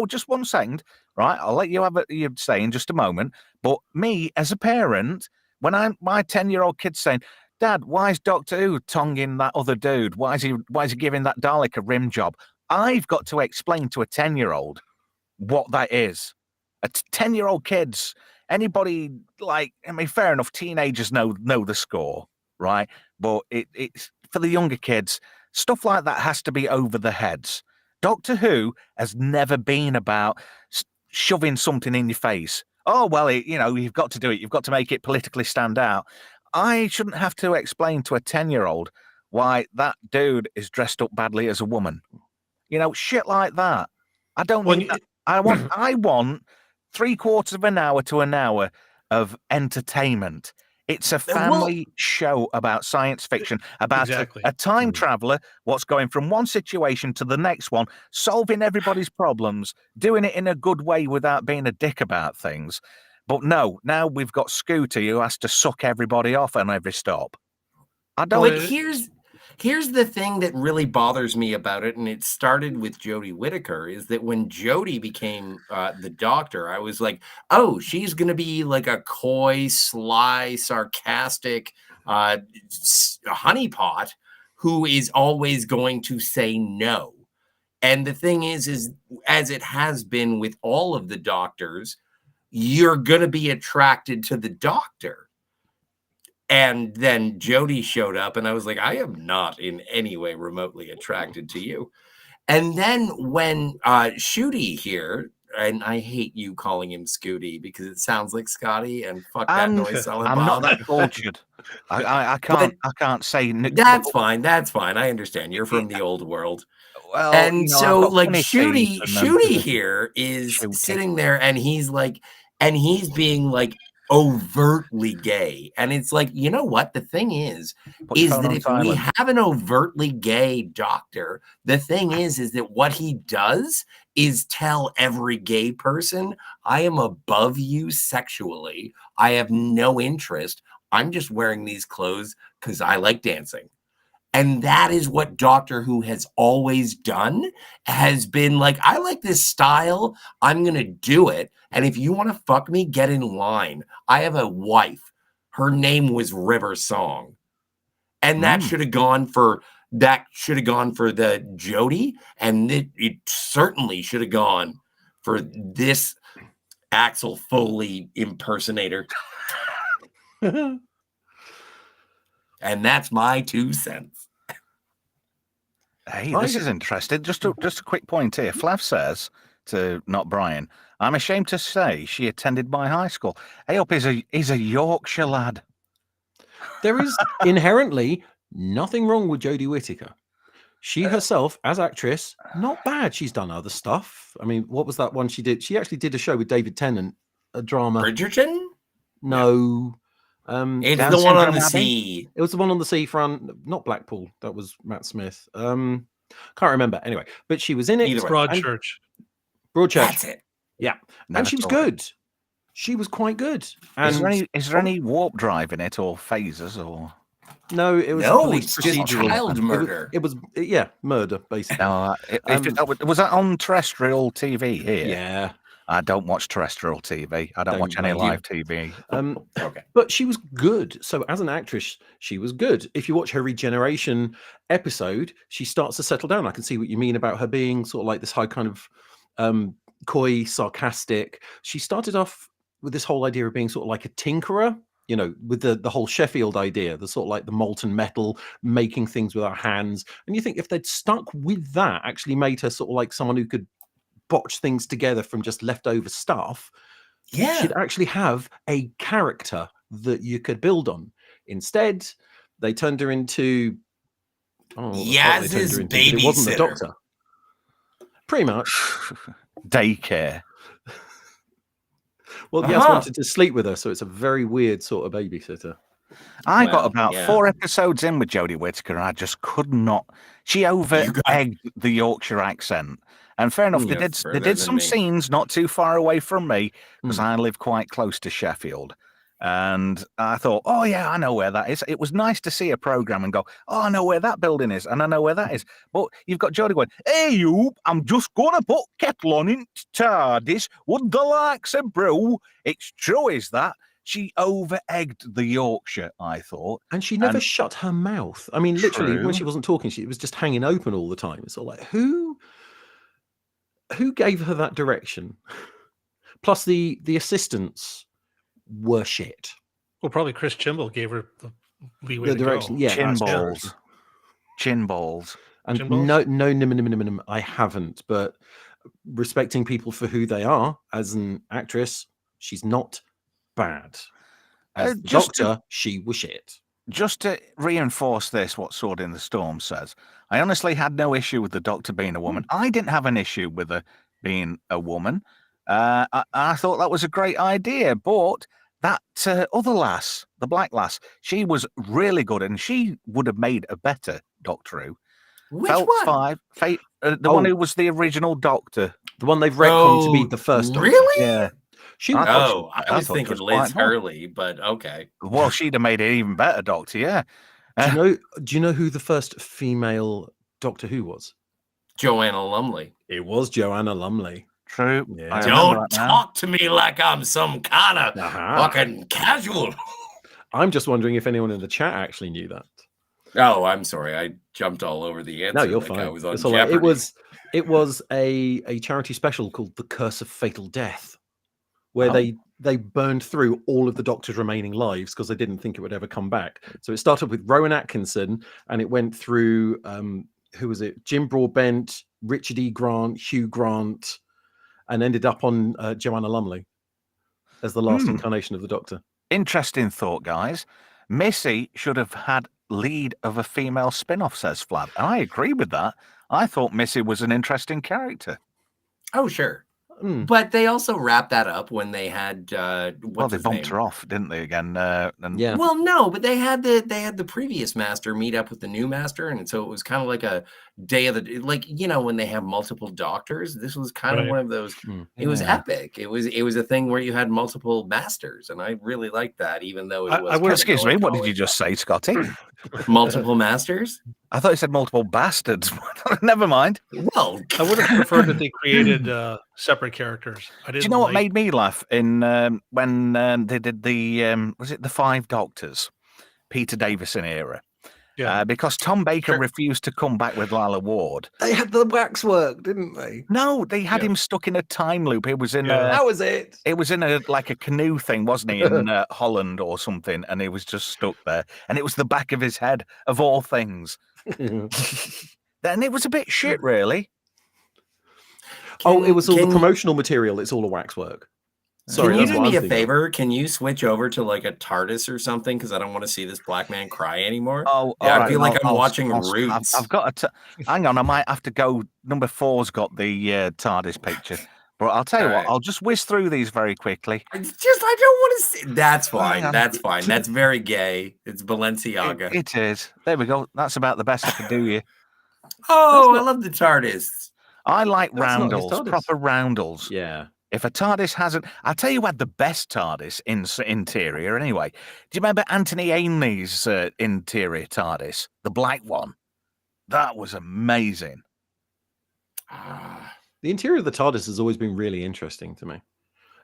just 1 second, right? I'll let you have your say in just a moment. But me as a parent, when my 10-year-old kid's saying, "Dad, why is Doctor Who tonguing that other dude? Why is he giving that Dalek a rim job?" I've got to explain to a 10-year-old what that is. A 10-year-old kids, anybody, like, I mean, fair enough, teenagers know the score, right? But it's for the younger kids, stuff like that has to be over their heads. Doctor Who has never been about shoving something in your face. Oh, well, you've got to do it. You've got to make it politically stand out. I shouldn't have to explain to a 10-year-old why that dude is dressed up badly as a woman. You know, shit like that. I don't need that. I want 3/4 of an hour to an hour of entertainment. It's a family show about science fiction, about a time traveler, what's going from one situation to the next one, solving everybody's problems, doing it in a good way without being a dick about things. But no, now we've got Scooty who has to suck everybody off on every stop. I don't. But here's the thing that really bothers me about it, and it started with Jodie Whittaker, is that when Jodie became the Doctor, I was like, oh, she's going to be like a coy, sly, sarcastic honeypot who is always going to say no. And the thing is as it has been with all of the Doctors, you're going to be attracted to the Doctor. And then Jodie showed up, and I was like, I am not in any way remotely attracted to you. And then when Shooty here, and I hate you calling him Scooty because it sounds like Scotty, and fuck that noise, Solid I'm Bob. not that cultured. I can't say. That's fine. That's fine. I understand. You're from the old world. Well, and so like Shooty Shooty here is sitting there, and he's like, and he's being like overtly gay. And it's like, you know what? The thing is that if we have an overtly gay Doctor, the thing is that what he does is tell every gay person, I am above you sexually. I have no interest. I'm just wearing these clothes because I like dancing. And that is what Doctor Who has always done, has been like, I like this style. I'm going to do it. And if you want to fuck me, get in line. I have a wife. Her name was River Song. And that should have gone for the Jodie. And it certainly should have gone for this Axel Foley impersonator. And that's my 2 cents. Hey, this is interesting. Just a quick point here. Flav says to not Brian, I'm ashamed to say she attended my high school. Hey up is a Yorkshire lad. There is inherently nothing wrong with Jodie Whittaker. She herself, as actress, not bad. She's done other stuff. I mean, what was that one she did? She actually did a show with David Tennant, a drama. Bridgerton? No. It's the one on the sea. It was the one on the seafront, not Blackpool. That was Matt Smith. Can't remember. Anyway, but she was in it. Broadchurch. That's it. Yeah, and she was good. She was quite good. And is there any warp drive in it, or phasers, or? No, it was it's just child murder. It was murder basically. No, was that on terrestrial TV here? Yeah. I don't watch terrestrial TV. I don't watch any live TV. Okay. But she was good. So as an actress, she was good. If you watch her Regeneration episode, she starts to settle down. I can see what you mean about her being sort of like this high kind of coy, sarcastic. She started off with this whole idea of being sort of like a tinkerer, you know, with the whole Sheffield idea, the sort of like the molten metal, making things with our hands. And you think if they'd stuck with that, actually made her sort of like someone who could botch things together from just leftover stuff. Yeah. She'd actually have a character that you could build on. Instead, they turned her into Yaz's but it wasn't the babysitter. Doctor. Pretty much. Daycare. Well, Yaz wanted to sleep with her, so it's a very weird sort of babysitter. I Well, got about yeah. 4 episodes in with Jodie Whittaker, and I just could not. She over-egged the Yorkshire accent. And fair enough, You're they further did than some me. scenes not too far away from me, because I live quite close to Sheffield. And I thought, oh, yeah, I know where that is. It was nice to see a programme and go, oh, I know where that building is, and I know where that is. But you've got Jodie going, hey, you, I'm just going to put kettle on in TARDIS. Would the likes of brew? It's true, is that? She over-egged the Yorkshire, I thought. And she never shut her mouth. I mean, literally, when she wasn't talking, it was just hanging open all the time. It's all like, who gave her that direction? Plus, the assistants were shit. Well, probably Chris Chimble gave her the leeway The to direction, go. yeah. Chin that's true. balls. Chin balls. And Chin balls? no, I haven't. But respecting people for who they are as an actress, she's not bad. As the Doctor, she was shit. Just to reinforce this, what Sword in the Storm says, I honestly had no issue with the Doctor being a woman. I didn't have an issue with her being a woman. I thought that was a great idea, but that other lass, the black lass, she was really good, and she would have made a better Doctor Who. Which Felt one? the one who was the original Doctor. The one they've retconned to be the first Doctor. Really? Yeah. She I was I was thought thinking it was Liz quite hot. Hurley, but okay. Well, she'd have made it even better Doctor, yeah. Do you know who the first female Doctor Who was? Joanna Lumley. It was Joanna Lumley. True. Yeah. I remember Don't that now. talk to me like I'm some kind of fucking casual. I'm just wondering if anyone in the chat actually knew that. Oh, I'm sorry. I jumped all over the answer. No, you're like fine. I was on It's all right. Jeopardy. It was a charity special called The Curse of Fatal Death, where they burned through all of the Doctor's remaining lives because they didn't think it would ever come back. So it started with Rowan Atkinson, and it went through who was it? Jim Broadbent, Richard E. Grant, Hugh Grant, and ended up on Joanna Lumley as the last incarnation of the Doctor. Interesting thought, guys. Missy should have had lead of a female spin-off, says Flab. And I agree with that. I thought Missy was an interesting character. Oh, sure. But they also wrapped that up when they had Well, they bumped her off, didn't they? Again, and Yeah. Well, no, but they had the previous master meet up with the new master, and so it was kind of like a day of the when they have multiple doctors. This was kind of one of those. It was epic. It was a thing where you had multiple masters, and I really liked that. Even though it was excuse me, what did you just say, Scotty? multiple masters? I thought you said multiple bastards. Never mind. Well, I would have preferred that they created separate characters. I didn't. Do you know what made me laugh in when they did the was it the 5 Doctors, Peter Davison era? Yeah. Because Tom Baker refused to come back with Lila Ward. They had the waxwork, didn't they? No, they had him stuck in a time loop. It was in That was it. It was in a canoe thing, wasn't he, in Holland or something? And he was just stuck there. And it was the back of his head, of all things. And it was a bit shit, really. It was all the promotional material. It's all a waxwork. Sorry, can you that's do what me I'm a thinking. favor? Can you switch over to like a TARDIS or something? Because I don't want to see this black man cry anymore. Oh, yeah, all I right, feel like I'm I'll- watching I'll- Roots. I've got to hang on. I might have to go. Number 4's got the TARDIS picture, but I'll tell you what. All right. I'll just whiz through these very quickly. I don't want to see. That's fine. Hang on. That's fine. That's very gay. It's Balenciaga. It is. There we go. That's about the best I can do you. I love the TARDIS. I like That's not his roundels, TARDIS. proper roundels. Yeah. If a TARDIS hasn't, I'll tell you who had the best TARDIS interior anyway. Do you remember Anthony Ainley's interior TARDIS, the black one? That was amazing. The interior of the TARDIS has always been really interesting to me.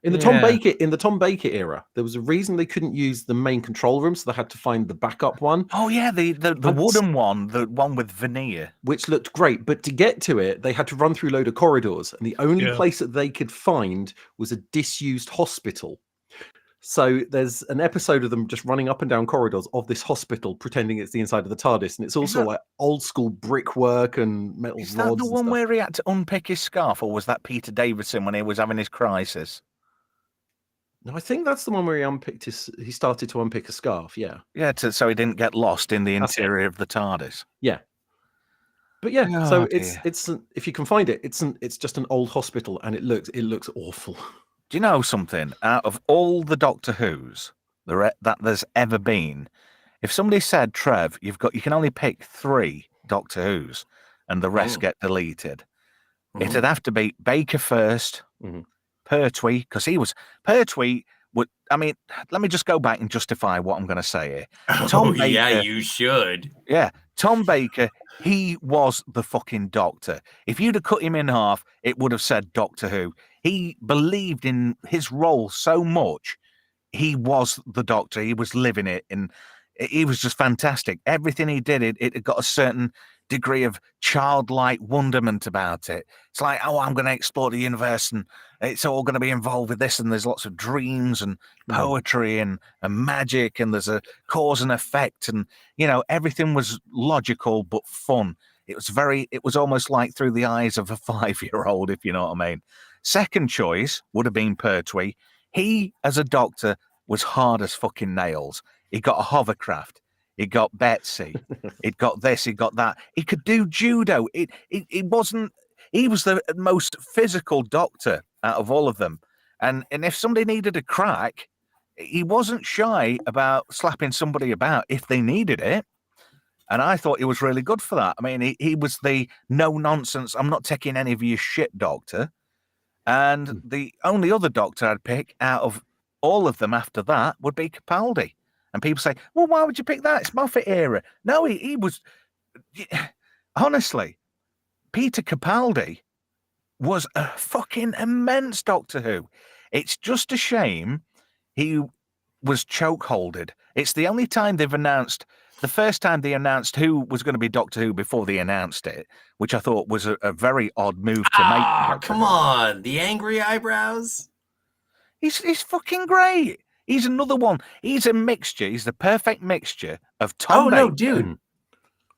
In the Tom Baker era, there was a reason they couldn't use the main control room, so they had to find the backup one. Oh yeah, the wooden one, the one with veneer, which looked great. But to get to it, they had to run through a load of corridors, and the only place that they could find was a disused hospital. So there's an episode of them just running up and down corridors of this hospital, pretending it's the inside of the TARDIS, and it's also that- like old school brickwork and metal Is that rods the and one stuff. where he had to unpick his scarf, or was that Peter Davison when he was having his crisis? No, I think that's the one where he started to unpick a scarf. Yeah, Yeah, so he didn't get lost in the That's it. interior of the TARDIS. yeah. But yeah, Oh, so dear. it's if you can find it, it's just an old hospital, and it looks awful. Do you know something? Out of all the Doctor Who's that there's ever been, if somebody said, Trev, you can only pick 3 Doctor Who's, and the rest get deleted, it'd have to be Baker first, Pertwee, because Pertwee would. I mean, let me just go back and justify what I'm going to say here. Oh, yeah, you should. Yeah, Tom Baker, he was the fucking Doctor. If you'd have cut him in half, it would have said Doctor Who. He believed in his role so much. He was the Doctor. He was living it, and he was just fantastic. Everything he did, it got a certain degree of childlike wonderment about it. It's like, oh, I'm going to explore the universe, and it's all going to be involved with this, and there's lots of dreams and poetry and magic, and there's a cause and effect, and everything was logical but fun. It was almost like through the eyes of a 5-year-old, if you know what I mean. Second choice would have been Pertwee. He, as a Doctor, was hard as fucking nails. He got a hovercraft. He got Betsy. He got this. He got that. He could do judo. He was the most physical Doctor out of all of them. And if somebody needed a crack, he wasn't shy about slapping somebody about if they needed it. And I thought he was really good for that. I mean, he was the no nonsense, I'm not taking any of your shit Doctor. And the only other Doctor I'd pick out of all of them after that would be Capaldi. And people say, well, why would you pick that? It's Moffat era. No, he was... Honestly, Peter Capaldi was a fucking immense Doctor Who. It's just a shame he was chokeholded. It's the only time they've announced... The first time they announced who was going to be Doctor Who before they announced it, which I thought was a very odd move to make. Come on. The angry eyebrows. He's fucking great. He's another one. He's a mixture. He's the perfect mixture of Tom Baker dude.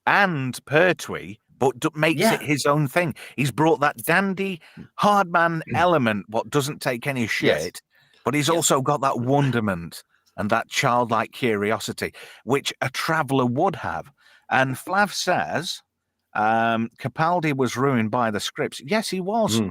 and Pertwee, but makes it his own thing. He's brought that dandy, hard man element, what doesn't take any shit, but he's also got that wonderment and that childlike curiosity, which a traveller would have. And Flav says Capaldi was ruined by the scripts. Yes, he was.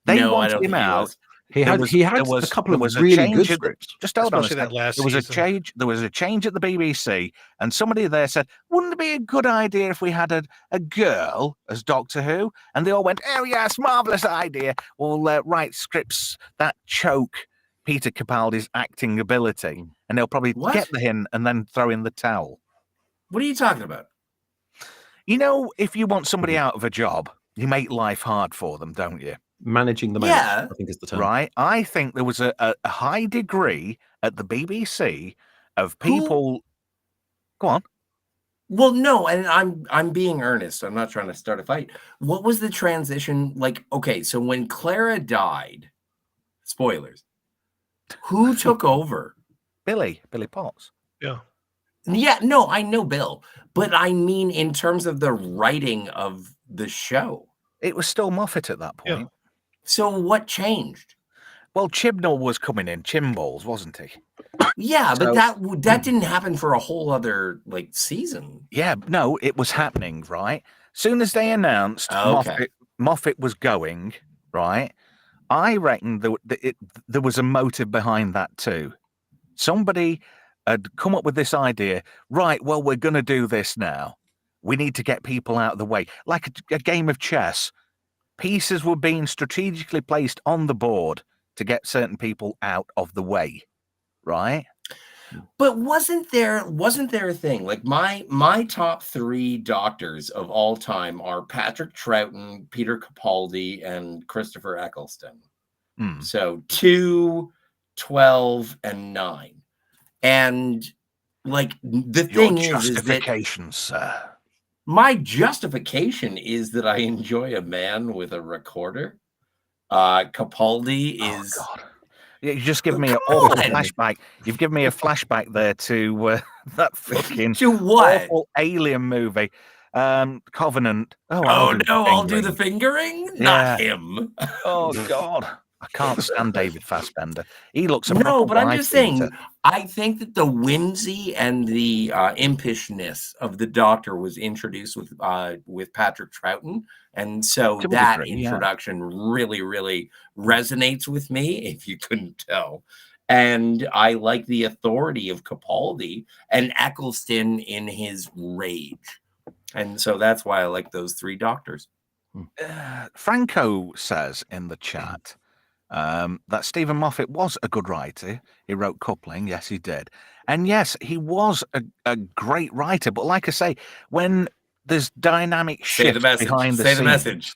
They wanted him out. He had a couple of really good scripts. Just hold on a Especially that second. last There was a season. change. There was a change at the BBC, and somebody there said, "Wouldn't it be a good idea if we had a girl as Doctor Who?" And they all went, "Oh yes, marvelous idea. We'll write scripts that choke Peter Capaldi's acting ability, and they'll probably get the hint and then throw in the towel." What are you talking about? If you want somebody out of a job, you make life hard for them, don't you? Managing the man, I think is the term. Right. I think there was a high degree at the BBC of people. Go on. Well, no, and I'm being earnest. I'm not trying to start a fight. What was the transition like? Okay, so when Clara died, spoilers, who took over? Billy Potts. Yeah. Yeah, no, I know Bill, but I mean in terms of the writing of the show. It was still Moffat at that point. Yeah. So what changed? Well, Chibnall was coming in, Chimballs, wasn't he? Yeah, but that didn't happen for a whole other season. Yeah, no, it was happening, right? Soon as they announced Moffat was going, right? I reckon there was a motive behind that too. Somebody had come up with this idea, right, well, we're going to do this now. We need to get people out of the way. Like a game of chess. Pieces were being strategically placed on the board to get certain people out of the way, right? But wasn't there a thing? Like my top 3 doctors of all time are Patrick Troughton, Peter Capaldi, and Christopher Eccleston. So 2, 12, and 9. And the thing is justification, sir. My justification is that I enjoy a man with a recorder. Capaldi is You just give me an awful on. flashback. You've given me a flashback there to that fucking To what? awful alien movie, Covenant. Oh, Oh do no, the I'll do the fingering. fingering. Yeah. Not him. Oh God, I can't stand David Fassbender. He looks a No, proper but I'm wife just saying. beater. I think that the whimsy and the impishness of the Doctor was introduced with Patrick Troughton, and so To a that degree, yeah. introduction really, really resonates with me. If you couldn't tell, and I like the authority of Capaldi and Eccleston in his rage, and so that's why I like those three Doctors. Franco says in the chat that Stephen Moffat was a good writer. He wrote Coupling, yes, he did. And yes, he was a great writer. But like I say, when there's dynamic Say the shifts message. behind the Say scenes, the message.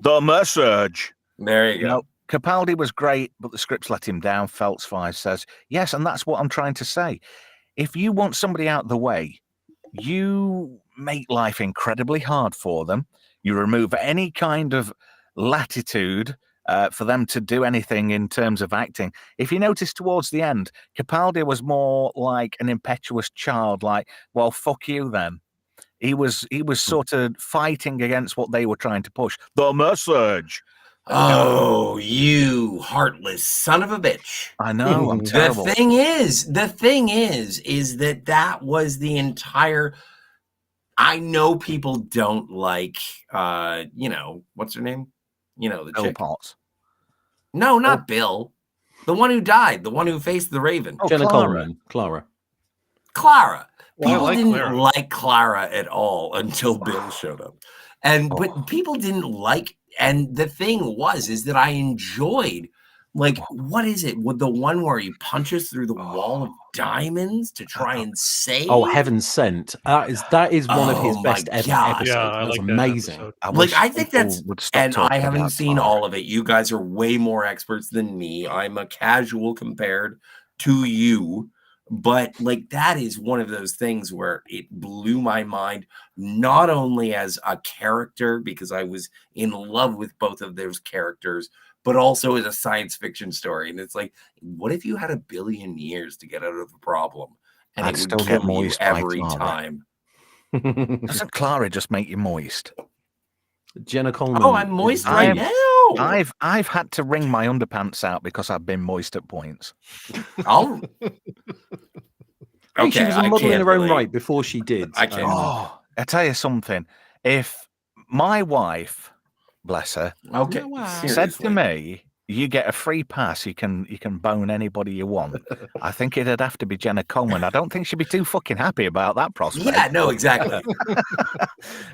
the message. There you go. Capaldi was great, but the scripts let him down. Feltz 5 says, yes, and that's what I'm trying to say. If you want somebody out of the way, you make life incredibly hard for them. You remove any kind of latitude for them to do anything in terms of acting. If you notice towards the end, Capaldi was more like an impetuous child, like, well, fuck you then. He was sort of fighting against what they were trying to push. The message. Oh, you heartless son of a bitch. I know, I'm terrible. The thing is that was the entire. I know people don't like, what's her name? The Bill chick. Potts. No, not Bill. The one who died, the one who faced the Raven. Oh, Jenna Clara. Coleman. Clara. Clara. Well, I People like didn't Clara. like Clara at all until Bill showed up. But people didn't like, and the thing is that I enjoyed, like, what is it? With the one where he punches through the wall of diamonds to try and save? Oh, Heaven Sent. That is one of his Oh, best my ever God. episodes. Yeah, I That's like that amazing. episode. I think that's, would stop and talking I haven't about seen Clara. all of it. You guys are way more experts than me. I'm a casual compared to you, but like that is one of those things where it blew my mind, not only as a character, because I was in love with both of those characters, but also as a science fiction story. And it's like, what if you had 1 billion years to get out of a problem? And I'd it still would get kill you moist by every Clara. time. Doesn't Clara just make you moist? Jenna Coleman. Oh, I'm moist is right brilliant. now. I've had to wring my underpants out because I've been moist at points. I'll. Hey, she was a I model in can't her own really- right before she did. I can't. Oh, I tell you something. If my wife, bless her, Okay. said to seriously. me, "You get a free pass. You can bone anybody you want," I think it'd have to be Jenna Coleman. I don't think she'd be too fucking happy about that prospect. Yeah, no, exactly.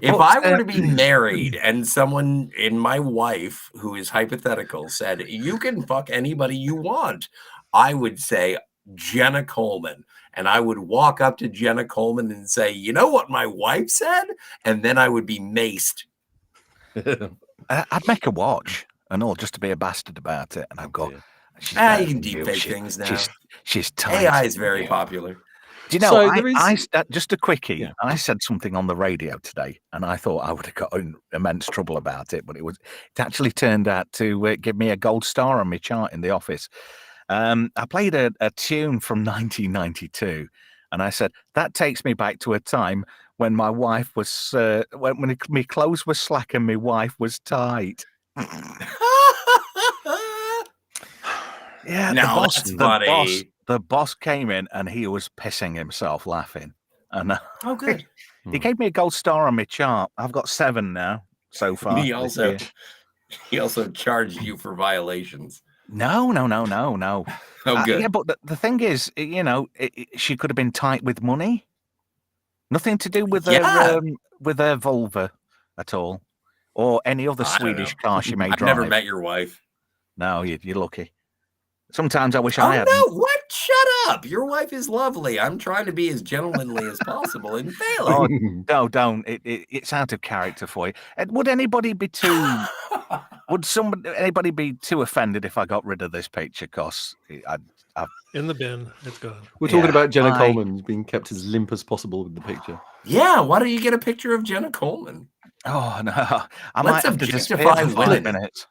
If But, I were to be married and someone in my wife, who is hypothetical, said, you can fuck anybody you want, I would say Jenna Coleman. And I would walk up to Jenna Coleman and say, you know what my wife said? And then I would be maced. I'd make her watch and all just to be a bastard about it, and I'd go, dear. "She's You better can than deep you. fake things now. She's tight. AI is very popular. Do you know, So there is- just a quickie. Yeah. I said something on the radio today, and I thought I would have got in immense trouble about it, but it actually turned out to give me a gold star on my chart in the office. I played a tune from 1992, and I said, that takes me back to a time when my wife was, when my clothes were slack and my wife was tight. Yeah, No, that's funny. the boss came in and he was pissing himself laughing. And Oh, good. he gave me a gold star on my chart. I've got 7 now so far. He this also year. charged you for violations. No. Oh, good. Yeah, but the thing is, she could have been tight with money. Nothing to do with Yeah. her vulva at all, or any other I don't Swedish know. car she may I've drive. never met your wife. No, you're lucky. Sometimes I wish Oh, I had. no. What? Shut up. Your wife is lovely. I'm trying to be as gentlemanly as possible and failing. Oh, no, don't. It's out of character for you. Would anybody be too? Would anybody be too offended if I got rid of this picture? Cause In the bin. It's gone. We're talking Yeah, about Jenna Coleman being kept as limp as possible with the picture. Yeah, why don't you get a picture of Jenna Coleman? oh no, I Let's might have to disappear objectify for 5 women. minutes.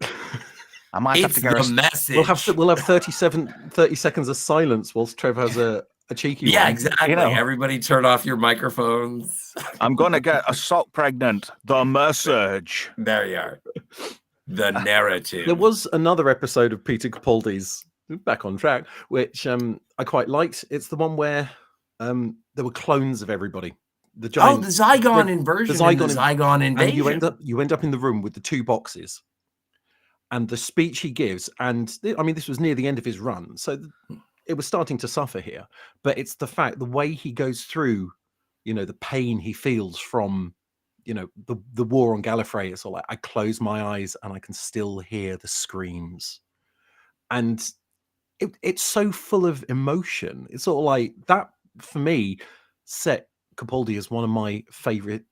I might have It's to go. the message. We'll have 30 seconds of silence whilst Trev has a cheeky yeah, one. exactly. You know. Everybody turn off your microphones. I'm going to get a sock pregnant. The message. There you are. The narrative. There was another episode of Peter Capaldi's Back on Track, which I quite liked. It's the one where there were clones of everybody. The giant, the Zygon inversion, and the Zygon invasion. And you end up in the room with the two boxes. And the speech he gives, and I mean, this was near the end of his run, so it was starting to suffer here. But it's the way he goes through, the pain he feels from, the war on Gallifrey. It's all like, I close my eyes and I can still hear the screams, and it's so full of emotion. It's sort of like that for me. Set Capaldi as one of my favorite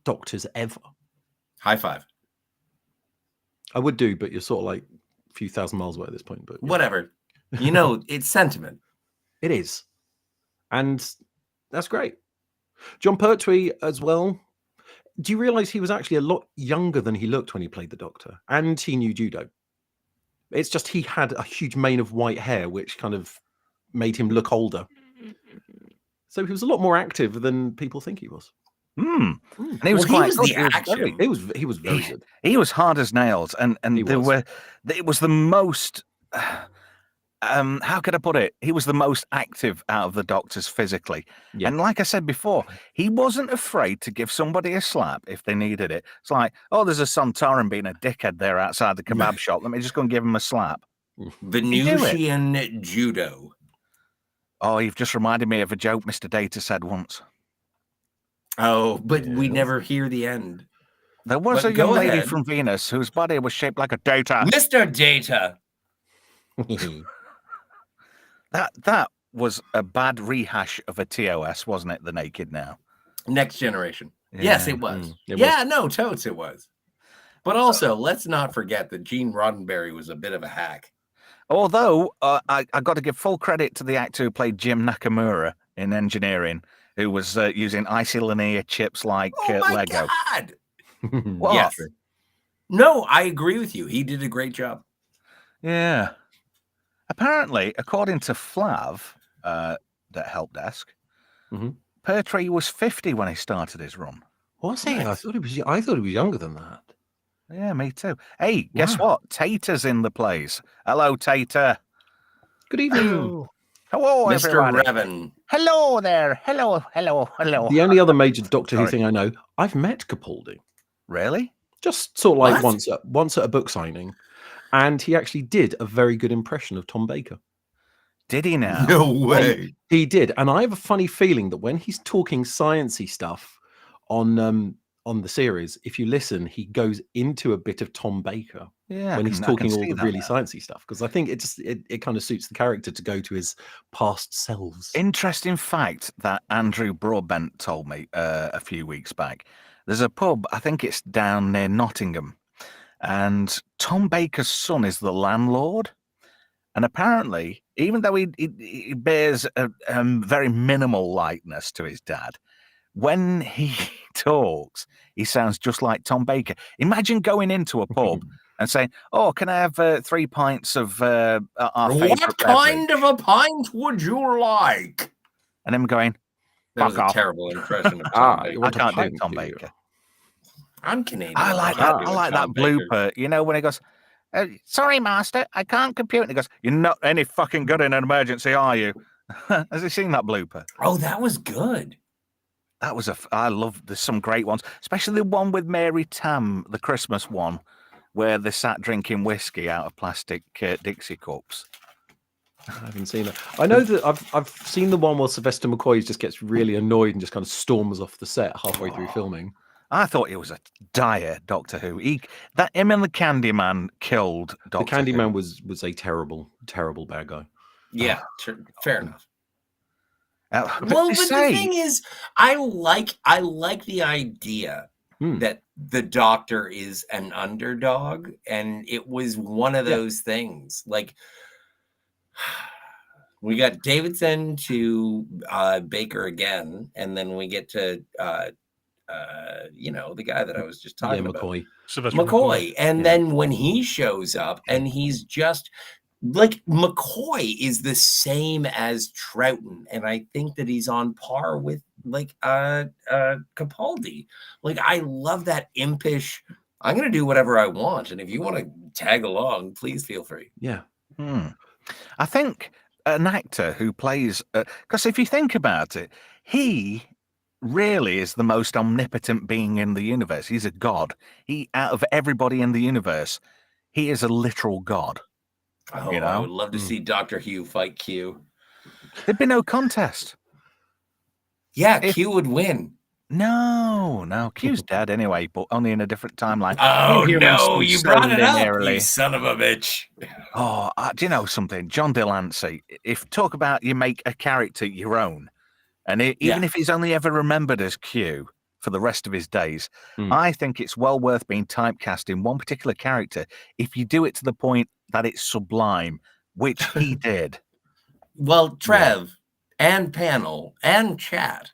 doctors ever. High five. I would do, but you're sort of like a few thousand miles away at this point. But Whatever. It's sentiment. It is. And that's great. John Pertwee as well. Do you realize he was actually a lot younger than he looked when he played the Doctor? And he knew judo. It's just he had a huge mane of white hair, which kind of made him look older. So he was a lot more active than people think he was. And he was Well, he quite was good. the action. He was very good. He was hard as nails, and it was the most. How could I put it? He was the most active out of the Doctors physically, and like I said before, he wasn't afraid to give somebody a slap if they needed it. It's like, oh, there's a Sontaran being a dickhead there outside the kebab shop. Let me just go and give him a slap. Venusian judo. Oh, you've just reminded me of a joke Mr. Data said once. Oh, but we never hear the end. There was a young lady from Venus whose body was shaped like a data. Mr. Data. That was a bad rehash of a TOS, wasn't it? The Naked Now. Next Generation. Yeah. Yes, it was. Totes it was. But also, let's not forget that Gene Roddenberry was a bit of a hack. Although, I got to give full credit to the actor who played Jim Nakamura in Engineering, who was using icy linear chips like Lego. God! What? Yes. No, I agree with you. He did a great job. Yeah. Apparently, according to Flav, that help desk, Pertwee was 50 when he started his run. Was he? I thought he was younger than that. Yeah, me too. Hey, guess what? Tater's in the place. Hello, Tater. Good evening. Hello, Mr. everybody. Revan. Hello there. Hello. The only other major Doctor Who thing I know, I've met Capaldi. Really? Just sort of like once at a book signing. And he actually did a very good impression of Tom Baker. Did he now? No way. He did. And I have a funny feeling that when he's talking sciencey stuff on the series, if you listen, he goes into a bit of Tom Baker when he's talking all the really sciencey stuff. Because I think it kind of suits the character to go to his past selves. Interesting fact that Andrew Broadbent told me a few weeks back. There's a pub, I think it's down near Nottingham, and Tom Baker's son is the landlord. And apparently, even though he bears a very minimal likeness to his dad, when he talks, he sounds just like Tom Baker. Imagine going into a pub and saying, "Oh, can I have 3 pints of our favorite What kind beverage?" of a pint would you like? And him going, That was "Fuck a off." terrible impression of Tom Baker. I can't do Tom Baker. I'm Canadian. I like that blooper. You know, when he goes, "Sorry, master, I can't compute." And he goes, "You're not any fucking good in an emergency, are you?" Has he seen that blooper? Oh, that was good. That was I love. There's some great ones, especially the one with Mary Tam, the Christmas one, where they sat drinking whiskey out of plastic Dixie cups. I haven't seen it. I know that I've seen the one where Sylvester McCoy just gets really annoyed and just kind of storms off the set halfway through filming. I thought it was a dire Doctor Who. Him and the Candyman killed Doctor Who. The Candyman was a terrible, terrible bad guy. Yeah, fair enough. But The thing is, I like the idea that the Doctor is an underdog, and it was one of those things. Like, we got Davidson to Baker again, and then we get to the guy that I was just talking about. McCoy. Sylvester McCoy. And Yeah. then when he shows up and he's just like McCoy is the same as Troughton. And I think that he's on par with like Capaldi. Like I love that impish, I'm gonna do whatever I want. And if you want to tag along, please feel free. Yeah. I think an actor who plays, because if you think about it, he really is the most omnipotent being in the universe. He's a god. Out of everybody in the universe, he is a literal god. Oh, You I know? would love to see Dr. Hugh fight Q. There'd be no contest. Yeah, Q would win. No, Q's dead anyway, but only in a different timeline. Oh Inhumans no, was you so brought it up, linearly. you son of a bitch. Oh, do you know something? John Delancey, if talk about you make a character your own, and even if he's only ever remembered as Q for the rest of his days, I think it's well worth being typecast in one particular character if you do it to the point that it's sublime, which he did. Well, Trev and panel and chat.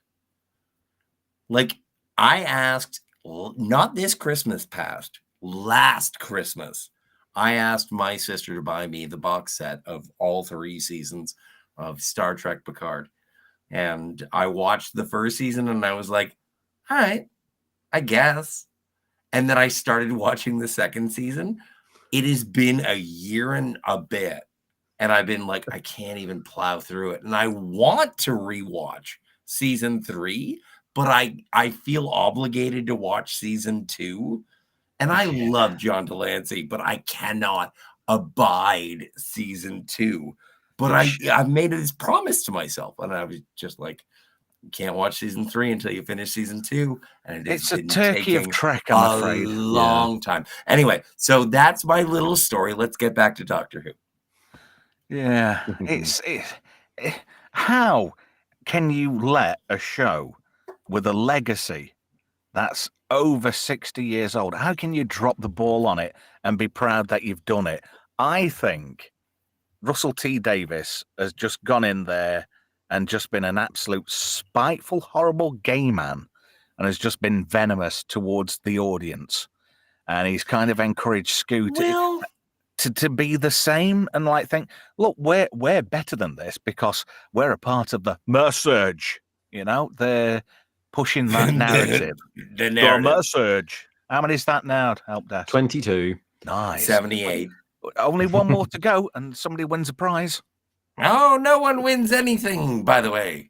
Like I asked, not this Christmas past, last Christmas, I asked my sister to buy me the box set of all 3 seasons of Star Trek Picard. And I watched the first season and I was like, all right, I guess. And then I started watching the second season. It has been a year and a bit. And I've been like, I can't even plow through it. And I want to rewatch season 3, but I feel obligated to watch season 2. And I love John Delancey, but I cannot abide season 2. But I've made this promise to myself. And I was just like, you can't watch season 3 until you finish season 2. And it's a turkey of Trek, I'm afraid. A long time. Anyway, so that's my little story. Let's get back to Doctor Who. Yeah, how can you let a show with a legacy that's over 60 years old, how can you drop the ball on it and be proud that you've done it? I think Russell T. Davies has just gone in there and just been an absolute spiteful, horrible gay man and has just been venomous towards the audience. And he's kind of encouraged Scoot to be the same and like think, look, we're better than this because we're a part of the message. They're pushing that narrative. the narrative. Message. How many is that now? Help desk. 22. Nice. 78. Only one more to go, and somebody wins a prize. Oh, no one wins anything, by the way.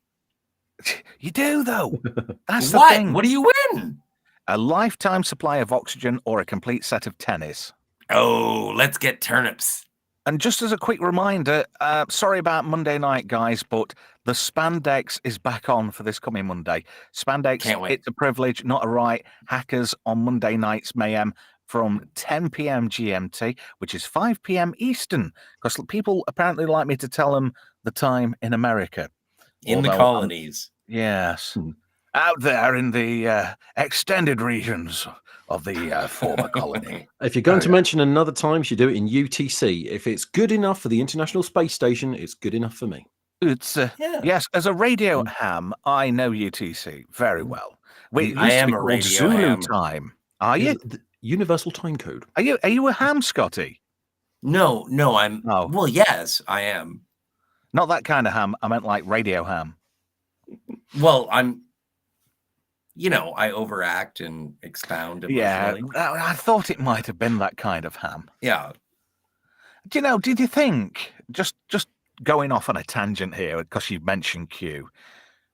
You do, though. That's the What? thing. What do you win? A lifetime supply of oxygen or a complete set of tennis. Oh, let's get turnips. And just as a quick reminder, sorry about Monday night, guys, but the Spandex is back on for this coming Monday. Spandex, Can't wait. It's a privilege, not a right. Hackers on Monday nights, mayhem, from 10 p.m. GMT, which is 5 p.m. Eastern, because people apparently like me to tell them the time in America. In the colonies. Yes. Out there in the extended regions of the former colony. If you're going to mention another time, you should do it in UTC. If it's good enough for the International Space Station, it's good enough for me. It's yes, as a radio ham, I know UTC very well. I am a radio Zulu ham. time. Are you? The Universal Time Code. Are you a ham, Scotty? No, I'm. Oh. Well, yes, I am. Not that kind of ham. I meant like radio ham. Well, I'm. I overact and expound. Yeah, emotionally. I thought it might have been that kind of ham. Yeah. Did you think, just going off on a tangent here, because you mentioned Q,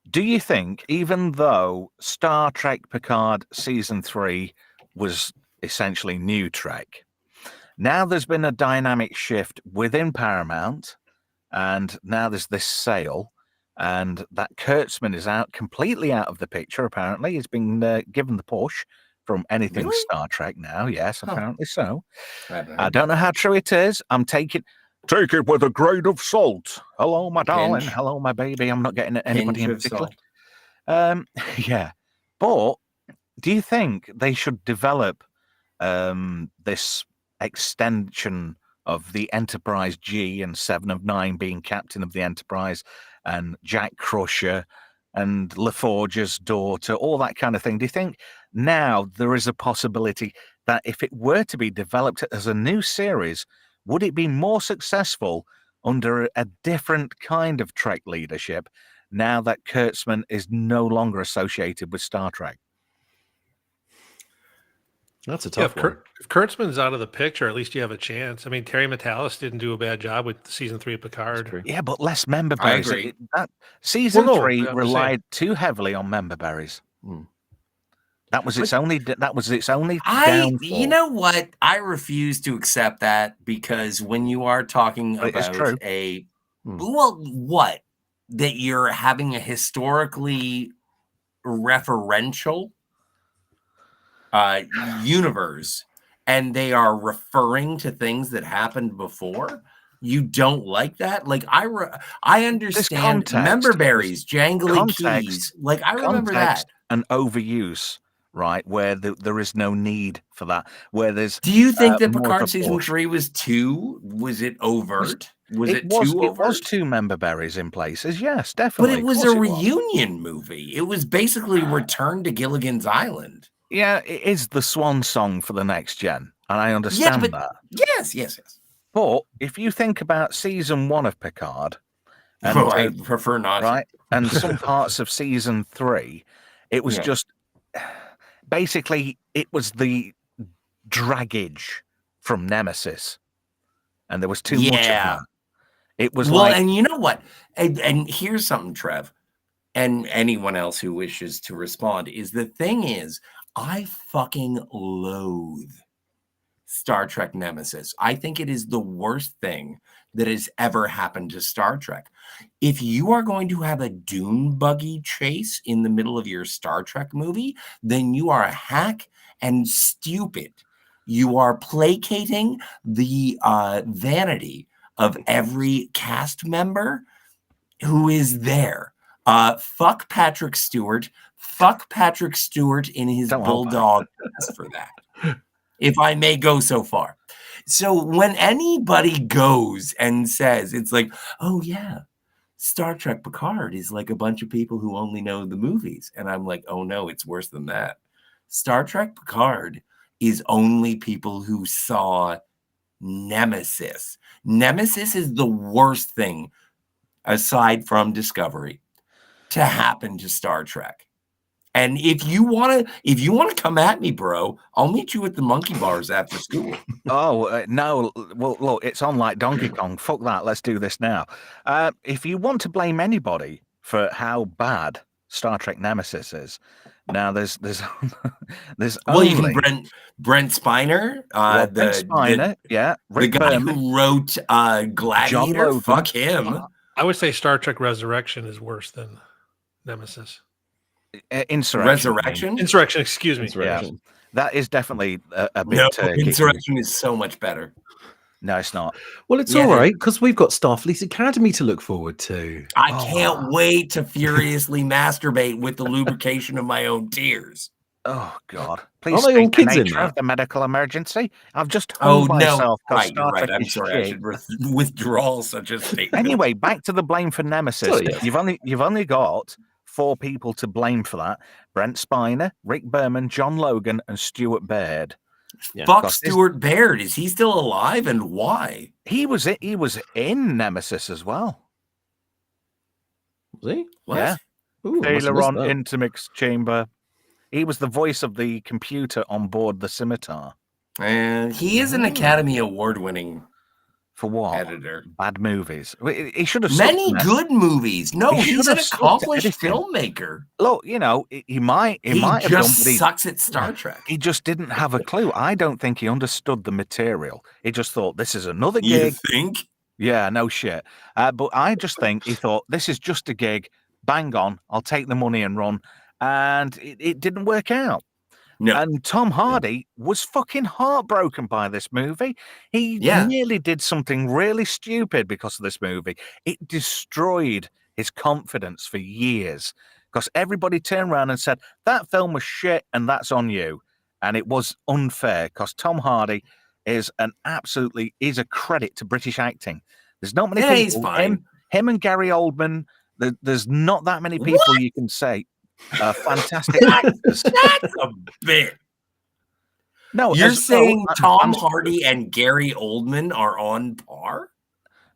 do you think, even though Star Trek Picard Season 3 was essentially new Trek, now there's been a dynamic shift within Paramount, and now there's this sale, and that Kurtzman is completely out of the picture, apparently. He's been given the push from anything Really? Star Trek now. Yes, apparently so. Right. I don't know how true it is. I'm taking... Take it with a grain of salt. Hello, my darling. Pinch. Hello, my baby. I'm not getting at anybody Pinch in of particular. salt. Yeah. But do you think they should develop this extension of the Enterprise G and 7 of 9 being captain of the Enterprise and Jack Crusher and LaForge's daughter, all that kind of thing. Do you think now there is a possibility that if it were to be developed as a new series, would it be more successful under a different kind of Trek leadership now that Kurtzman is no longer associated with Star Trek? That's a Yeah, tough one. if Kurtzman's out of the picture, at least you have a chance. I mean, Terry Metalis didn't do a bad job with season 3 of Picard. True. Yeah, but less member I berries. agree. That season Well, no, 3 I'm just saying. relied too heavily on member berries. That was its only. That was its only downfall. You know what? I refuse to accept that, because when you are talking But it is about true. what? That you're having a historically referential universe, and they are referring to things that happened before. You don't like that? Like I understand member berries, jangly keys. Like I remember that. And overuse, right? Where there is no need for that. Where there's. Do you think that more of Picard a season push. 3 was too? Was it overt? Was it too It overt? was 2 member berries in places. Yes, But definitely. it was a reunion movie. It was basically Return to Gilligan's Island. Yeah, it is the swan song for the next gen, and I understand that. Yes. But if you think about season 1 of Picard, and I prefer not. right, and some parts of season 3, it was just basically it was the draggage from Nemesis, and there was too much of that. It was and you know what? And here's something, Trev, and anyone else who wishes to respond, is the thing is, I fucking loathe Star Trek Nemesis. I think it is the worst thing that has ever happened to Star Trek. If you are going to have a dune buggy chase in the middle of your Star Trek movie, then you are a hack and stupid. You are placating the vanity of every cast member who is there. Fuck Patrick Stewart. Fuck Patrick Stewart in his bulldog for that, if I may go so far. So when anybody goes and says, it's like, oh yeah, Star Trek Picard is like a bunch of people who only know the movies. And I'm like, oh no, it's worse than that. Star Trek Picard is only people who saw Nemesis. Nemesis is the worst thing, aside from Discovery, to happen to Star Trek. And if you want to come at me, bro, I'll meet you at the monkey bars after school. Oh, no. Well, look, it's on like Donkey Kong. Fuck that. Let's do this now. If you want to blame anybody for how bad Star Trek Nemesis is, now there's well, you can Brent Spiner, Brent Spiner, the Rick guy Berman, who wrote Gladiator. Fuck him. I would say Star Trek Resurrection is worse than Nemesis. Insurrection. Insurrection, excuse me. Insurrection. Yeah, that is definitely a bit turkey. Insurrection is so much better. No, it's not. Well, it's all right, because we've got Starfleet Academy to look forward to. I can't wait to furiously masturbate with the lubrication of my own tears. Oh God! Please state all kids the nature of the medical emergency. I've just hung myself. Right, you're right. I'm sorry. I should withdraw such a statement. Anyway, back to the blame for Nemesis. You've only got 4 people to blame for that: Brent Spiner, Rick Berman, John Logan, and Stuart Baird. Yeah. Fuck Stuart Baird. Is he still alive, and why? He was in Nemesis as well. Was he? What? Yeah. Ooh, Aileron intermix chamber. He was the voice of the computer on board the Scimitar. And he is an Academy Award winning for what? Editor. Bad movies. He should have many good movies. No, he's an accomplished filmmaker. Look, you know, he might he have just done, sucks at Star Trek. He just didn't have a clue. I don't think he understood the material. He just thought this is another gig. You think? Yeah, no shit. But I just think he thought this is just a gig. Bang on. I'll take the money and run. And it didn't work out. No. And Tom Hardy was fucking heartbroken by this movie. He nearly did something really stupid because of this movie. It destroyed his confidence for years because everybody turned around and said, that film was shit and that's on you. And it was unfair because Tom Hardy is a credit to British acting. There's not many people. He's fine. Him and Gary Oldman There's not that many people What? you can say fantastic actors. That's a bit. No, You're as saying Tom fantastic- Hardy and Gary Oldman are on par?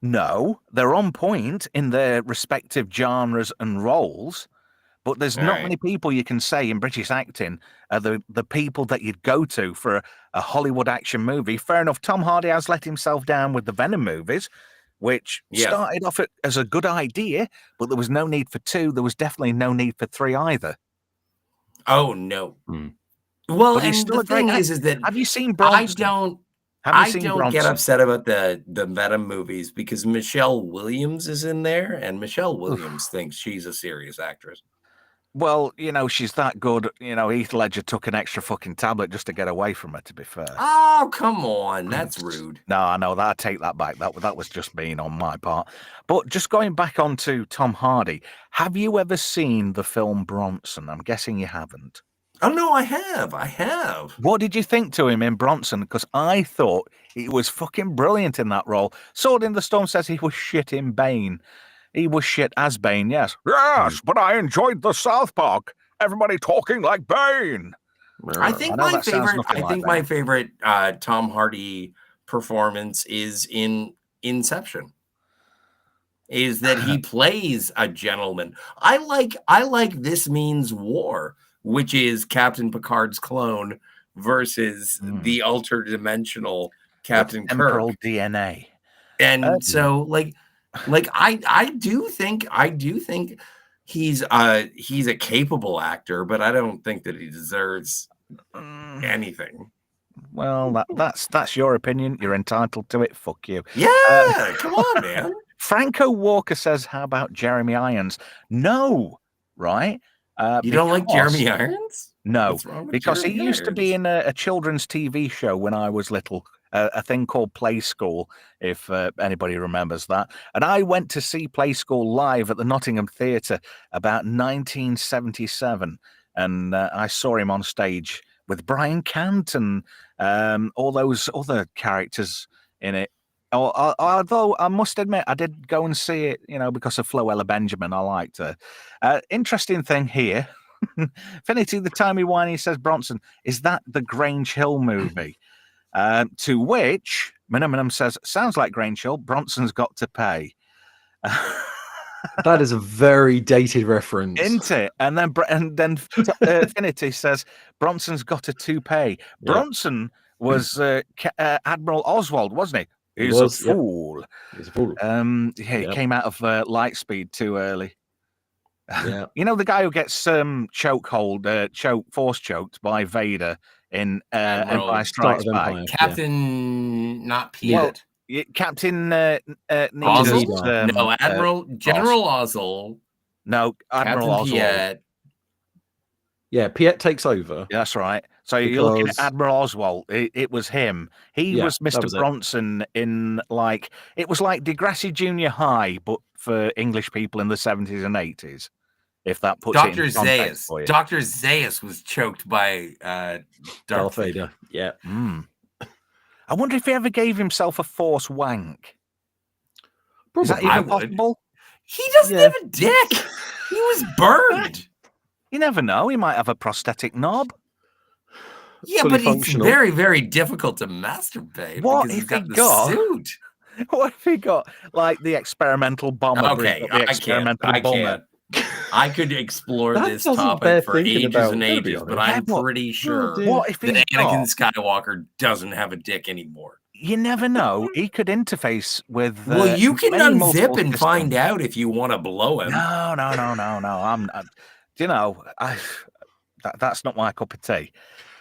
No, they're on point in their respective genres and roles. But there's not many people you can say in British acting are the people that you'd go to for a Hollywood action movie. Fair enough, Tom Hardy has let himself down with the Venom movies, which started off as a good idea, but there was no need for 2. There was definitely no need for 3 either. Oh, no. Hmm. Well, But he's and still the a great thing actor. is that Have you seen I Bronson? don't get upset about the Venom movies because Michelle Williams is in there, and Michelle Williams thinks she's a serious actress. Well, she's that good. Heath Ledger took an extra fucking tablet just to get away from her, to be fair. Oh, come on. That's rude. No, I know that. I take that back. That was just mean on my part. But just going back onto Tom Hardy, have you ever seen the film Bronson? I'm guessing you haven't. Oh, no, I have. What did you think to him in Bronson? Because I thought he was fucking brilliant in that role. Sword in the Storm says he was shit in Bane. He was shit as Bane, yes. Yes, but I enjoyed the South Park. Everybody talking like Bane. I think my favorite Tom Hardy performance is in Inception. Is that he plays a gentleman. I like This Means War, which is Captain Picard's clone versus the interdimensional Captain Kirk. Temporal DNA. And so I do think he's a capable actor, but I don't think that he deserves anything. Well, that's your opinion. You're entitled to it. Fuck you. Yeah, come on, man. Franco Walker says, how about Jeremy Irons? No, right? You don't like Jeremy Irons? No, What's wrong with because Jeremy he used to be in a children's TV show when I was little, a thing called Play School, if anybody remembers that. And I went to see Play School live at the Nottingham Theatre about 1977. And I saw him on stage with Brian Cant and all those other characters in it. Although I must admit, I did go and see it, because of Floella Benjamin. I liked her. Interesting thing here. Finity the Timey Wimey says, Bronson, is that the Grange Hill movie? To which Minimum says, sounds like Grange Hill. Bronson's got to pay. That is a very dated reference, isn't it? And then Finity says, Bronson's got a toupee. Yeah. Bronson was Admiral Oswald, wasn't he? He's a fool. He's a fool. He came out of Lightspeed too early. Yeah. The guy who gets force choked by Vader in Empire Strikes Back. Captain, not Piet. Well, Captain Ozzel? No, General Ozzel. No, Admiral Oswald. Piet. Yeah, Piet takes over. That's right. So you're looking at Admiral Oswald. It was him. He was Mr. Bronson in it was like Degrassi Junior High, but for English people in the 70s and 80s. If that puts Dr. it in context for you. Dr. Zaius was choked by Darth Vader. Yeah. I wonder if he ever gave himself a force wank. Probably. Is that even possible? He doesn't have a dick. He was burned. You never know. He might have a prosthetic knob. Yeah, but it's very, very difficult to masturbate. What because if he the got suit? What if he got like the experimental bomber? Okay, I can't. I could explore this topic for ages and ages, but I'm pretty sure what if that Anakin Skywalker doesn't have a dick anymore. You never know. He could interface with. Well, you can unzip and find out if you want to blow him. No. I'm that's not my cup of tea.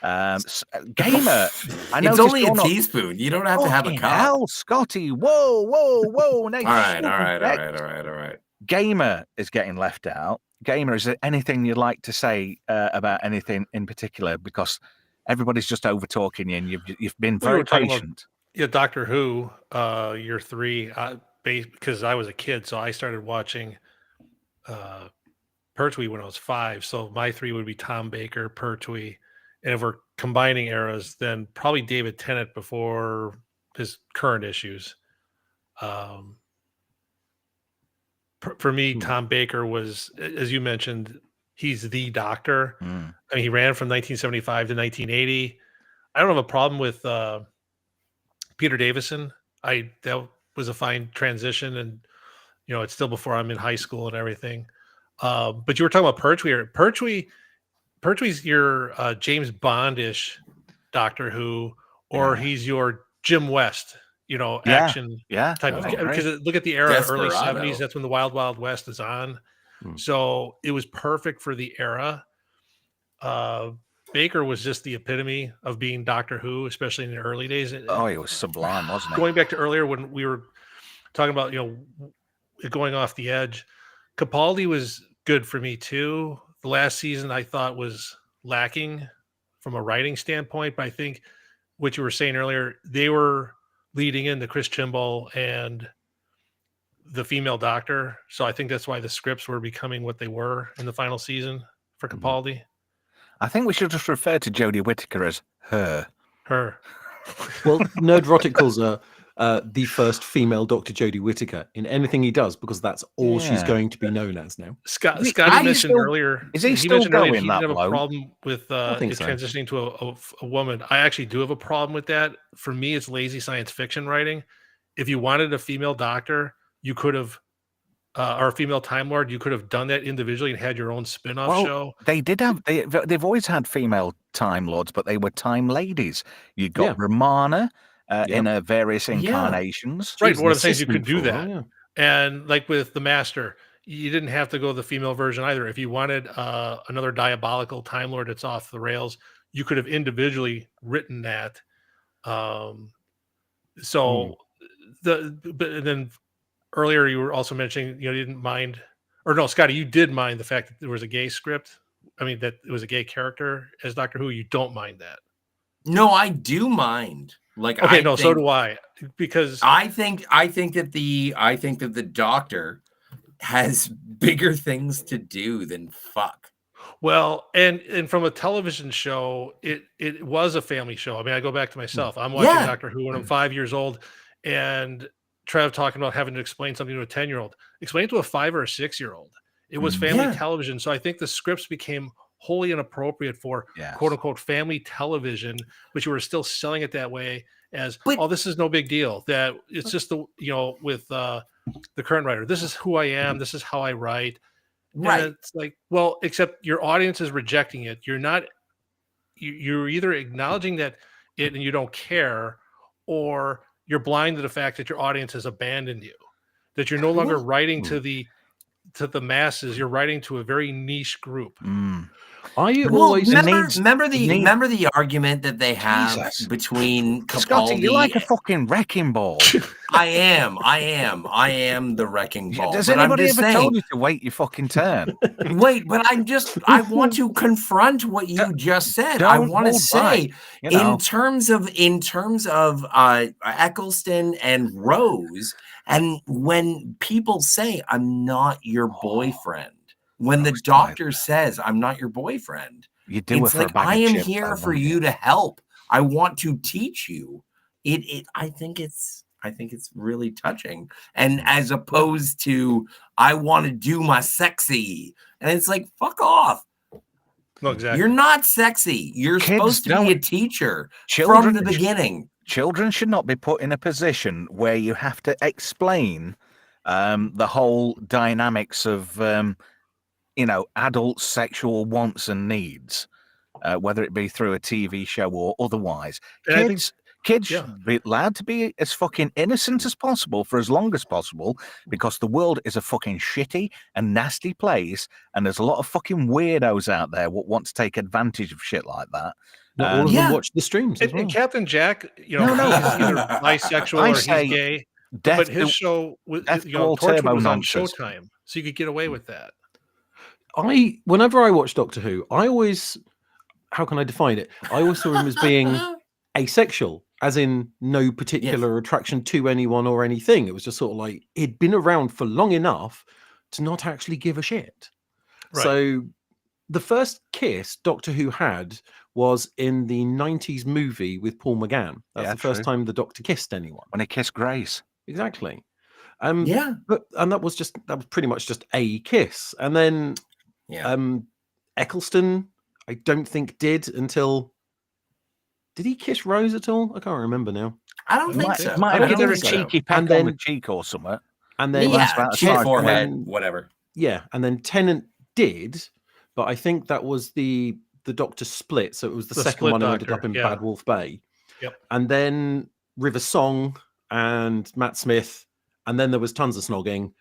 Gamer, I know it's only a teaspoon. You don't have to have a cup. Hell, Scotty, whoa. All right. Gamer is getting left out. Gamer, is there anything you'd like to say about anything in particular? Because everybody's just over talking you, and you've been very patient. Doctor Who, year 3, because I was a kid, so I started watching Pertwee when I was 5. So my 3 would be Tom Baker, Pertwee, and if we're combining eras, then probably David Tennant before his current issues. for me, Hmm. Tom Baker was, as you mentioned, he's the Doctor. Mm. I mean, he ran from 1975 to 1980. I don't have a problem with Peter Davison. That was a fine transition, and it's still before I'm in high school and everything. But you were talking about Pertwee. Pertwee's your James Bond-ish Doctor Who, or Yeah. he's your Jim West, Yeah. action Yeah. type I of. agree. Because look at the era, early Desperado. 70s. That's when the Wild Wild West is on. Hmm. So it was perfect for the era. Baker was just the epitome of being Doctor Who, especially in the early days. Oh, he was sublime, wasn't he? Going back to earlier when we were talking about it going off the edge, Capaldi was good for me too. The last season I thought was lacking from a writing standpoint, but I think what you were saying earlier, they were leading into Chris Chibnall and the female Doctor, so I think that's why the scripts were becoming what they were in the final season for Capaldi. I think we should just refer to Jodie Whittaker as her. Her. Well, Nerdrotic calls her the first female Dr. Jodie Whittaker in anything he does, because that's all she's Yeah. going to be known as now. Scotty I mentioned still- earlier. is he still mentioned earlier going, he that didn't have bloke? a problem with think it so. transitioning to a woman. I actually do have a problem with that. For me, it's lazy science fiction writing. If you wanted a female Doctor, you could have, or a female Time Lord, you could have done that individually and had your own spin-off Well, show. they did have. They've always had female Time Lords, but they were Time Ladies. You got Yeah. Romana Yep. in her various Yeah. incarnations. Right, She was what an I'm saying is you assistant could do for a while, that. yeah. And like with the Master, you didn't have to go the female version either. If you wanted another diabolical Time Lord that's off the rails, you could have individually written that. So but then earlier you were also mentioning you didn't mind, or no, Scotty, you did mind the fact that there was a gay script. I mean, that it was a gay character as Doctor Who. You don't mind that. No, I do mind. Like, Okay, I no, so think- do I, because I think that the Doctor has bigger things to do than fuck. well, and from a television show, it was a family show. I mean, I go back to myself. I'm watching Yeah. Doctor Who when I'm 5 years old, and Trev talking about having to explain something to a 10-year-old. Explain it to a 5 or a 6-year-old. It was family Yeah. television, so I think the scripts became wholly inappropriate for Yes. quote unquote family television, but you were still selling it that way as, But- oh, this is no big deal. That it's just with the current writer, this is who I am, this is how I write. Right. And it's like, well, except your audience is rejecting it. You're not, you're either acknowledging that it and you don't care, or you're blind to the fact that your audience has abandoned you, that you're no longer writing to the masses. You're writing to a very niche group. Mm. I Well, always remember the argument that they have Jesus. between Scotty, Capaldi. you're like a fucking wrecking ball. I am the wrecking ball. Does but I'm anybody just ever saying, told you to wait your fucking turn? wait, but I want to confront what you just said. I Don't want to hold say, back, you know. in terms of Eccleston and Rose, and when people say I'm not your boyfriend, when the Rose Doctor says I'm not your boyfriend, You do it it's for like, a bag I of am chips, here though, for won't you to help. I want to teach you. I think it's really touching. And as opposed to, I want to do my sexy. And it's like, fuck off. No, exactly. You're not sexy. You're Kids supposed to be don't- a teacher Children from the sh- beginning. Children should not be put in a position where you have to explain the whole dynamics of adult sexual wants and needs, whether it be through a TV show or otherwise. And I think- Kids yeah. should be allowed to be as fucking innocent as possible for as long as possible, because the world is a fucking shitty and nasty place, and there's a lot of fucking weirdos out there what want to take advantage of shit like that. not all of Yeah. them watch the streams as And, well. and Captain Jack, No, no. he's either bisexual I or say he's gay. Death But his to- show was, death to all Torchwood turbo was on nonsense. Showtime, so you could get away with that. Whenever I watch Doctor Who, I always, how can I define it? I always saw him as being asexual, as in no particular attraction to anyone or anything. It was just sort of like he'd been around for long enough to not actually give a shit. Right. So the first kiss Doctor Who had was in the 90s movie with Paul McGann. That's Yeah, the first true. time the Doctor kissed anyone. when he kissed Grace. Exactly. Yeah. And that was pretty much just a kiss. And then Yeah. Eccleston, I don't think did he kiss Rose at all? I can't remember now. I don't think might- so. Might I have don't given her a think so. cheeky peck And on then- the cheek or something. And then that's Yeah, about as cheek, far as- forehead, and then- whatever. Yeah, and then Tennant did, but I think that was the Doctor split. So it was the second split one who ended Doctor, up in yeah. Bad Wolf Bay. Yep. And then River Song and Matt Smith, and then there was tons of snogging,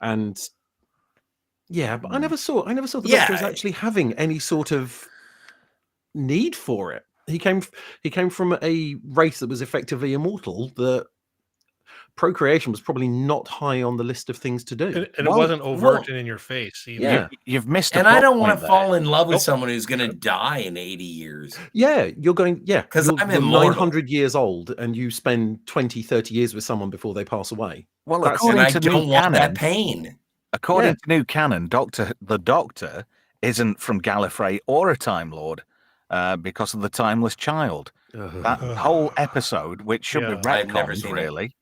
and yeah, but I never saw the Doctor as actually having any sort of need for it. He came from a race that was effectively immortal. That procreation was probably not high on the list of things to do. And Well, it wasn't overt and in your face either. Yeah. You've missed a And I plot don't want point to there. fall in love with Nope. someone who's going to die in 80 years. Yeah, you're going. Yeah, 'Cause you're, I'm you're immortal. 900 years old, and you spend 20, 30 years with someone before they pass away. Well, That's- And according I to don't new want that canon, pain. according to new canon, the Doctor isn't from Gallifrey or a Time Lord because of the Timeless Child. That whole episode, which should be Yeah. I've never retconned, seen it. really.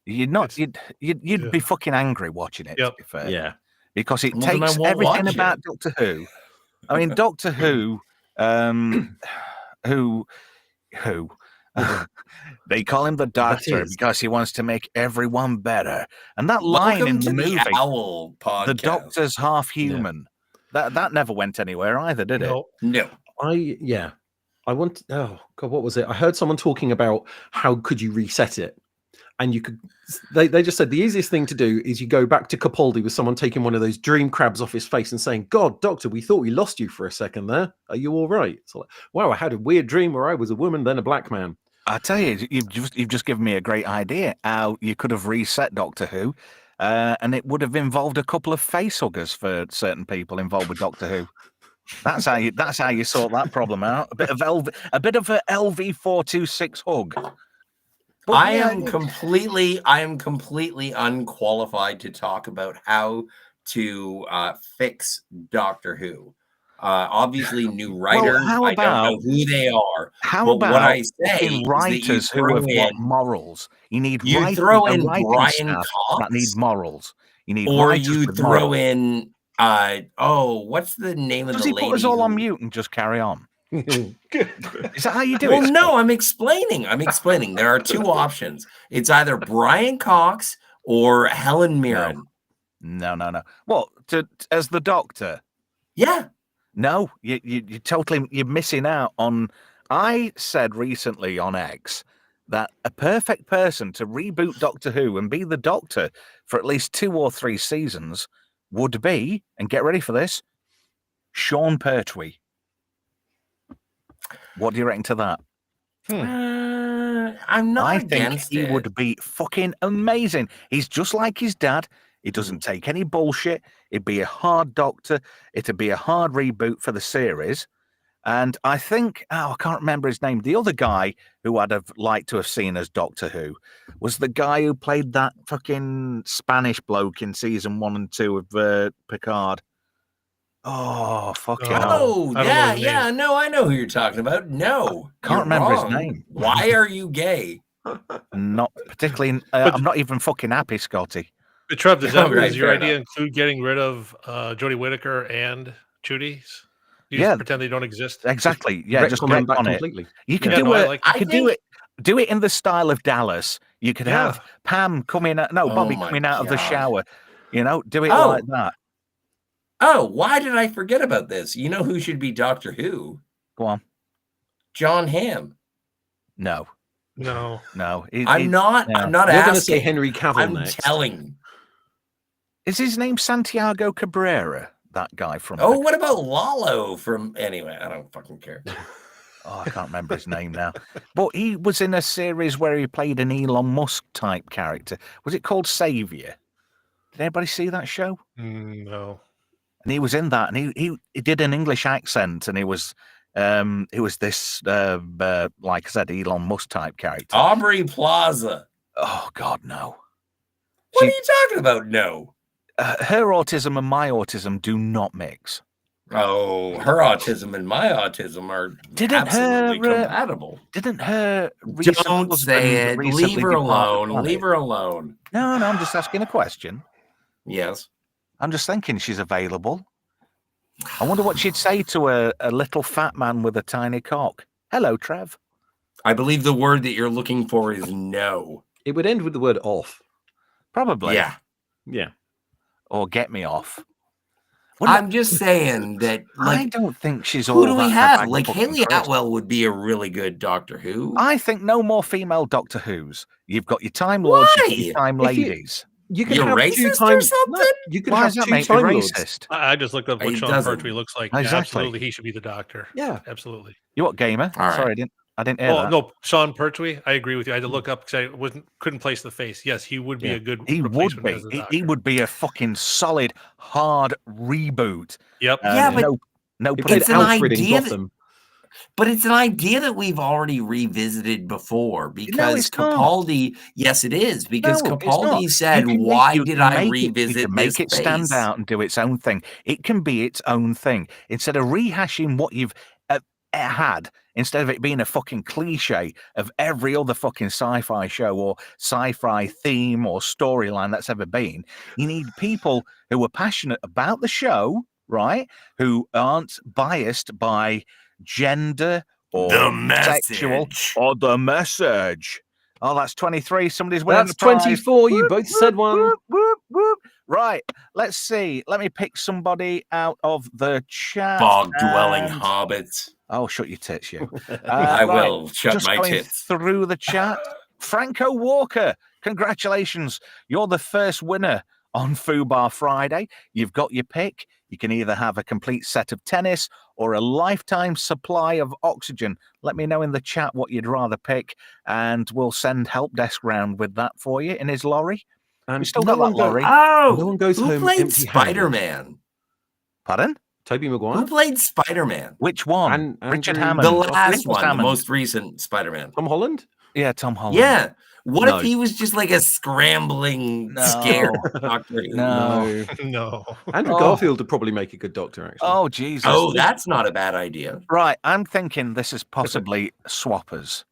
You'd not. It's- You'd yeah. be fucking angry watching it. Yep. To be fair. Yeah, Because it Well, then I takes won't everything watch about it. Doctor Who. I mean, Doctor Who, who, they call him the Doctor is. because he wants to make everyone better. And that line Welcome in to the movie, the Owl podcast. the Doctor's half human. That never went anywhere either, did it? No. No. I want. Oh God, what was it? I heard someone talking about how could you reset it, and you could. They just said the easiest thing to do is you go back to Capaldi with someone taking one of those dream crabs off his face and saying, "God, Doctor, we thought we lost you for a second there. Are you all right?" It's like, wow, I had a weird dream where I was a woman, then a black man. I tell you, you've just given me a great idea how you could have reset Doctor Who, and it would have involved a couple of facehuggers for certain people involved with Doctor Who. That's how you sort that problem out. A bit of a LV426 hug. But I yeah, am completely unqualified to talk about how to fix Doctor Who. Obviously, new writers. how I don't know about- who they are. How But about what I say fucking is that you writers who throw have got in- morals? You need You writing, throw a in writing Brian staff Cox, that need morals. You need or writers you with throw morals. in what's the name of Does the he lady? put us all on who- mute and just carry on? Is that how you do Well, it? no, I'm explaining. There are two options. It's either Brian Cox or Helen Mirren. No. What as the Doctor? Yeah. No, you're missing out on. I said recently on X that a perfect person to reboot Doctor Who and be the Doctor for at least 2 or 3 seasons would be, and get ready for this, Sean Pertwee. What do you reckon to that? I'm not I think against he it. would be fucking amazing. He's just like his dad. He doesn't take any bullshit. It'd be a hard Doctor. It'd be a hard reboot for the series. And I think, I can't remember his name. The other guy who I'd have liked to have seen as Doctor Who was the guy who played that fucking Spanish bloke in season 1 and 2 of Picard. Oh, fucking hell. Oh, I don't know his yeah. name. No, I know who you're talking about. No. Can't you're remember his wrong. name. Why are you gay? Not particularly. But- I'm not even fucking happy, Scotty. But Trev, does Oh, right, your fair idea enough. include getting rid of Jodie Whittaker and Judy's? You Yeah. just pretend they don't exist. Exactly. Yeah, just Retcon get them back on it. completely. You could Yeah, do no, I it. like You that. could I do think- it. Do it in the style of Dallas. You could have Pam coming out. No, Oh Bobby my coming out of the God. shower. You know, do it Oh. like that. Oh, why did I forget about this? You know who should be Doctor Who? Go on. John Hamm. No. No. I'm not yeah. I'm not You're going to asking. say Henry Cavill I'm next. telling. Is his name Santiago Cabrera? That guy from. Oh, what about Lalo from anyway? I don't fucking care. Oh, I can't remember his name now. But he was in a series where he played an Elon Musk type character. Was it called Savior? Did anybody see that show? No. And he was in that, and he did an English accent, and he was this like I said, Elon Musk type character. Aubrey Plaza. Oh God, no. What are you talking about? No. Her autism and my autism do not mix. Oh, her autism and my autism are absolutely compatible. Didn't her recent Don't say husband it. recently Leave her depart the alone. planet? Leave her alone. No, I'm just asking a question. Yes. I'm just thinking she's available. I wonder what she'd say to a little fat man with a tiny cock. Hello, Trev. I believe the word that you're looking for is no. It would end with the word off. Probably. Yeah. Yeah. Or get me off. I'm just saying that, like, I don't think she's all who do we that have? bag of Like, fucking Haley crisps. Atwell would be a really good Doctor Who. I think no more female Doctor Who's. You've got your Time Lords, you've got your Why? Time Ladies. You can You're have racist two or time. something? No, you could Why have does that two make me time lords. racist? I just looked up what It Sean doesn't. Pertwee looks like. Yeah, Exactly. absolutely, he should be the Doctor. Yeah. Absolutely. You what, gamer? All right. Sorry, I didn't hear Oh that. no, Sean Pertwee. I agree with you. I had to look up because I couldn't place the face. Yes, he would be a good He would replacement be. as the He Doctor. would be a fucking solid, hard reboot. Yep. Yeah, but no He put played It's an Alfred in idea that- Gotham. But it's an idea that we've already revisited before because it's not. Capaldi. Yes, it is because No, it's not. Capaldi said, You can make- "Why you did can I make it- revisit You can this make it stand space?" out and do its own thing. It can be its own thing instead of rehashing what you've had. Instead of it being a fucking cliche of every other fucking sci-fi show or sci-fi theme or storyline that's ever been, you need people who are passionate about the show, right? Who aren't biased by gender or The sexual message. or the message. Oh, that's 23. Somebody's winning That's the prize. 24. You Whoop, both said one. whoop, whoop, whoop. Right. Let's see. Let me pick somebody out of the chat. Bog-dwelling and- hobbits. Oh, shut your tits, you. I right, will shut just my going tits. through the chat. Franco Walker, congratulations. You're the first winner on Fubar Friday. You've got your pick. You can either have a complete set of tennis or a lifetime supply of oxygen. Let me know in the chat what you'd rather pick, and we'll send help desk round with that for you in his lorry. And We still no got one that go- lorry. Oh, No one goes who home played empty-handed. Spider-Man? Pardon? Toby Who Maguire. played Spider-Man? Which one? And Richard Andrew- Hammond. The I think last it was one, the Hammond. most recent Spider-Man. Tom Holland. Yeah, Tom Holland. Yeah. What No. if he was just like a scrambling, No. scared Doctor Who? No. No. Andrew Oh. Garfield would probably make a good doctor. Actually. Oh, Jesus. Oh, that's not a bad idea. Right, I'm thinking this is possibly Swappers,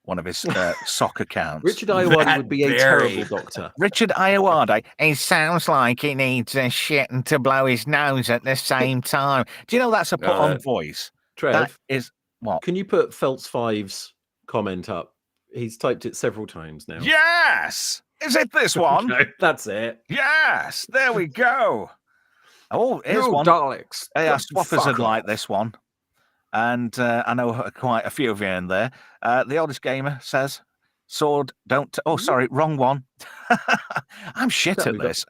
one of his soccer accounts. Richard Ayoade That would be a very- terrible doctor. Richard Ayoade. He sounds like he needs a shit and to blow his nose at the same time. Do you know that's a put-on that- voice? Trev, That is what? can you put Feltz Five's comment up? He's typed it several times now. Yes! Is it this one? No, that's it. Yes! There we go. Oh, here's one. Daleks. Hey, our swappers would like this one. And I know quite a few of you in there. The oldest gamer says, sword, don't... Oh, sorry, wrong one. I'm shit That at we got- this.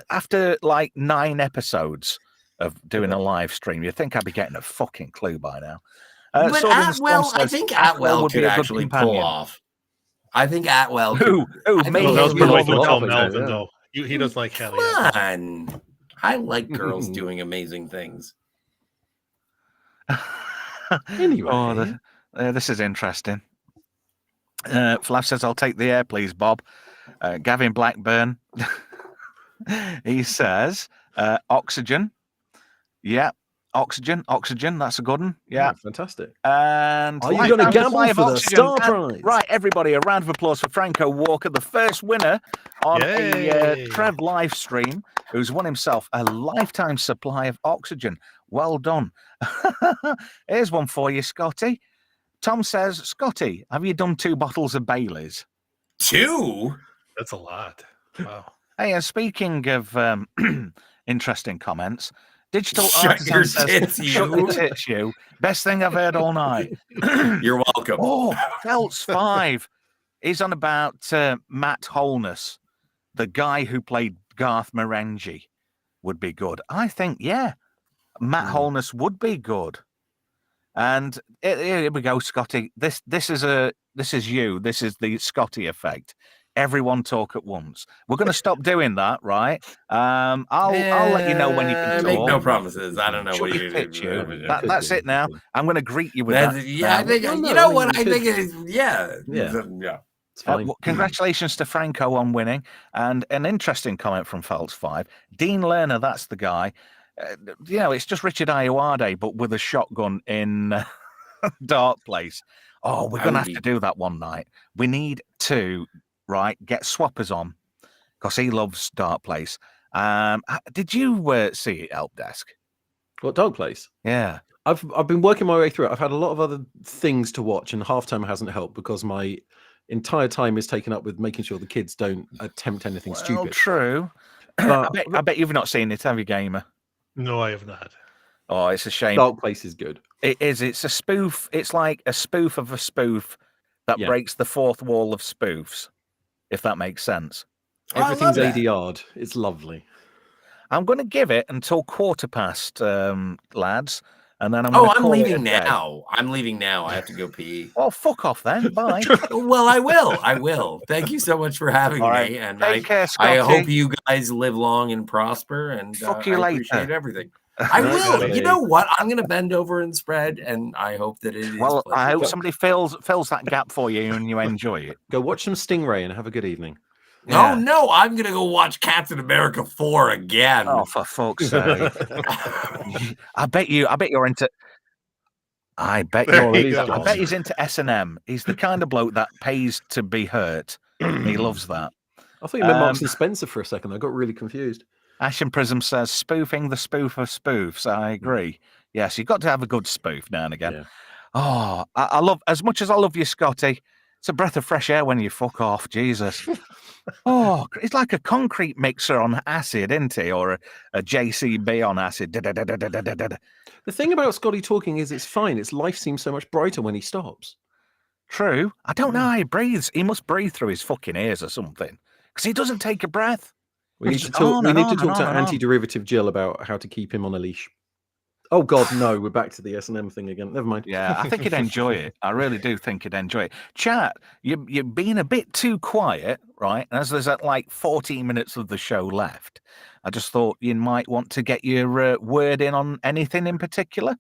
After like 9 episodes of doing a live stream, you'd think I'd be getting a fucking clue by now. But Sword in the Storm Atwell, I says, think Atwell would be could a good actually pull companion. off. I think Atwell could. Who? I think Me? Well, that was You more love like the Hotel Hobbit, Melvin, yeah. though. He doesn't like Haley. Come on. I like girls doing amazing things. Anyway, Oh, this is interesting. Flav says, I'll take the air, please, Bob. Gavin Blackburn, he says, oxygen. Yeah, oxygen. That's a good one. Yeah. fantastic. And Are you lifetime going to supply gamble of for the oxygen. star And- prize? Right, everybody, a round of applause for Franco Walker, the first winner on a Yay. Trev live stream, who's won himself a lifetime supply of oxygen. Well done. Here's one for you, Scotty. Tom says, Scotty, have you done 2 bottles of Baileys? 2? That's a lot. Wow. Hey, and speaking of interesting comments, Digital Shut your Artisan says, tits, shut your you." tits, you. Best thing I've heard all night. You're welcome. Oh, Feltz 5. He's on about Matt Holness, the guy who played Garth Marenghi, would be good. I think, yeah, Matt Holness would be good. And here we go, Scotty. This is you. This is the Scotty effect. Everyone talk at once. We're going to stop doing that, right? I'll let you know when you can Make talk. no promises. I don't know Shut what your you tits, you. do. That's it now. I'm going to greet you with That's- that. yeah, I now. think No, you no, know I what mean, I you think is yeah. Yeah. It's fine. Well, congratulations to Franco on winning. And an interesting comment from Feltz 5. Dean Lerner, that's the guy. It's just Richard Ayoade, but with a shotgun in Dark Place. Oh, we're going to have to do that one night. We need to, get swappers on, because he loves Dark Place. Did you see it, Help Desk? What, Dark Place? Yeah. I've been working my way through it. I've had a lot of other things to watch, and halftime hasn't helped because my entire time is taken up with making sure the kids don't attempt anything stupid. True. But I bet you've not seen it, have you, Gamer? No, I have not. Oh, it's a shame. Dark Place is good. It is. It's a spoof. It's like a spoof of a spoof that breaks the fourth wall of spoofs, if that makes sense. Everything's ADR'd. It's lovely. I'm going to give it until 1:15, lads, and then I'm leaving now. I'm leaving now. I have to go pee. Well, fuck off then. Bye. Well, I will. Thank you so much for having me. And Take care, Scotty. I hope you guys live long and prosper. And fuck you I later. appreciate everything. I will. You know what? I'm going to bend over and spread, and I hope that it is. Well, I hope somebody fills that gap for you and you enjoy it. Go watch some Stingray and have a good evening. Yeah. No, I'm going to go watch Captain America 4 again. Oh, for fuck's sake. I bet you're into... I bet he's into S&M. He's the kind of bloke that pays to be hurt. He loves that. I thought you meant Marks and Spencer for a second. I got really confused. Ashen Prism says, spoofing the spoof of spoofs. I agree. Yes, you've got to have a good spoof now and again. Yeah. Oh, I love... As much as I love you, Scotty, it's a breath of fresh air when you fuck off. Jesus. Oh, it's like a concrete mixer on acid, isn't he? Or a JCB on acid. The thing about Scotty talking is it's fine. His life seems so much brighter when he stops. True. I don't know how he breathes. He must breathe through his fucking ears or something. Because he doesn't take a breath. We need to talk to anti-derivative Jill about how to keep him on a leash. Oh, God, no. We're back to the S&M thing again. Never mind. Yeah, I think he'd enjoy it. I really do think he'd enjoy it. Chat, you've been a bit too quiet, right? As there's like 14 minutes of the show left, I just thought you might want to get your word in on anything in particular.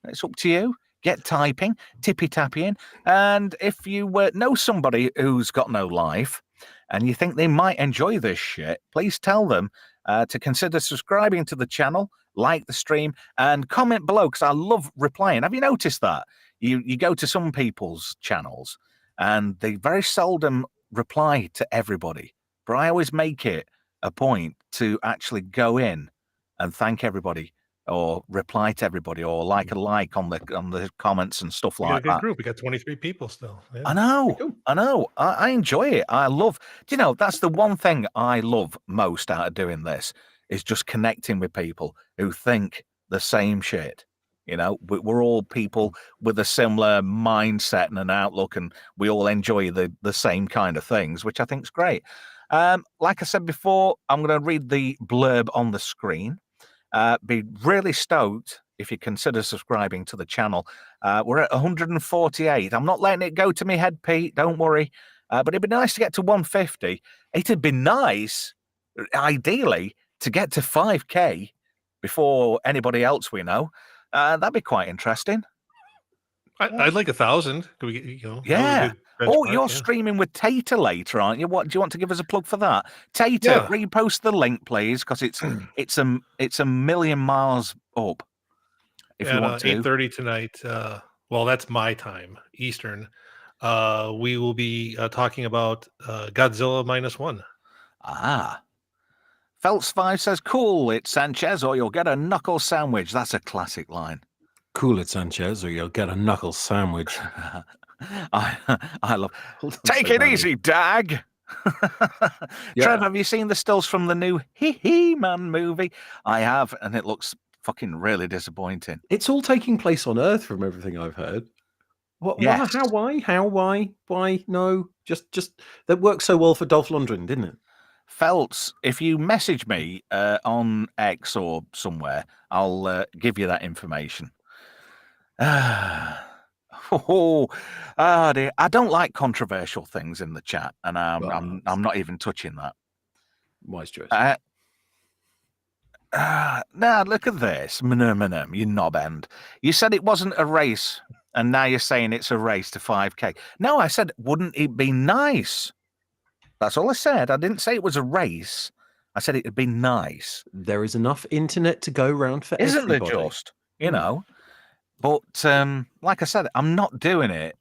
It's up to you. Get typing, tippy-tapping. And if you know somebody who's got no life and you think they might enjoy this shit, please tell them to consider subscribing to the channel, like the stream, and comment below, because I love replying. Have you noticed that? You go to some people's channels and they very seldom reply to everybody, but I always make it a point to actually go in and thank everybody, or reply to everybody, or like on the comments and stuff like that. Group. We got 23 people still. Yeah. I know. I enjoy it. I love. Do you know, that's the one thing I love most out of doing this, is just connecting with people who think the same shit. You know, we're all people with a similar mindset and an outlook, and we all enjoy the same kind of things, which I think is great. Like I said before, I'm going to read the blurb on the screen. Be really stoked if you consider subscribing to the channel. We're at 148. I'm not letting it go to me head, Pete. Don't worry. But it'd be nice to get to 150. It'd be nice, ideally, to get to 5K before anybody else we know. That'd be quite interesting. I'd like 1,000. Could we get, Yeah. Oh, you're streaming with Tater later, aren't you? What do you want to give us a plug for that? Tater, repost the link, please, because it's a million miles up. If you want to. 8:30 tonight. Well, that's my time, Eastern. We will be talking about Godzilla -1. Ah. Phelps5 says, "Cool, it's Sanchez, or you'll get a knuckle sandwich." That's a classic line. Cool it, Sanchez, or you'll get a knuckle sandwich. I love. Take it easy, Dag. Trev, have you seen the stills from the new He-Man movie? I have, and it looks fucking really disappointing. It's all taking place on Earth, from everything I've heard. What? Yes. How? Why? No, just that worked so well for Dolph Lundgren, didn't it? Felts, if you message me on X or somewhere, I'll give you that information. Dear. I don't like controversial things in the chat, and I'm not even touching that. Wise choice. Now look at this, you knob end. You said it wasn't a race, and now you're saying it's a race to 5K. No, I said, wouldn't it be nice? That's all I said. I didn't say it was a race. I said it'd be nice. There is enough internet to go round for Isn't there everybody. just? You know? But like I said, I'm not doing it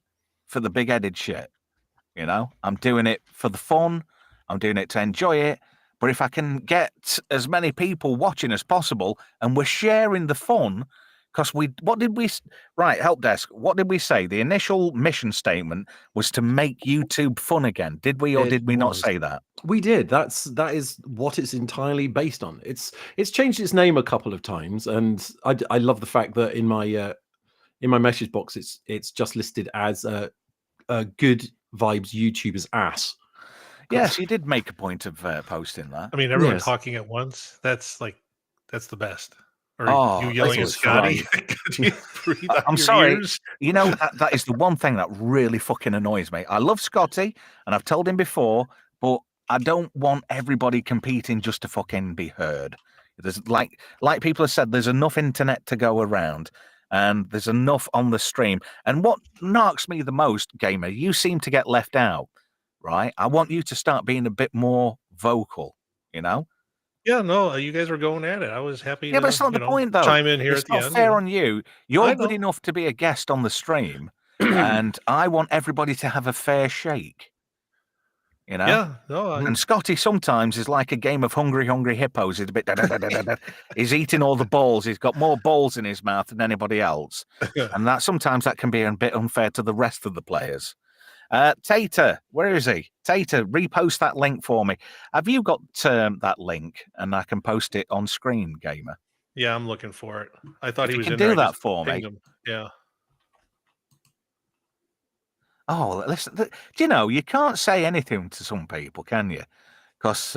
for the big-headed shit. You know? I'm doing it for the fun. I'm doing it to enjoy it. But if I can get as many people watching as possible and we're sharing the fun, because right, help desk, what did we say? The initial mission statement was to make YouTube fun again. Did we or did we not say that? We did. That is what it's entirely based on. It's changed its name a couple of times, and I love the fact that in my message box it's just listed as a good vibes YouTuber's ass. Yes, you did make a point of posting that. I mean, everyone Yes. talking at once. That's the best. Or Oh, you yelling at it's Scotty. fun. Could you breathe out I'm your sorry. ears? You know, that is the one thing that really fucking annoys me. I love Scotty, and I've told him before, but I don't want everybody competing just to fucking be heard. There's like people have said, there's enough internet to go around, and there's enough on the stream. And what knocks me the most, Gamer, you seem to get left out, right? I want you to start being a bit more vocal, you know? Yeah, no, you guys were going at it. I was happy Yeah, to but it's not the point, though. chime in here It's at the not end. fair on you. You're I good know. enough to be a guest on the stream, and I want everybody to have a fair shake. You know? Yeah, no, And Scotty sometimes is like a game of hungry hippos. He's a bit he's eating all the balls. He's got more balls in his mouth than anybody else. And that sometimes that can be a bit unfair to the rest of the players. Tater, where is he? Tater, repost that link for me. Have you got that link and I can post it on screen, Gamer? yeah, I'm looking for it. I thought If he you was can in there. do I that just for me. pinged him. Yeah. Oh, listen, do you know, you can't say anything to some people, can you? Because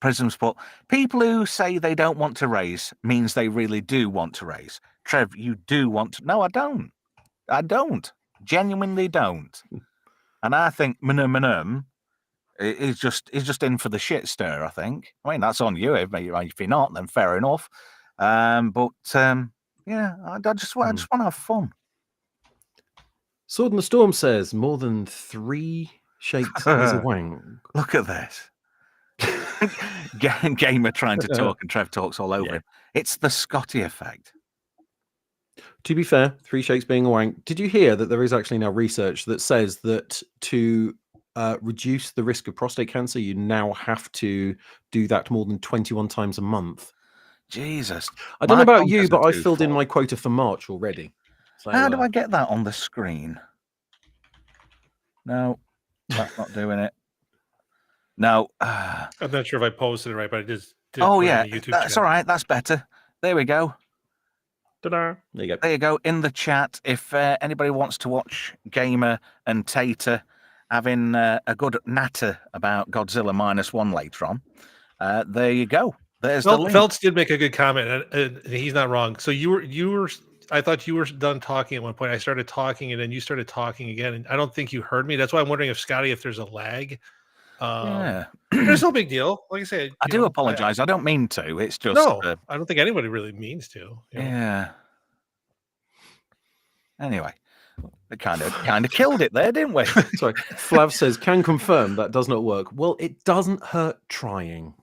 Prism Sport, people who say they don't want to raise means they really do want to raise. Trev, you do want to. No, I don't. I don't. Genuinely don't. And I think Manum is just in for the shit stir, I think. I mean, that's on you. If you're not, then fair enough. But yeah, I just want to have fun. Sword in the Storm says more than 3 shakes is a wank. Look at this. Gamer trying to talk and Trev talks all over him. It's the Scotty effect. To be fair, 3 shakes being a wank. Did you hear that there is actually now research that says that to reduce the risk of prostate cancer, you now have to do that more than 21 times a month? Jesus. I don't know about you, but I filled in my quota for March already. So, how do I get that on the screen? No, that's not doing it. No. I'm not sure if I posted it right, but I just did. Oh, yeah. That's all right. That's better. There we go. Ta-da. There you go. There you go. In the chat, if anybody wants to watch Gamer and Tater having a good natter about Godzilla -1 later on, there you go. There's the link. Feltz did make a good comment, and he's not wrong. So you were. I thought you were done talking at one point. I started talking, and then you started talking again, and I don't think you heard me. That's why I'm wondering if Scotty, if there's a lag. Yeah, there's no big deal. Like I said, I do apologize. I don't mean to. It's just no. I don't think anybody really means to. Yeah. Anyway, we kind of killed it there, didn't we? Sorry, Flav says can confirm that does not work. Well, it doesn't hurt trying.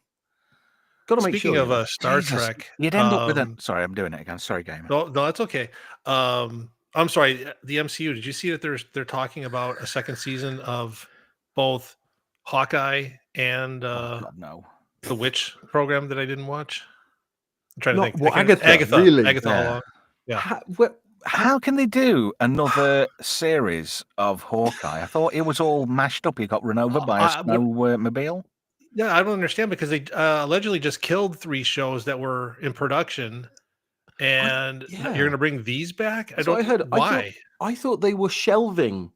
Got to make sure. Speaking of Star Trek, you'd end up with a. Sorry, I'm doing it again. Sorry, Gamer. No, that's okay. I'm sorry. The MCU. Did you see that they're talking about a second season of both Hawkeye and no, the Witch program that I didn't watch? I'm trying to think. Well, Agatha, really? Agatha. Yeah. How can they do another series of Hawkeye? I thought it was all mashed up. He got run over by a snowmobile. Yeah, I don't understand because they allegedly just killed 3 shows that were in production, and you're going to bring these back. I heard why. I thought they were shelving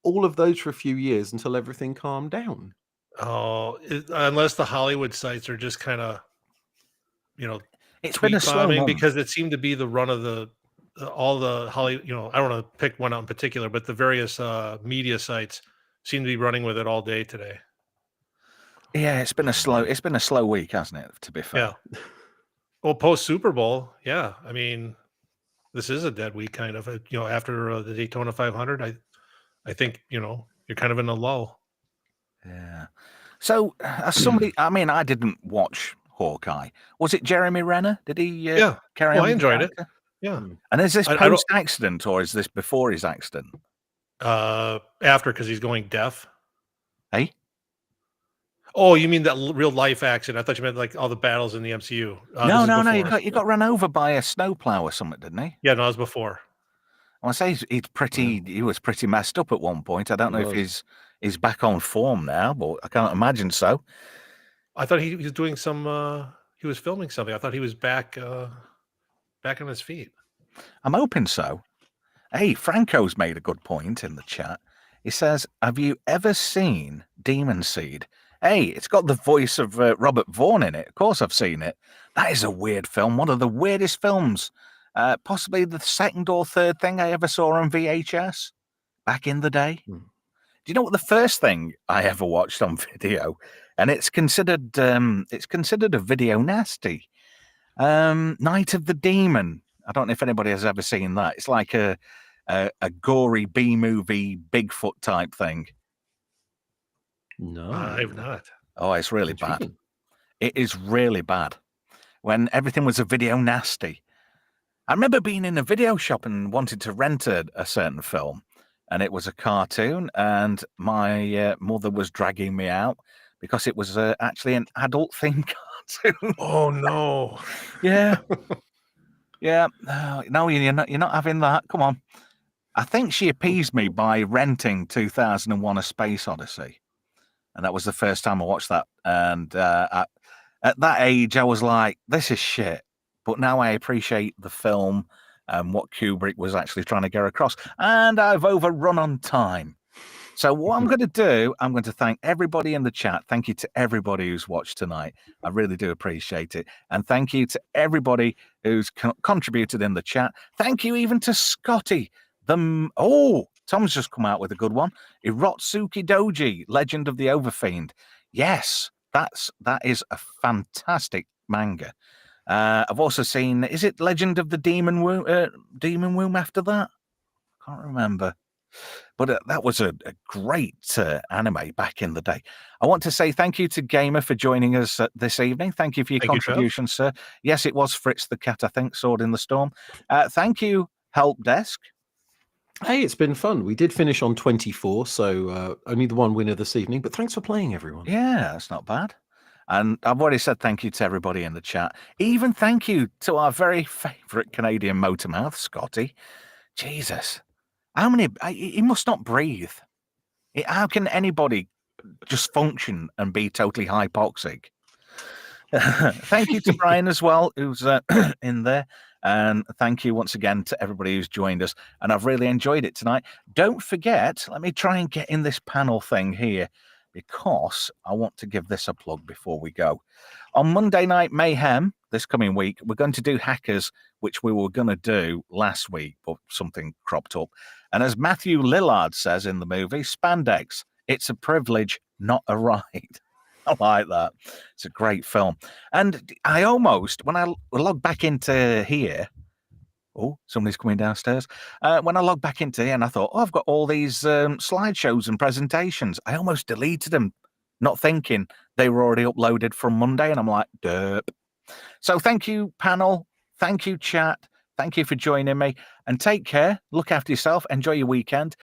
all of those for a few years until everything calmed down. Oh, unless the Hollywood sites are just kind of, it's been a slow month. Because it seemed to be the run of all the Hollywood. I don't want to pick one out in particular, but the various media sites seem to be running with it all day today. Yeah, it's been a slow week, hasn't it? To be fair. Yeah. Well, post Super Bowl, yeah. I mean, this is a dead week, kind of. After the Daytona 500, I think you're kind of in a lull. Yeah. So, as somebody, I mean, I didn't watch Hawkeye. Was it Jeremy Renner? Did he Yeah. carry Oh, on I with the enjoyed it. character? Yeah. And is this I don't post-accident or is this before his accident? after because he's going deaf. Hey? Oh, you mean that real life accident? I thought you meant like all the battles in the MCU. No, This is no, no. before. He got run over by a snowplow or something, didn't he? Yeah, no, it was before. I want to say he was pretty messed up at one point. I don't know if he's back on form now, but I can't imagine so. I thought he was doing some. He was filming something. I thought he was back on his feet. I'm hoping so. Hey, Franco's made a good point in the chat. He says, "Have you ever seen Demon Seed?" Hey, it's got the voice of Robert Vaughn in it. Of course, I've seen it. That is a weird film. One of the weirdest films. Possibly the second or third thing I ever saw on VHS back in the day. Do you know what the first thing I ever watched on video? And it's considered a video nasty. Night of the Demon. I don't know if anybody has ever seen that. It's like a gory B-movie Bigfoot type thing. No, I've not. Oh, it's really bad. It is really bad. When everything was a video nasty. I remember being in a video shop and wanted to rent a certain film, and it was a cartoon, and my mother was dragging me out because it was actually an adult-themed cartoon. Oh no! Yeah, yeah. No, you're not having that. Come on. I think she appeased me by renting 2001: A Space Odyssey, and that was the first time I watched that. And at that age, I was like, "This is shit." But now I appreciate the film and what Kubrick was actually trying to get across. And I've overrun on time. So what I'm going to do, I'm going to thank everybody in the chat. Thank you to everybody who's watched tonight. I really do appreciate it. And thank you to everybody who's contributed in the chat. Thank you even to Scotty. Tom's just come out with a good one. Irotsuki Doji, Legend of the Overfiend. Yes, that is a fantastic manga. I've also seen, is it Legend of the Demon Womb after that? Can't remember. But that was a great anime back in the day. I want to say thank you to Gamer for joining us this evening. Thank you for your contribution, sir. Yes, it was Fritz the Cat, I think, Sword in the Storm. Thank you, Help Desk. Hey, it's been fun. We did finish on 24, so only the one winner this evening. But thanks for playing, everyone. Yeah, that's not bad. And I've already said thank you to everybody in the chat. Even thank you to our very favourite Canadian motormouth, Scotty. Jesus. How many? He must not breathe. How can anybody just function and be totally hypoxic? Thank you to Brian as well, who's in there. And thank you once again to everybody who's joined us. And I've really enjoyed it tonight. Don't forget, let me try and get in this panel thing here, because I want to give this a plug before we go. On Monday Night Mayhem, this coming week, we're going to do Hackers, which we were going to do last week, but something cropped up. And as Matthew Lillard says in the movie, spandex, it's a privilege, not a right. I like that. It's a great film. And I almost, when I log back into here, oh, somebody's coming downstairs. When I logged back into here and I thought, I've got all these slideshows and presentations. I almost deleted them, not thinking they were already uploaded from Monday. And I'm like, derp. So thank you, panel. Thank you, chat. Thank you for joining me. And take care. Look after yourself. Enjoy your weekend.